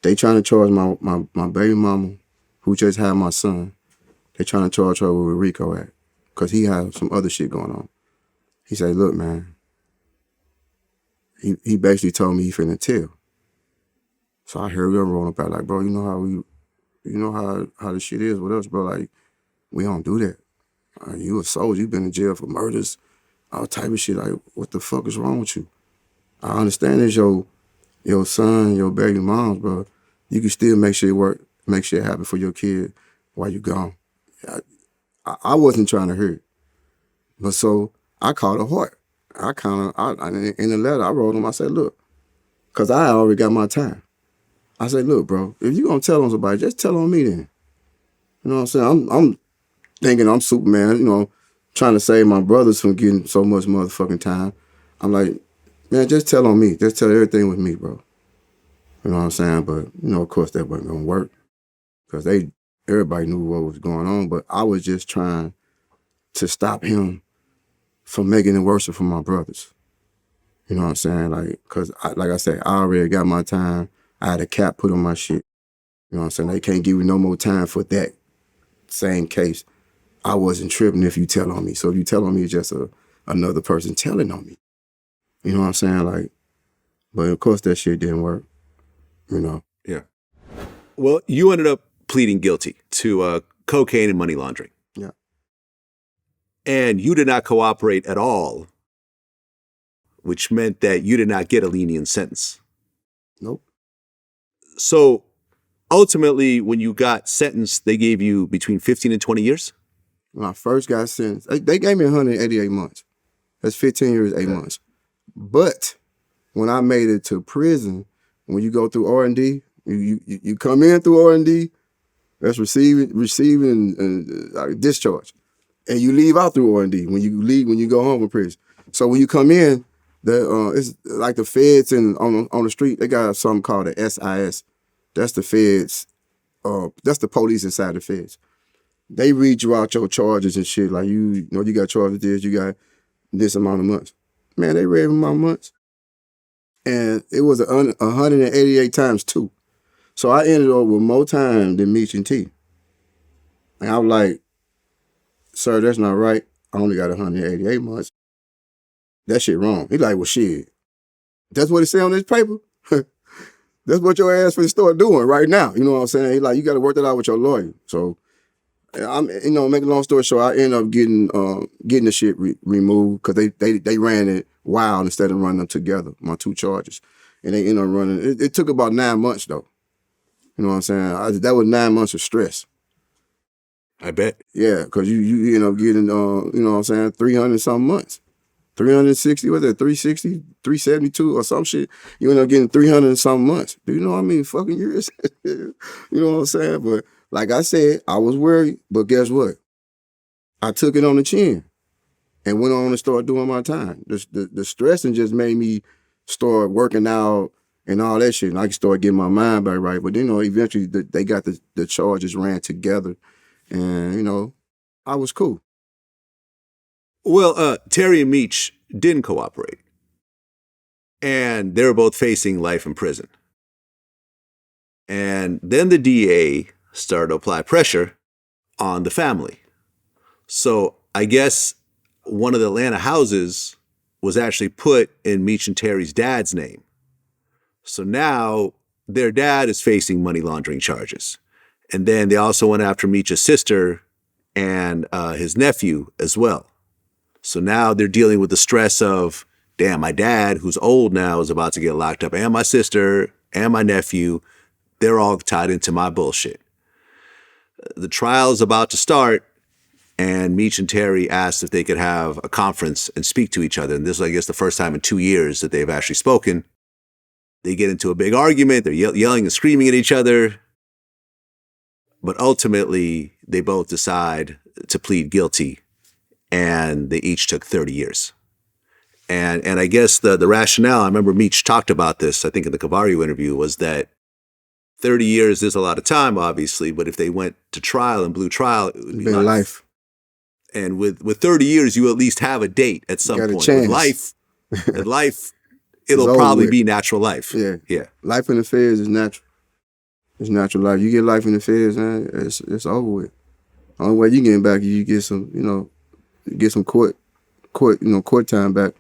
they trying to charge my baby mama, who just had my son, they trying to charge her with Rico Act, because he had some other shit going on. He said, look, man, he basically told me he finna tell. So I heard him rolling back like, bro, you know how the shit is with us, bro. Like, we don't do that. You a soldier, you been in jail for murders, all type of shit. Like, what the fuck is wrong with you? I understand it's your son, your baby moms, bro. You can still make shit work, make shit happen for your kid while you gone. I wasn't trying to hurt. But so I called a heart. In the letter I wrote him, I said, look, because I already got my time. I said, look, bro, if you gonna tell on somebody, just tell on me then. You know what I'm saying? I'm thinking I'm Superman, trying to save my brothers from getting so much motherfucking time. I'm like, man, just tell on me. Just tell everything with me, bro. You know what I'm saying? But, of course that wasn't gonna work because everybody knew what was going on, but I was just trying to stop him from making it worse for my brothers. You know what I'm saying? Like, because, like I said, I already got my time. I had a cap put on my shit. You know what I'm saying? They can't give you no more time for that same case. I wasn't tripping if you tell on me. So if you tell on me, it's just another person telling on me. You know what I'm saying? Like, but of course that shit didn't work. Yeah. Well, you ended up pleading guilty to cocaine and money laundering. Yeah. And you did not cooperate at all, which meant that you did not get a lenient sentence. Nope. So ultimately, when you got sentenced, they gave you between 15 and 20 years? When I first got sentenced, they gave me 188 months. That's 15 years, 8 months. But when I made it to prison, when you go through R&D, you come in through R&D, that's receiving discharge. And you leave out through R&D when you go home from prison. So when you come in, it's like the feds on the street, they got something called the SIS. That's the feds, that's the police inside the feds. They read you out your charges and shit. Like, you got charged with this, you got this amount of months. Man, they read my months. And it was 188 times 2. So I ended up with more time than Meech and T. And I was like, sir, that's not right. I only got 188 months. That shit wrong. He like, well, shit. That's what it say on this paper? That's what your ass finna start doing right now. You know what I'm saying? He like, you got to work that out with your lawyer. So, I'm, making a long story short, I ended up getting the shit removed because they ran it wild instead of running them together, my 2 charges. And they ended up running, it took about 9 months though. You know what I'm saying? That was 9 months of stress. I bet. Yeah, because you end up getting, you know what I'm saying, 300 something months. 360, what's that, 360, 372 or some shit. You end up getting 300 and something months. Do you know how many fucking years? You know what I'm saying? But like I said, I was worried, but guess what? I took it on the chin and went on and started doing my time. The stressing just made me start working out and all that shit. And I could start getting my mind back right. But, you know, eventually they got the charges ran together. And, you know, I was cool. Well, Terry and Meech didn't cooperate. And they were both facing life in prison. And then the DA started to apply pressure on the family. So I guess one of the Atlanta houses was actually put in Meech and Terry's dad's name. So now their dad is facing money laundering charges. And then they also went after Meech's sister and his nephew as well. So now they're dealing with the stress of, damn, my dad, who's old now, is about to get locked up, and my sister and my nephew, they're all tied into my bullshit. The trial is about to start, and Meech and Terry asked if they could have a conference and speak to each other. And this is, I guess, the first time in 2 years that they've actually spoken. They get into a big argument. They're yelling and screaming at each other. But ultimately, they both decide to plead guilty, and they each took 30 years. And I guess the rationale, I remember Meech talked about this, I think in the Cavario interview, was that 30 years is a lot of time, obviously, but if they went to trial and blew trial, it would be life. And with 30 years, you at least have a date at some point. With life, it'll probably be natural life. Yeah. Life in the feds is natural. It's natural life. You get life in the feds, man, it's over with. The only way you getting back is you get some, you know, court time back,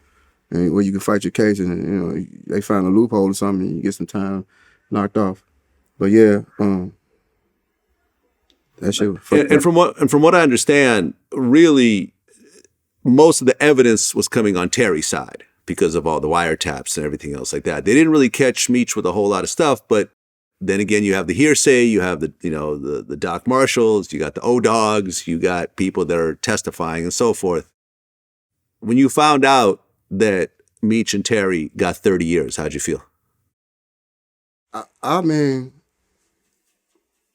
and where you can fight your case, and you know they find a loophole or something, and you get some time knocked off. But yeah, that shit. And from what I understand, really, most of the evidence was coming on Terry's side because of all the wiretaps and everything else like that. They didn't really catch Meech with a whole lot of stuff, but then again, you have the hearsay, you have the Doc Marshals, you got the O-Dogs, you got people that are testifying and so forth. When you found out that Meech and Terry got 30 years, how'd you feel? I mean,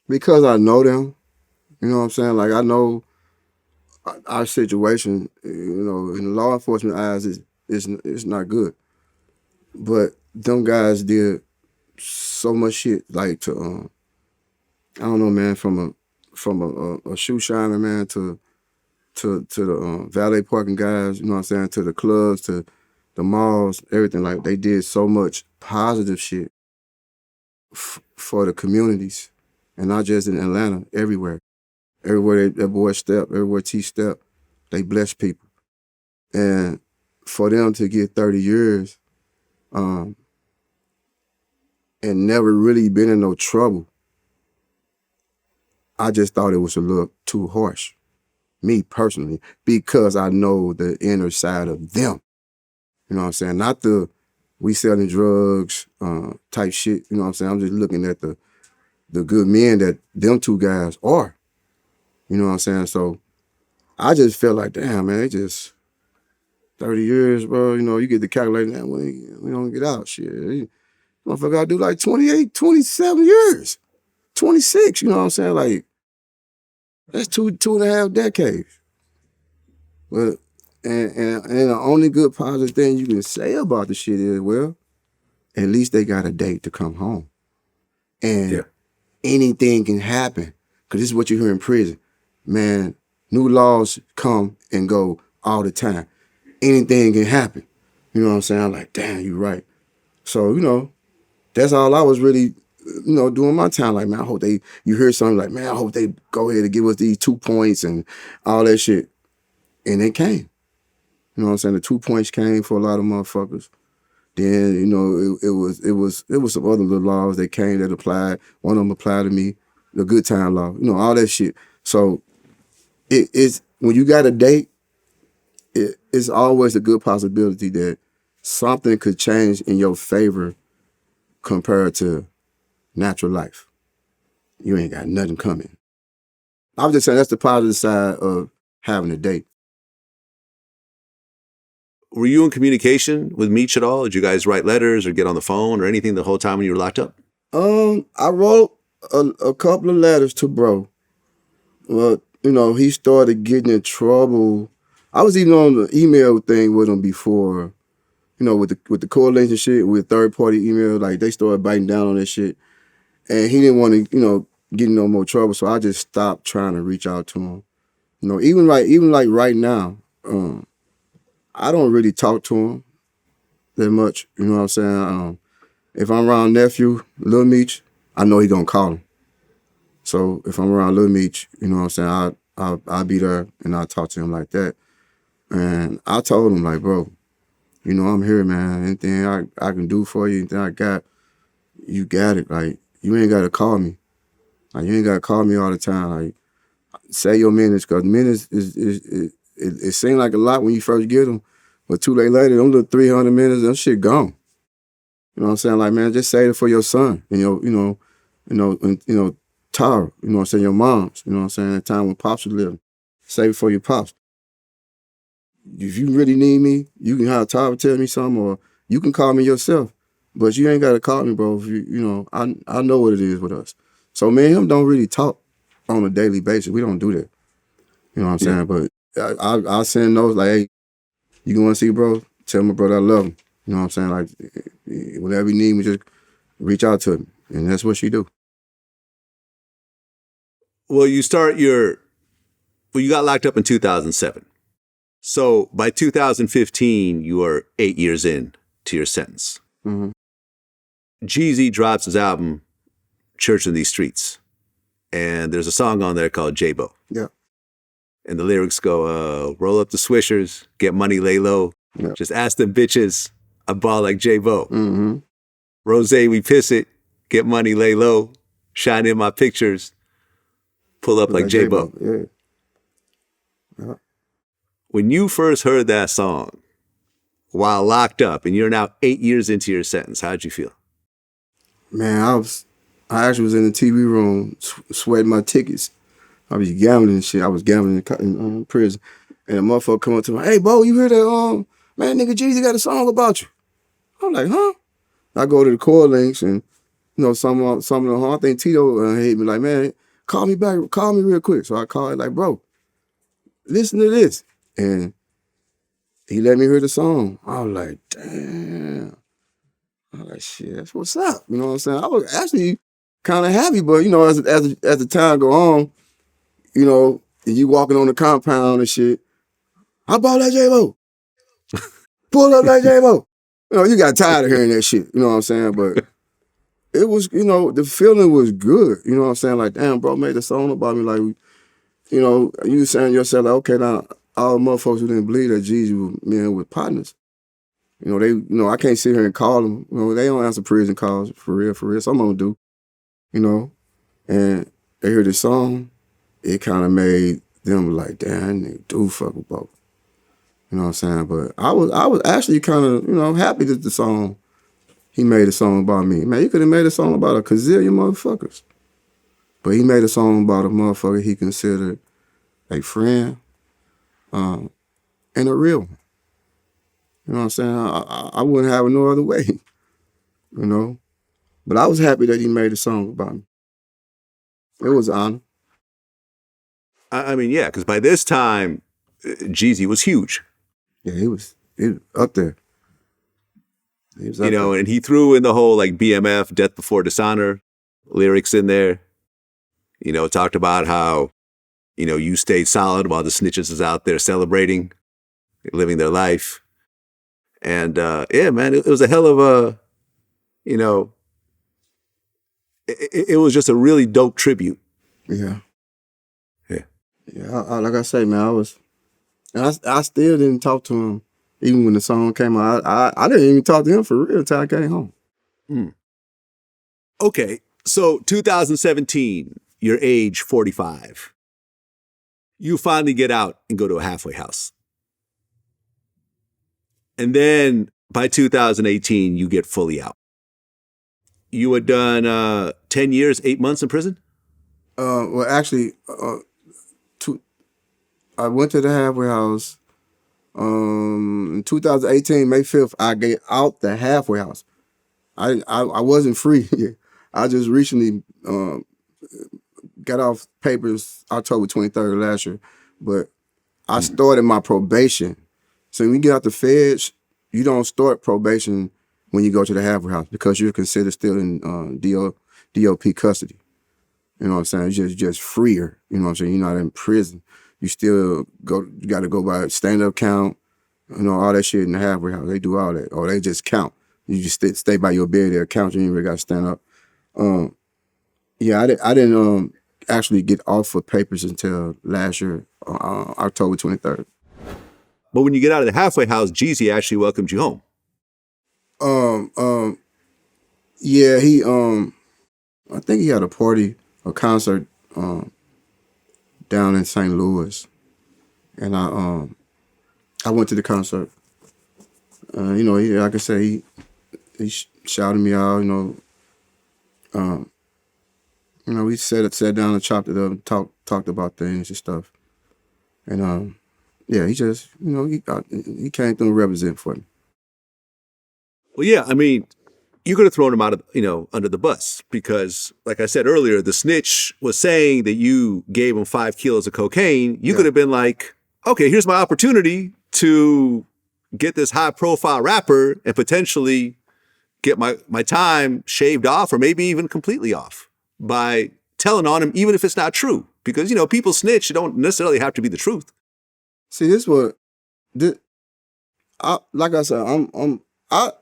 because I know them, you know what I'm saying? Like, I know our situation, you know, in the law enforcement eyes, is not good. But them guys did so much shit, like to, I don't know, man, from a shoe shiner, man, to the valet parking guys, you know what I'm saying, to the clubs, to the malls, everything. Like, they did so much positive shit for the communities, and not just in Atlanta, everywhere. Everywhere that boy stepped, everywhere T stepped, they blessed people. And for them to get 30 years and never really been in no trouble, I just thought it was a little too harsh. Me personally, because I know the inner side of them. You know what I'm saying? Not the we selling drugs type shit. You know what I'm saying? I'm just looking at the good men that them two guys are. You know what I'm saying? So I just felt like, damn, man, they just 30 years, bro. You know, you get the calculating that way, we don't get out. Shit. Motherfucker, I do like 28, 27 years, 26. You know what I'm saying? Like, that's two and a half decades. But and the only good positive thing you can say about the shit is, well, at least they got a date to come home. And anything can happen. Because this is what you hear in prison. Man, new laws come and go all the time. Anything can happen. You know what I'm saying? I'm like, damn, you right. So, you know, that's all I was really, you know, doing my time. Like, man, I hope you hear something like, man, I hope they go ahead and give us these 2 points and all that shit. And it came. You know what I'm saying? The 2 points came for a lot of motherfuckers. Then, you know, it was some other little laws that came that applied. One of them applied to me, the good time law, you know, all that shit. So it's when you got a date, it's always a good possibility that something could change in your favor compared to natural life. You ain't got nothing coming. I'm just saying that's the positive side of having a date. Were you in communication with Meech at all? Did you guys write letters or get on the phone or anything the whole time when you were locked up? I wrote a couple of letters to bro. Well, you know, he started getting in trouble. I was even on the email thing with him before, you with the coalition and shit, with third party email, like they started biting down on that shit. And he didn't want to, get in no more trouble. So I just stopped trying to reach out to him. Even like right now, I don't really talk to him that much. You know what I'm saying? If I'm around nephew, Lil Meech, I know he gonna call him. So if I'm around Lil Meech, you know what I'm saying, I'll be there and I'll talk to him like that. And I told him, like, bro, I'm here, man. Anything I can do for you, anything I got, you got it. Like, you ain't gotta call me. Like, you ain't gotta call me all the time. Like, say your minutes, because minutes it seemed like a lot when you first get them, but 2 days later, them little 300 minutes, that shit gone. You know what I'm saying? Like, man, just save it for your son and Tara, you know what I'm saying, your moms, you know what I'm saying, that time when Pops was living. Save it for your Pops. If you really need me, you can have Tara tell me something, or you can call me yourself. But you ain't got to call me, bro. If I know what it is with us. So me and him don't really talk on a daily basis. We don't do that. You know what I'm saying? But I send notes like, hey, you want to see bro? Tell my brother I love him. You know what I'm saying? Like, whenever you need me, just reach out to him. And that's what she do. Well, you got locked up in 2007. So by 2015, you are 8 years in to your sentence. Mm-hmm. Jeezy drops his album, Church in These Streets. And there's a song on there called J-Bo. Yeah. And the lyrics go, roll up the swishers, get money, lay low. Yeah. Just ask them bitches, I ball like J-Bo. Mm-hmm. Rose, we piss it, get money, lay low. Shine in my pictures, pull up like J-Bo. Yeah. When you first heard that song while locked up, and you're now 8 years into your sentence, how'd you feel? Man, I actually was in the TV room sweating my tickets. I was gambling and shit. I was gambling in prison. And a motherfucker come up to me, hey, Bo, you hear that, man, nigga Jeezy got a song about you. I'm like, huh? I go to the core links and, some of the, I think Tito hate me, like, man, call me back, call me real quick. So I called, like, bro, listen to this. And he let me hear the song. I was like, damn. I was like, shit, that's what's up. You know what I'm saying? I was actually kind of happy, but, as the time go on, you walking on the compound and shit, I bought that J-Bo. Pull up that J-Bo. You got tired of hearing that shit. You know what I'm saying? But it was, the feeling was good. You know what I'm saying? Like, damn, bro made a song about me. Like, you saying to yourself, like, okay, now, all the motherfuckers who didn't believe that Jeezy was partners. I can't sit here and call them. They don't answer prison calls, for real. Some of them do. And they hear the song, it kind of made them like, damn, that nigga do fuck with Bo. You know what I'm saying? But I was actually kind of, happy that he made a song about me. Man, he could have made a song about a gazillion motherfuckers. But he made a song about a motherfucker he considered a friend and a real one. You know what I'm saying? I wouldn't have it no other way, But I was happy that he made a song about me. It was an honor. I mean, yeah, because by this time, Jeezy was huge. Yeah, he was up there. He was up there. And he threw in the whole like BMF, Death Before Dishonor lyrics in there. Talked about how, you stayed solid while the snitches is out there celebrating, living their life. And yeah, man, it was a hell of a, it was just a really dope tribute. Yeah. Yeah. Yeah, like I say, man, I still didn't talk to him even when the song came out. I didn't even talk to him for real until I came home. Okay, so 2017, you're age 45. You finally get out and go to a halfway house. And then by 2018, you get fully out. You had done 10 years, 8 months in prison? Well, actually, I went to the halfway house in 2018, May 5th. I get out the halfway house. I wasn't free. I just recently got off papers October 23rd last year, but I started my probation. So when you get out the feds, you don't start probation when you go to the halfway house because you're considered still in DOP custody. You know what I'm saying? You're just freer. You know what I'm saying? You're not in prison. You still you got to go by stand-up count, you know, all that shit in the halfway house. They do all that. Or they just count. You just stay by your bed, they'll count you, you ain't really got to stand up. Yeah, I didn't actually get off for papers until last year, October 23rd. But when you get out of the halfway house, Jeezy actually welcomed you home. Yeah, he I think he had a concert down in St. Louis. And I went to the concert. You know, like I said, he shouted me out, you know. You know, we sat down and chopped it up and talked about things and stuff. And yeah, he just, you know, he came through and represented for me. Well, yeah, I mean, you could have thrown him out of, you know, under the bus because, like I said earlier, the snitch was saying that you gave him 5 kilos of cocaine. You could have been like, okay, here's my opportunity to get this high-profile rapper and potentially get my time shaved off or maybe even completely off by telling on him, even if it's not true. Because, you know, people snitch. It don't necessarily have to be the truth. See, like I said, I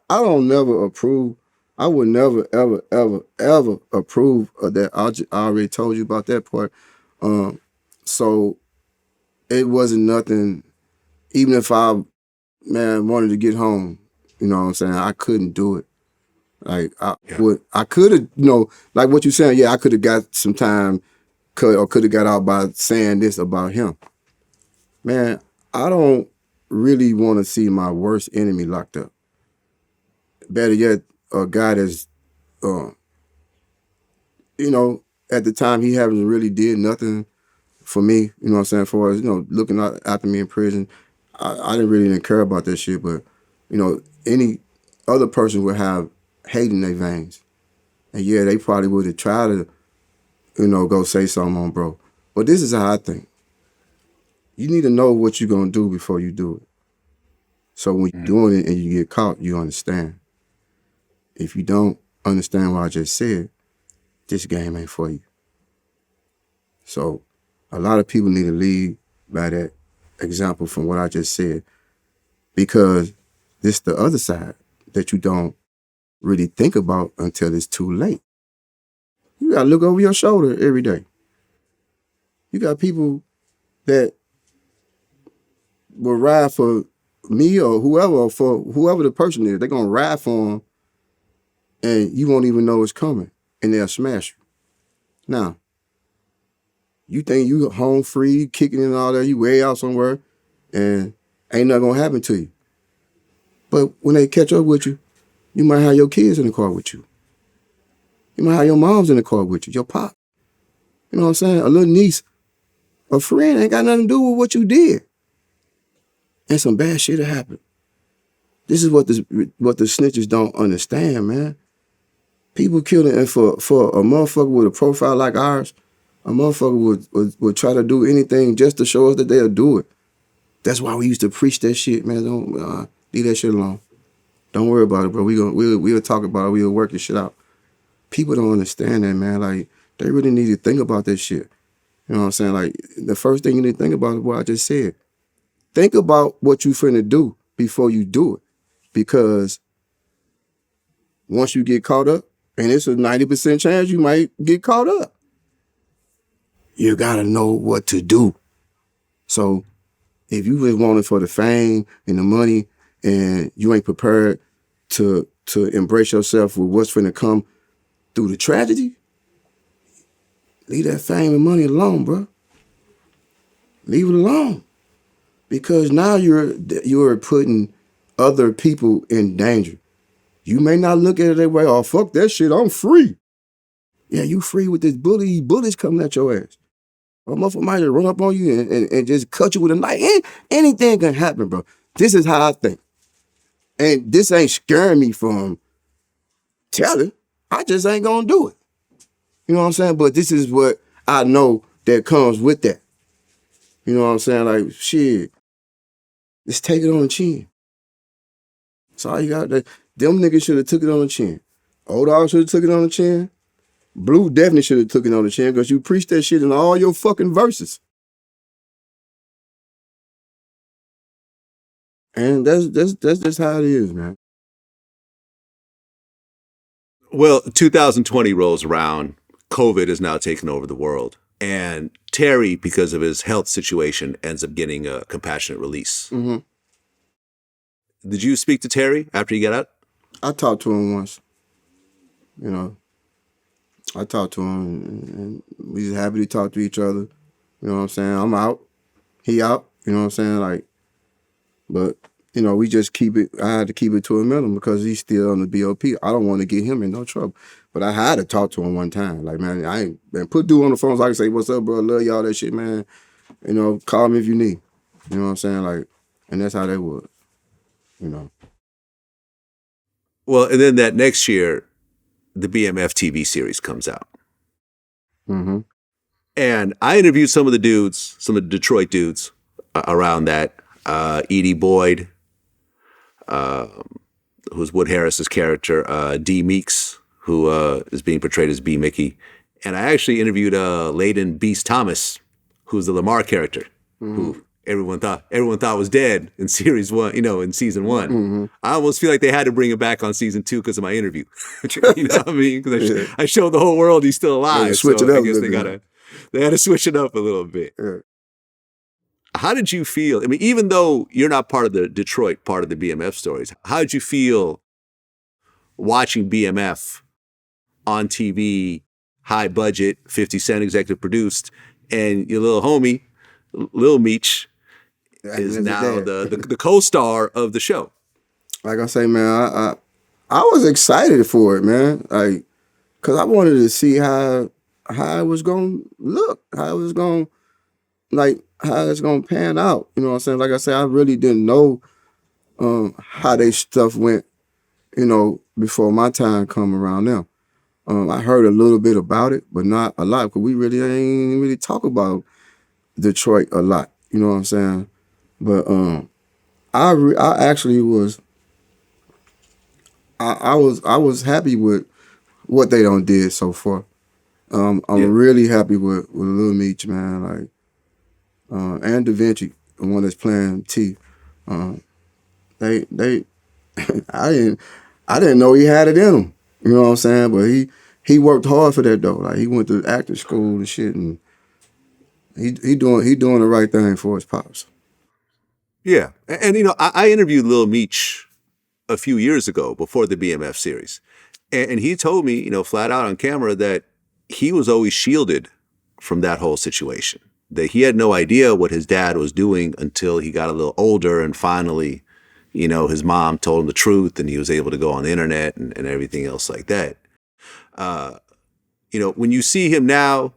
don't never approve. I would never, ever, ever, ever approve of that. I already told you about that part. So it wasn't nothing, even if I, wanted to get home, you know what I'm saying? I couldn't do it. Like I could have, you know, like what you're saying, I could have got some time could have got out by saying this about him. Man, I don't really want to see my worst enemy locked up. Better yet, a guy that's, you know, at the time he haven't really did nothing for me, you know what I'm saying, for us, you know, looking after me in prison. I didn't really care about that shit, but, you know, any other person would have hate in their veins. And yeah, they probably would have tried to, you know, go say something on bro. But this is how I think. You need to know what you're going to do before you do it. So when you're doing it and you get caught, you understand. If you don't understand what I just said, this game ain't for you. So a lot of people need to lead by that example from what I just said, because this is the other side that you don't really think about until it's too late. You got to look over your shoulder every day. You got people that will ride for me or whoever, or for whoever the person is. They're going to ride for them and you won't even know it's coming and they'll smash you. Now, you think you home free, kicking and all that, you way out somewhere and ain't nothing going to happen to you. But when they catch up with you, you might have your kids in the car with you. You might have your moms in the car with you, your pop. You know what I'm saying? A little niece, a friend ain't got nothing to do with what you did. And some bad shit will happen. This is what the snitches don't understand, man. People killing, and for a motherfucker with a profile like ours, a motherfucker would try to do anything just to show us that they'll do it. That's why we used to preach that shit, man. Don't leave that shit alone. Don't worry about it, bro. We'll talk about it. We'll work this shit out. People don't understand that, man. Like, they really need to think about this shit. You know what I'm saying? Like, the first thing you need to think about is what I just said. Think about what you finna do before you do it. Because once you get caught up, and it's a 90% chance you might get caught up, you gotta know what to do. So if you just want it for the fame and the money and you ain't prepared to embrace yourself with what's finna come through the tragedy, leave that fame and money alone, bro. Leave it alone. Because now you're putting other people in danger. You may not look at it that way, oh, fuck that shit, I'm free. Yeah, you free with this bullets coming at your ass. A motherfucker might just run up on you and just cut you with a knife. Anything can happen, bro. This is how I think. And this ain't scaring me from telling. I just ain't gonna do it. You know what I'm saying? But this is what I know that comes with that. You know what I'm saying? Like, shit, let's take it on the chin. That's all you got. Them niggas should have took it on the chin. Old Dog should have took it on the chin. Blue definitely should have took it on the chin because you preached that shit in all your fucking verses. And that's just how it is, man. Well, 2020 rolls around. COVID is now taking over the world. And Terry, because of his health situation, ends up getting a compassionate release. Mm-hmm. Did you speak to Terry after he got out? I talked to him once. You know, I talked to him, and we just happy to talk to each other. You know what I'm saying? I'm out. He out. You know what I'm saying? Like, but, you know, we just keep it. I had to keep it to a minimum because he's still on the BOP. I don't want to get him in no trouble. But I had to talk to him one time. Like, man, I ain't, man, put dude on the phone so I can say, what's up, bro? Love y'all, that shit, man. You know, call me if you need. You know what I'm saying? Like, and that's how that was. You know. Well, and then that next year, the BMF TV series comes out. Mm-hmm. And I interviewed some of the dudes, some of the Detroit dudes around that. Edie Boyd, who's Wood Harris's character, D Meeks, who is being portrayed as B Mickey. And I actually interviewed Layden Beast Thomas, who's the Lamar character, who everyone thought was dead in series one, you know, in season one. Mm-hmm. I almost feel like they had to bring him back on season 2 because of my interview. You know what I mean? Because I showed the whole world he's still alive. Yeah, switch it up I guess a little bit. they had to switch it up a little bit. Yeah. How did you feel? I mean, even though you're not part of the Detroit part of the BMF stories, how did you feel watching BMF on TV, high budget, 50 Cent executive produced, and your little homie, Lil Meech, is now the co-star of the show? Like I say, man, I was excited for it, man. Like, cause I wanted to see how it was gonna look, how it was gonna, like, how it's gonna pan out. You know what I'm saying? Like I said, I really didn't know how they stuff went, you know, before my time come around now. I heard a little bit about it, but not a lot, because we really ain't really talk about Detroit a lot. You know what I'm saying? But I actually was I was happy with what they done did so far. I'm really happy with Lil Meech, man. Like, and Da Vinci, the one that's playing T. They I didn't know he had it in him. You know what I'm saying? But he worked hard for that though. Like, he went to acting school and shit, and he doing the right thing for his pops. Yeah, and you know, I interviewed Lil Meech a few years ago before the BMF series, and he told me, you know, flat out on camera that he was always shielded from that whole situation. That he had no idea what his dad was doing until he got a little older, and finally, you know, his mom told him the truth, and he was able to go on the internet and everything else like that. You know, when you see him now,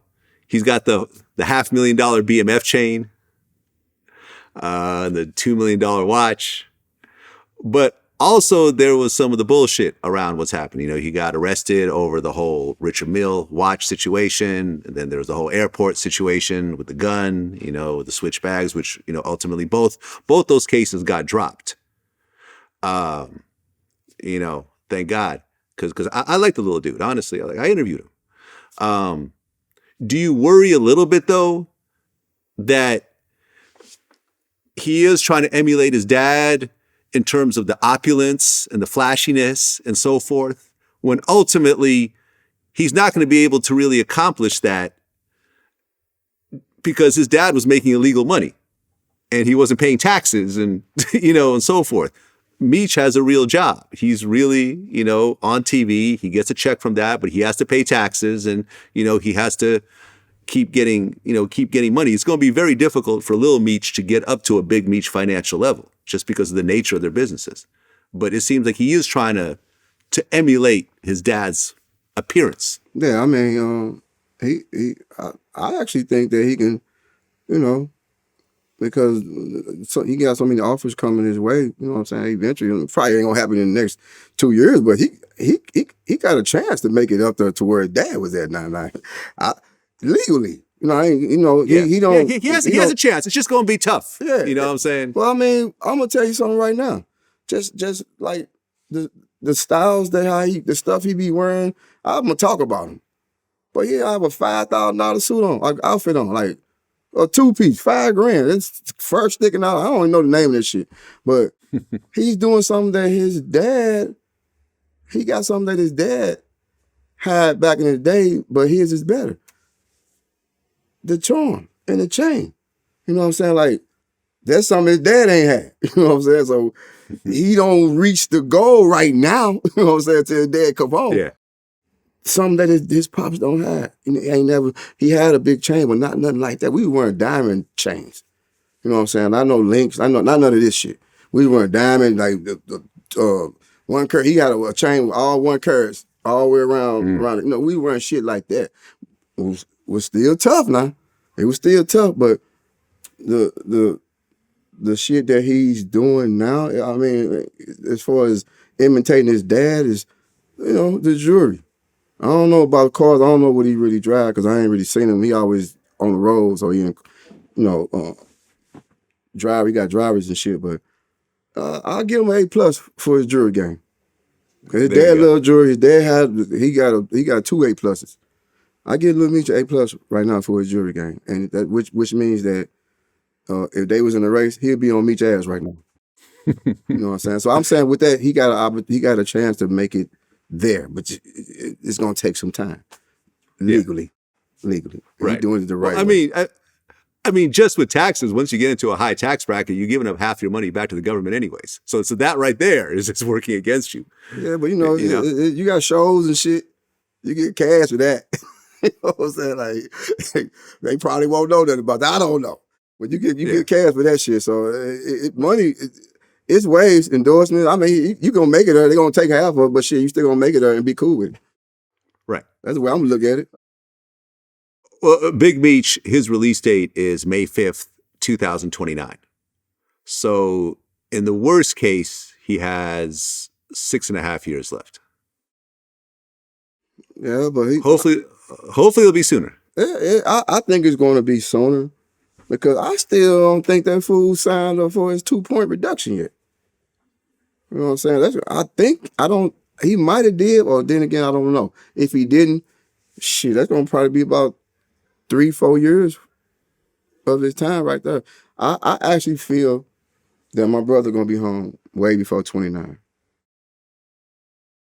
he's got the $500,000 BMF chain, the $2 million watch, but also there was some of the bullshit around what's happening. You know, he got arrested over the whole Richard Mille watch situation, and then there was the whole airport situation with the gun, you know, with the switch bags, which, you know, ultimately both those cases got dropped. You know, thank God, because I like the little dude, honestly. I interviewed him. Do you worry a little bit though that he is trying to emulate his dad in terms of the opulence and the flashiness and so forth, when ultimately he's not going to be able to really accomplish that because his dad was making illegal money and he wasn't paying taxes and, you know, and so forth. Meech has a real job. He's really, you know, on TV. He gets a check from that, but he has to pay taxes, and, you know, he has to keep getting money. It's going to be very difficult for Lil Meech to get up to a Big Meech financial level just because of the nature of their businesses. But it seems like he is trying to emulate his dad's appearance. Yeah, I mean, I actually think that he can, you know, because he got so many offers coming his way. You know what I'm saying? Eventually, probably ain't gonna happen in the next 2 years, but he got a chance to make it up there to where his dad was at 99. Legally. You know, he don't. He has a chance. It's just going to be tough. Yeah. You know what I'm saying? Well, I mean, I'm going to tell you something right now. Just like the styles the stuff he be wearing, I'm gonna talk about him. But yeah, I have a $5,000 suit on, like outfit on, like a 2-piece, $5,000. It's first sticking out. I don't even know the name of this shit. But he's doing something that he got something that his dad had back in the day, but his is better. The charm and the chain. You know what I'm saying? Like, that's something his dad ain't had. You know what I'm saying? So he don't reach the goal right now. You know what I'm saying? Till his dad come home. Yeah. Something that his pops don't have. He had a big chain, but not nothing like that. We were wearing diamond chains. You know what I'm saying? I know links. I know not none of this shit. We were wearing diamond, like one carat. He had a chain with all 1 carats all the way around. You know, we wearing shit like that. It was still tough now. It was still tough, but the shit that he's doing now, I mean, as far as imitating his dad is, you know, the jewelry. I don't know about cars. I don't know what he really drive because I ain't really seen him. He always on the road, so he, you know, drive. He got drivers and shit. But I'll give him an A+ for his jewelry game. His dad loved jewelry. His dad he got 2 A+. I give Lil Meech an A+ right now for his jewelry game, and that which means that if they was in a race, he'll be on Meech's ass right now. You know what I'm saying? So I'm saying with that, he got a chance to make it there, but it's gonna take some time legally. Right. He's doing it the right way. I mean, just with taxes, once you get into a high tax bracket, you're giving up half your money back to the government anyways. So that right there is just working against you. Yeah, but you got shows and shit. You get cash for that. You know what I'm saying? Like, they probably won't know nothing about that. I don't know. But you get cash for that shit. So money, it's ways, endorsements. I mean, you gonna make it there. They're gonna take half of it, but shit, you still gonna make it there and be cool with it. Right. That's the way I'm gonna look at it. Well, Big Meech, his release date is May 5th, 2029. So in the worst case, he has 6.5 years left. Yeah, but hopefully it'll be sooner. I think it's going to be sooner because I still don't think that fool signed up for his 2-point reduction yet. You know what I'm saying? He might have did, or then again, I don't know. If he didn't, shit, that's going to probably be about 3-4 years of his time right there. I actually feel that my brother going to be home way before 29.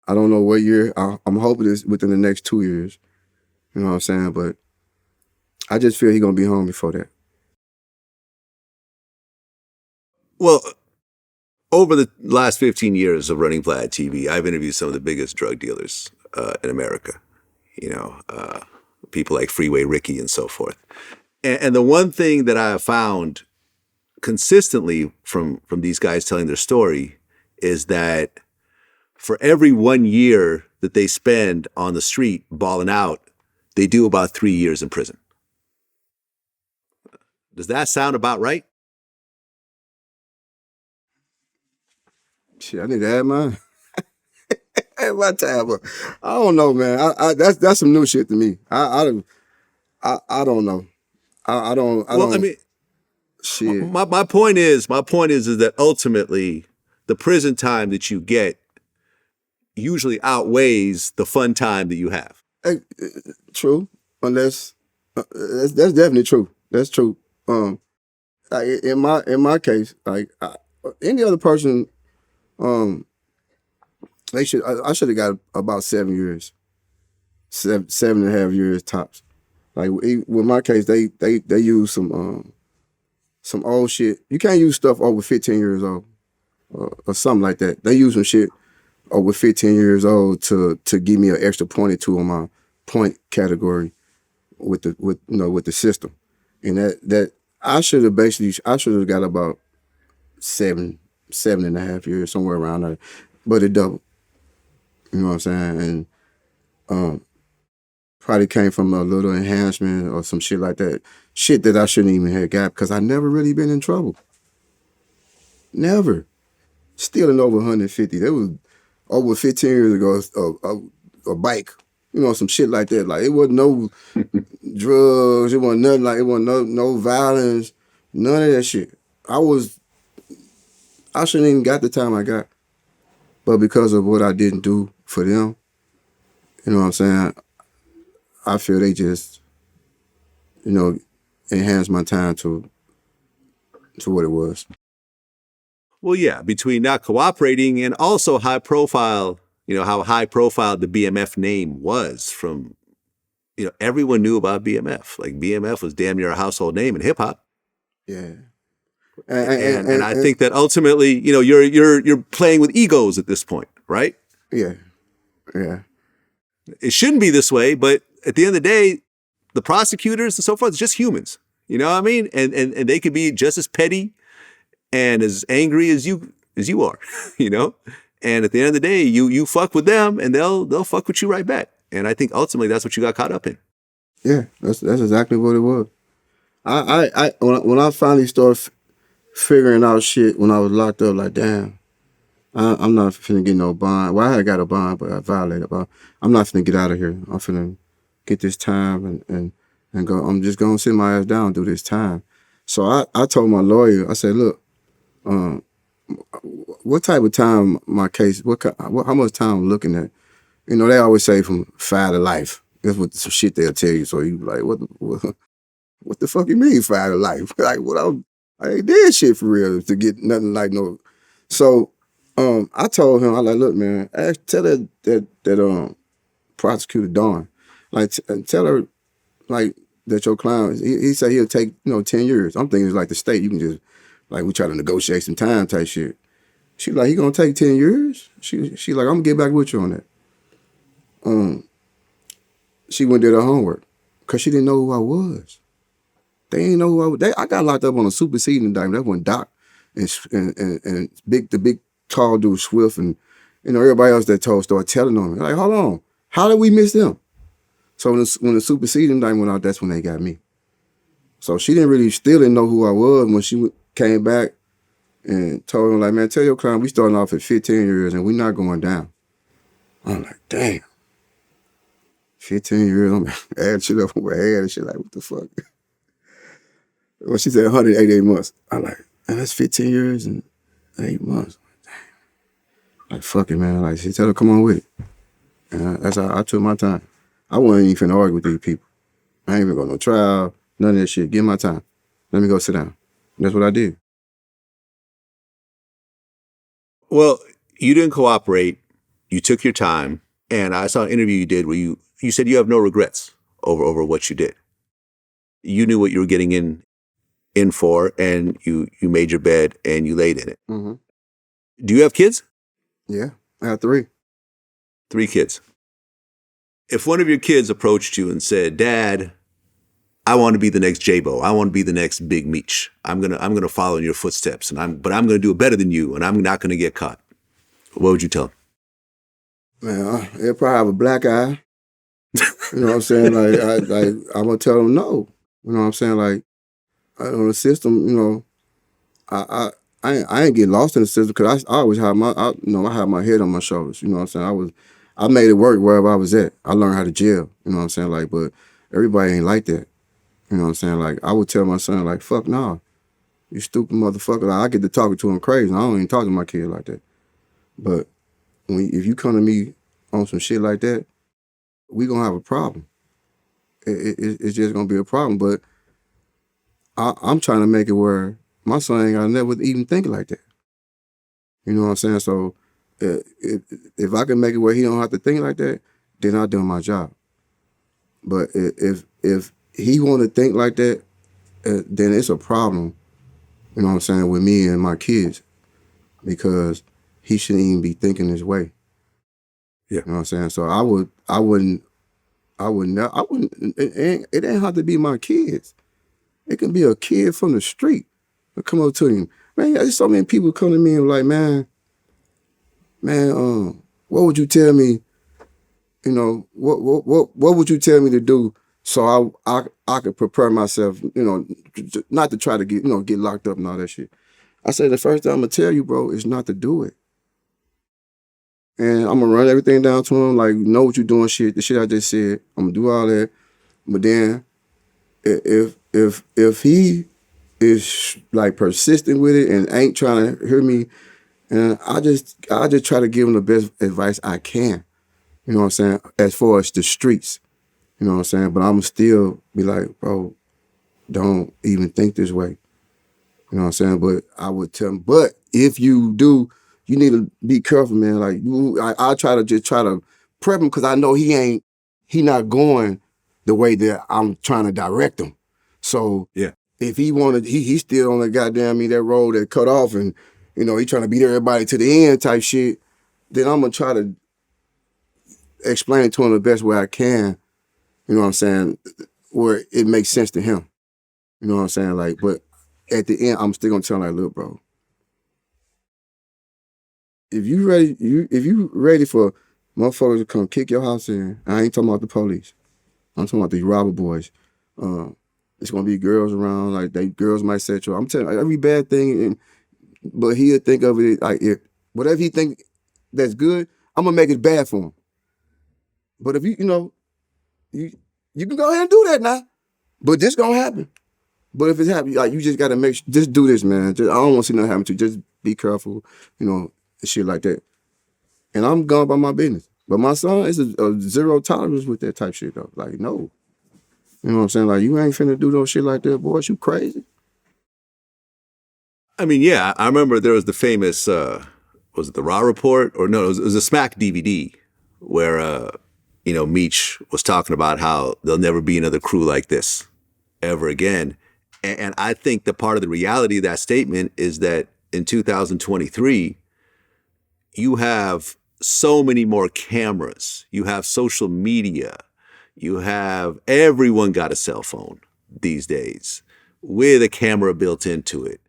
I don't know what year. I'm hoping it's within the next 2 years. You know what I'm saying? But I just feel he's going to be home before that. Well, over the last 15 years of running VladTV, I've interviewed some of the biggest drug dealers in America. You know, people like Freeway Ricky and so forth. And the one thing that I have found consistently from these guys telling their story is that for every 1 year that they spend on the street balling out, they do about 3 years in prison. Does that sound about right? Shit, I need to add mine. Add my time, but I don't know, man. That's some new shit to me. I don't know. I don't. mean, shit. My point is that ultimately the prison time that you get usually outweighs the fun time that you have. True, unless that's definitely true. That's true. In my case, like any other person, I should have got about 7 years, 7.5 years tops. Like with my case, they use some old shit. You can't use stuff over 15 years old or something like that. They use some shit over 15 years old to give me an extra point or two on my point category with the system, and that I should have got about 7.5 years, somewhere around there, but it doubled. You know what I'm saying? And probably came from a little enhancement or some shit like that. Shit that I shouldn't even have got because I never really been in trouble. Never. Stealing over 150. That was over 15 years ago, a bike. You know, some shit like that. Like, it wasn't no drugs. It wasn't nothing like, it wasn't no violence. None of that shit. I shouldn't even got the time I got. But because of what I didn't do for them, you know what I'm saying, I feel they just, you know, enhanced my time to what it was. Well, yeah, between not cooperating and also high profile, how high profile the BMF name was from, everyone knew about BMF. Like BMF was damn near a household name in hip hop. Yeah. And I think that ultimately, you're playing with egos at this point, right? Yeah. Yeah. It shouldn't be this way, but at the end of the day, the prosecutors and so forth, it's just humans. You know what I mean? And they could be just as petty and as angry as you are, And at the end of the day, you fuck with them and they'll fuck with you right back. And I think ultimately that's what you got caught up in. Yeah, that's exactly what it was. When I finally started figuring out shit when I was locked up, like damn, I'm not finna get no bond. Well, I had got a bond, but I violated. But I'm not finna get out of here. I'm finna get this time and go. I'm just gonna sit my ass down and do this time. So I told my lawyer, I said, look, what type of time my case? How much time I'm looking at? They always say from 5 to life. That's what some shit they'll tell you. So you be like, what the fuck you mean 5 to life? Like I ain't did shit for real to get nothing like no. So I told him, I like, look, man, tell that prosecutor Dawn, like tell her like that your client. He said he'll take 10 years. I'm thinking it's like the state. You can just like we try to negotiate some time type shit. She like, he gonna take 10 years? She like, I'm gonna get back with you on that. She went and did her homework because she didn't know who I was. They didn't know who I was. I got locked up on a superseding indictment. That's when Doc and the big tall dude Swift and everybody else that started telling on me. Like, hold on, how did we miss them? So when the superseding indictment went out, that's when they got me. So she still didn't know who I was when she came back and told him like, man, tell your client we starting off at 15 years and we're not going down. I'm like, damn. 15 years, I'm adding shit up on my head and shit like, what the fuck? Well, she said 188 months. I'm like, man, that's 15 years and 8 months. Damn. Like, fuck it, man. Like, she tell her, come on with it. And that's how I took my time. I wasn't even finna argue with these people. I ain't even going to no trial, none of that shit. Give my time. Let me go sit down. And that's what I did. Well, you didn't cooperate. You took your time. And I saw an interview you did where you said you have no regrets over what you did. You knew what you were getting in for, and you made your bed and you laid in it. Mm-hmm. Do you have kids? Yeah, I have 3. 3 kids. If one of your kids approached you and said, Dad, I want to be the next J-Bo. I want to be the next Big Meech. I'm gonna follow in your footsteps, but I'm gonna do it better than you, and I'm not gonna get caught. What would you tell them? Man, they'll probably have a black eye. You know what I'm saying? I'm gonna tell them no. You know what I'm saying? Like, on the system, I ain't get lost in the system because I always have I have my head on my shoulders. You know what I'm saying? I made it work wherever I was at. I learned how to jail. You know what I'm saying? Like, but everybody ain't like that. You know what I'm saying? Like, I would tell my son, like, fuck no, you stupid motherfucker. Like, I get to talking to him crazy. And I don't even talk to my kid like that. But if you come to me on some shit like that, we gonna have a problem. It's just gonna be a problem. But I'm trying to make it where my son ain't gotta never even think like that. You know what I'm saying? So if I can make it where he don't have to think like that, then I done my job. But if he want to think like that, then it's a problem. You know what I'm saying, with me and my kids, because he shouldn't even be thinking this way. Yeah. You know what I'm saying? So I wouldn't. It ain't have to be my kids. It can be a kid from the street. I'll come up to him, man. There's so many people come to me and like, man, what would you tell me? You know, what would you tell me to do so I could prepare myself? You know, not to try to get locked up and all that shit. I say the first thing I'm gonna tell you, bro, is not to do it. And I'm gonna run everything down to him, like, know what you're doing, shit. The shit I just said, I'm gonna do all that. But then, if he is like persistent with it and ain't trying to hear me And I just try to give them the best advice I can. You know what I'm saying? As far as the streets. You know what I'm saying? But I'm still be like, bro, don't even think this way. You know what I'm saying? But I would tell them, but if you do, you need to be careful, man. Like I try to prep him because I know he not going the way that I'm trying to direct him. So Yeah. if he wanted, he still on the goddamn that road that cut off and, you know, he trying to beat everybody to the end type shit, then I'm going to try to explain it to him the best way I can, you know what I'm saying, where it makes sense to him. You know what I'm saying? Like, but at the end, I'm still going to tell him, like, look, bro, if you ready for motherfuckers to come kick your house in, I ain't talking about the police. I'm talking about these robber boys. It's gonna be girls around, like they girls might set you up. I'm telling you, like, every bad thing, but he'll think of it like if whatever he think that's good, I'm gonna make it bad for him. But if you can go ahead and do that now. But this gonna happen. But if it's happening, like you just gotta just do this, man. I don't want to see nothing happen to you. Just be careful, and shit like that. And I'm gone by my business. But my son is a zero tolerance with that type shit though. Like, no. You know what I'm saying? Like, you ain't finna do no shit like that, boy. You crazy. I mean, yeah, I remember there was the famous, was it the Raw Report? Or no, it was a Smack DVD where, Meech was talking about how there'll never be another crew like this ever again. And I think that part of the reality of that statement is that in 2023, you have so many more cameras. You have social media. You have everyone got a cell phone these days with a camera built into it.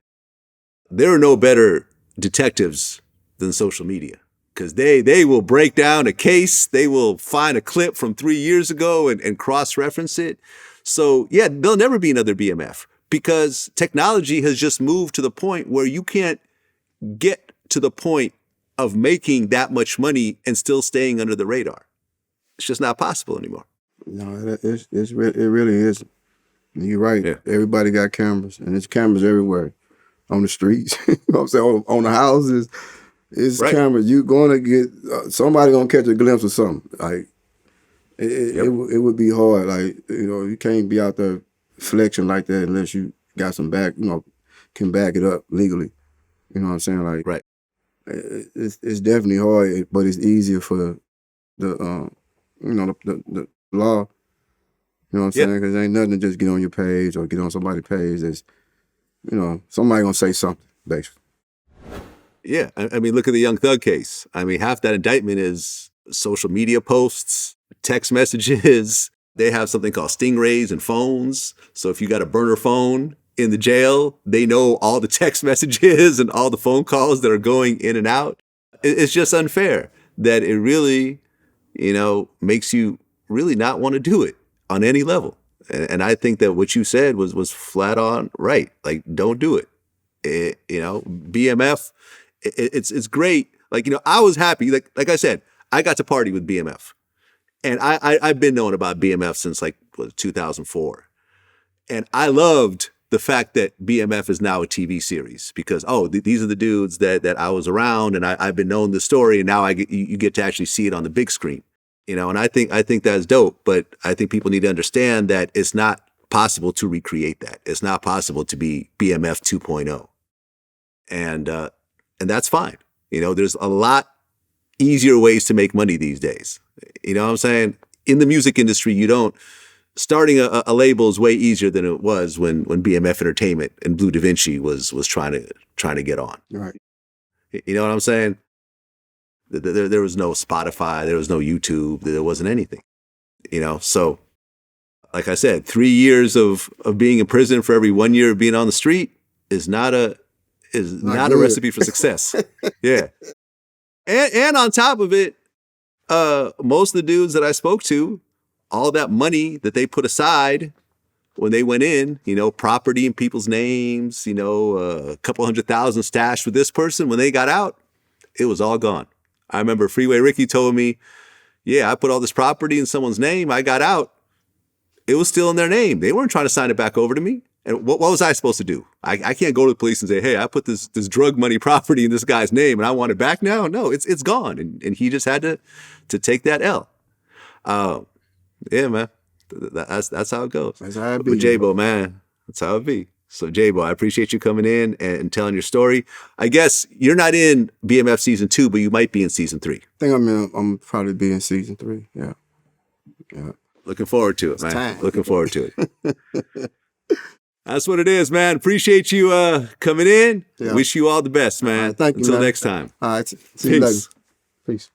There are no better detectives than social media because they will break down a case. They will find a clip from 3 years ago and cross-reference it. So yeah, there'll never be another BMF because technology has just moved to the point where you can't get to the point of making that much money and still staying under the radar. It's just not possible anymore. No, it really isn't. You're right. Yeah. Everybody got cameras, and there's cameras everywhere. On the streets, you know what I'm saying? On the houses, it's Right. cameras. You going to get, somebody going to catch a glimpse of something. Like, it would be hard. Like, you can't be out there flexing like that unless you got some can back it up legally. You know what I'm saying? Like, Right. It's definitely hard, but it's easier for the law. You know what I'm saying? Because ain't nothing to just get on your page or get on somebody's page. That's, somebody gonna say something, basically. Yeah, I mean, look at the Young Thug case. I mean, half that indictment is social media posts, text messages. They have something called stingrays and phones. So if you got a burner phone in the jail, they know all the text messages and all the phone calls that are going in and out. It's just unfair that it really, makes you really not want to do it on any level. And I think that what you said was flat on right. Like, don't do it. BMF, it's great. Like, I was happy. Like I said, I got to party with BMF. And I've been knowing about BMF since 2004. And I loved the fact that BMF is now a TV series because, these are the dudes that I was around and I've been knowing the story and now you get to actually see it on the big screen. And I think that's dope, but I think people need to understand that it's not possible to recreate that. It's not possible to be BMF 2.0. And that's fine. There's a lot easier ways to make money these days. You know what I'm saying? In the music industry, starting a label is way easier than it was when BMF Entertainment and Blue Da Vinci was trying to get on. Right. You know what I'm saying? There was no Spotify, there was no YouTube, there wasn't anything. So like I said, 3 years of being in prison for every 1 year of being on the street is not a recipe for success. Yeah. And on top of it, most of the dudes that I spoke to, all that money that they put aside when they went in, property in people's names, a couple $100,000 stashed with this person, when they got out, it was all gone. I remember Freeway Ricky told me, I put all this property in someone's name. I got out. It was still in their name. They weren't trying to sign it back over to me. And what was I supposed to do? I can't go to the police and say, hey, I put this drug money property in this guy's name and I want it back now. No, it's gone. And he just had to take that L. Yeah, man. That's how it goes. That's how it be. With J-Bo, man. That's how it be. So J-Bo, I appreciate you coming in and telling your story. I guess you're not in BMF season 2, but you might be in season 3. I think I'm probably be in season 3. Yeah. Yeah. Looking forward to it, man. time. Looking forward to it. That's what it is, man. Appreciate you coming in. Yeah. Wish you all the best, man. All right, thank you, Until man. next time. All right. See you later. Peace. Peace.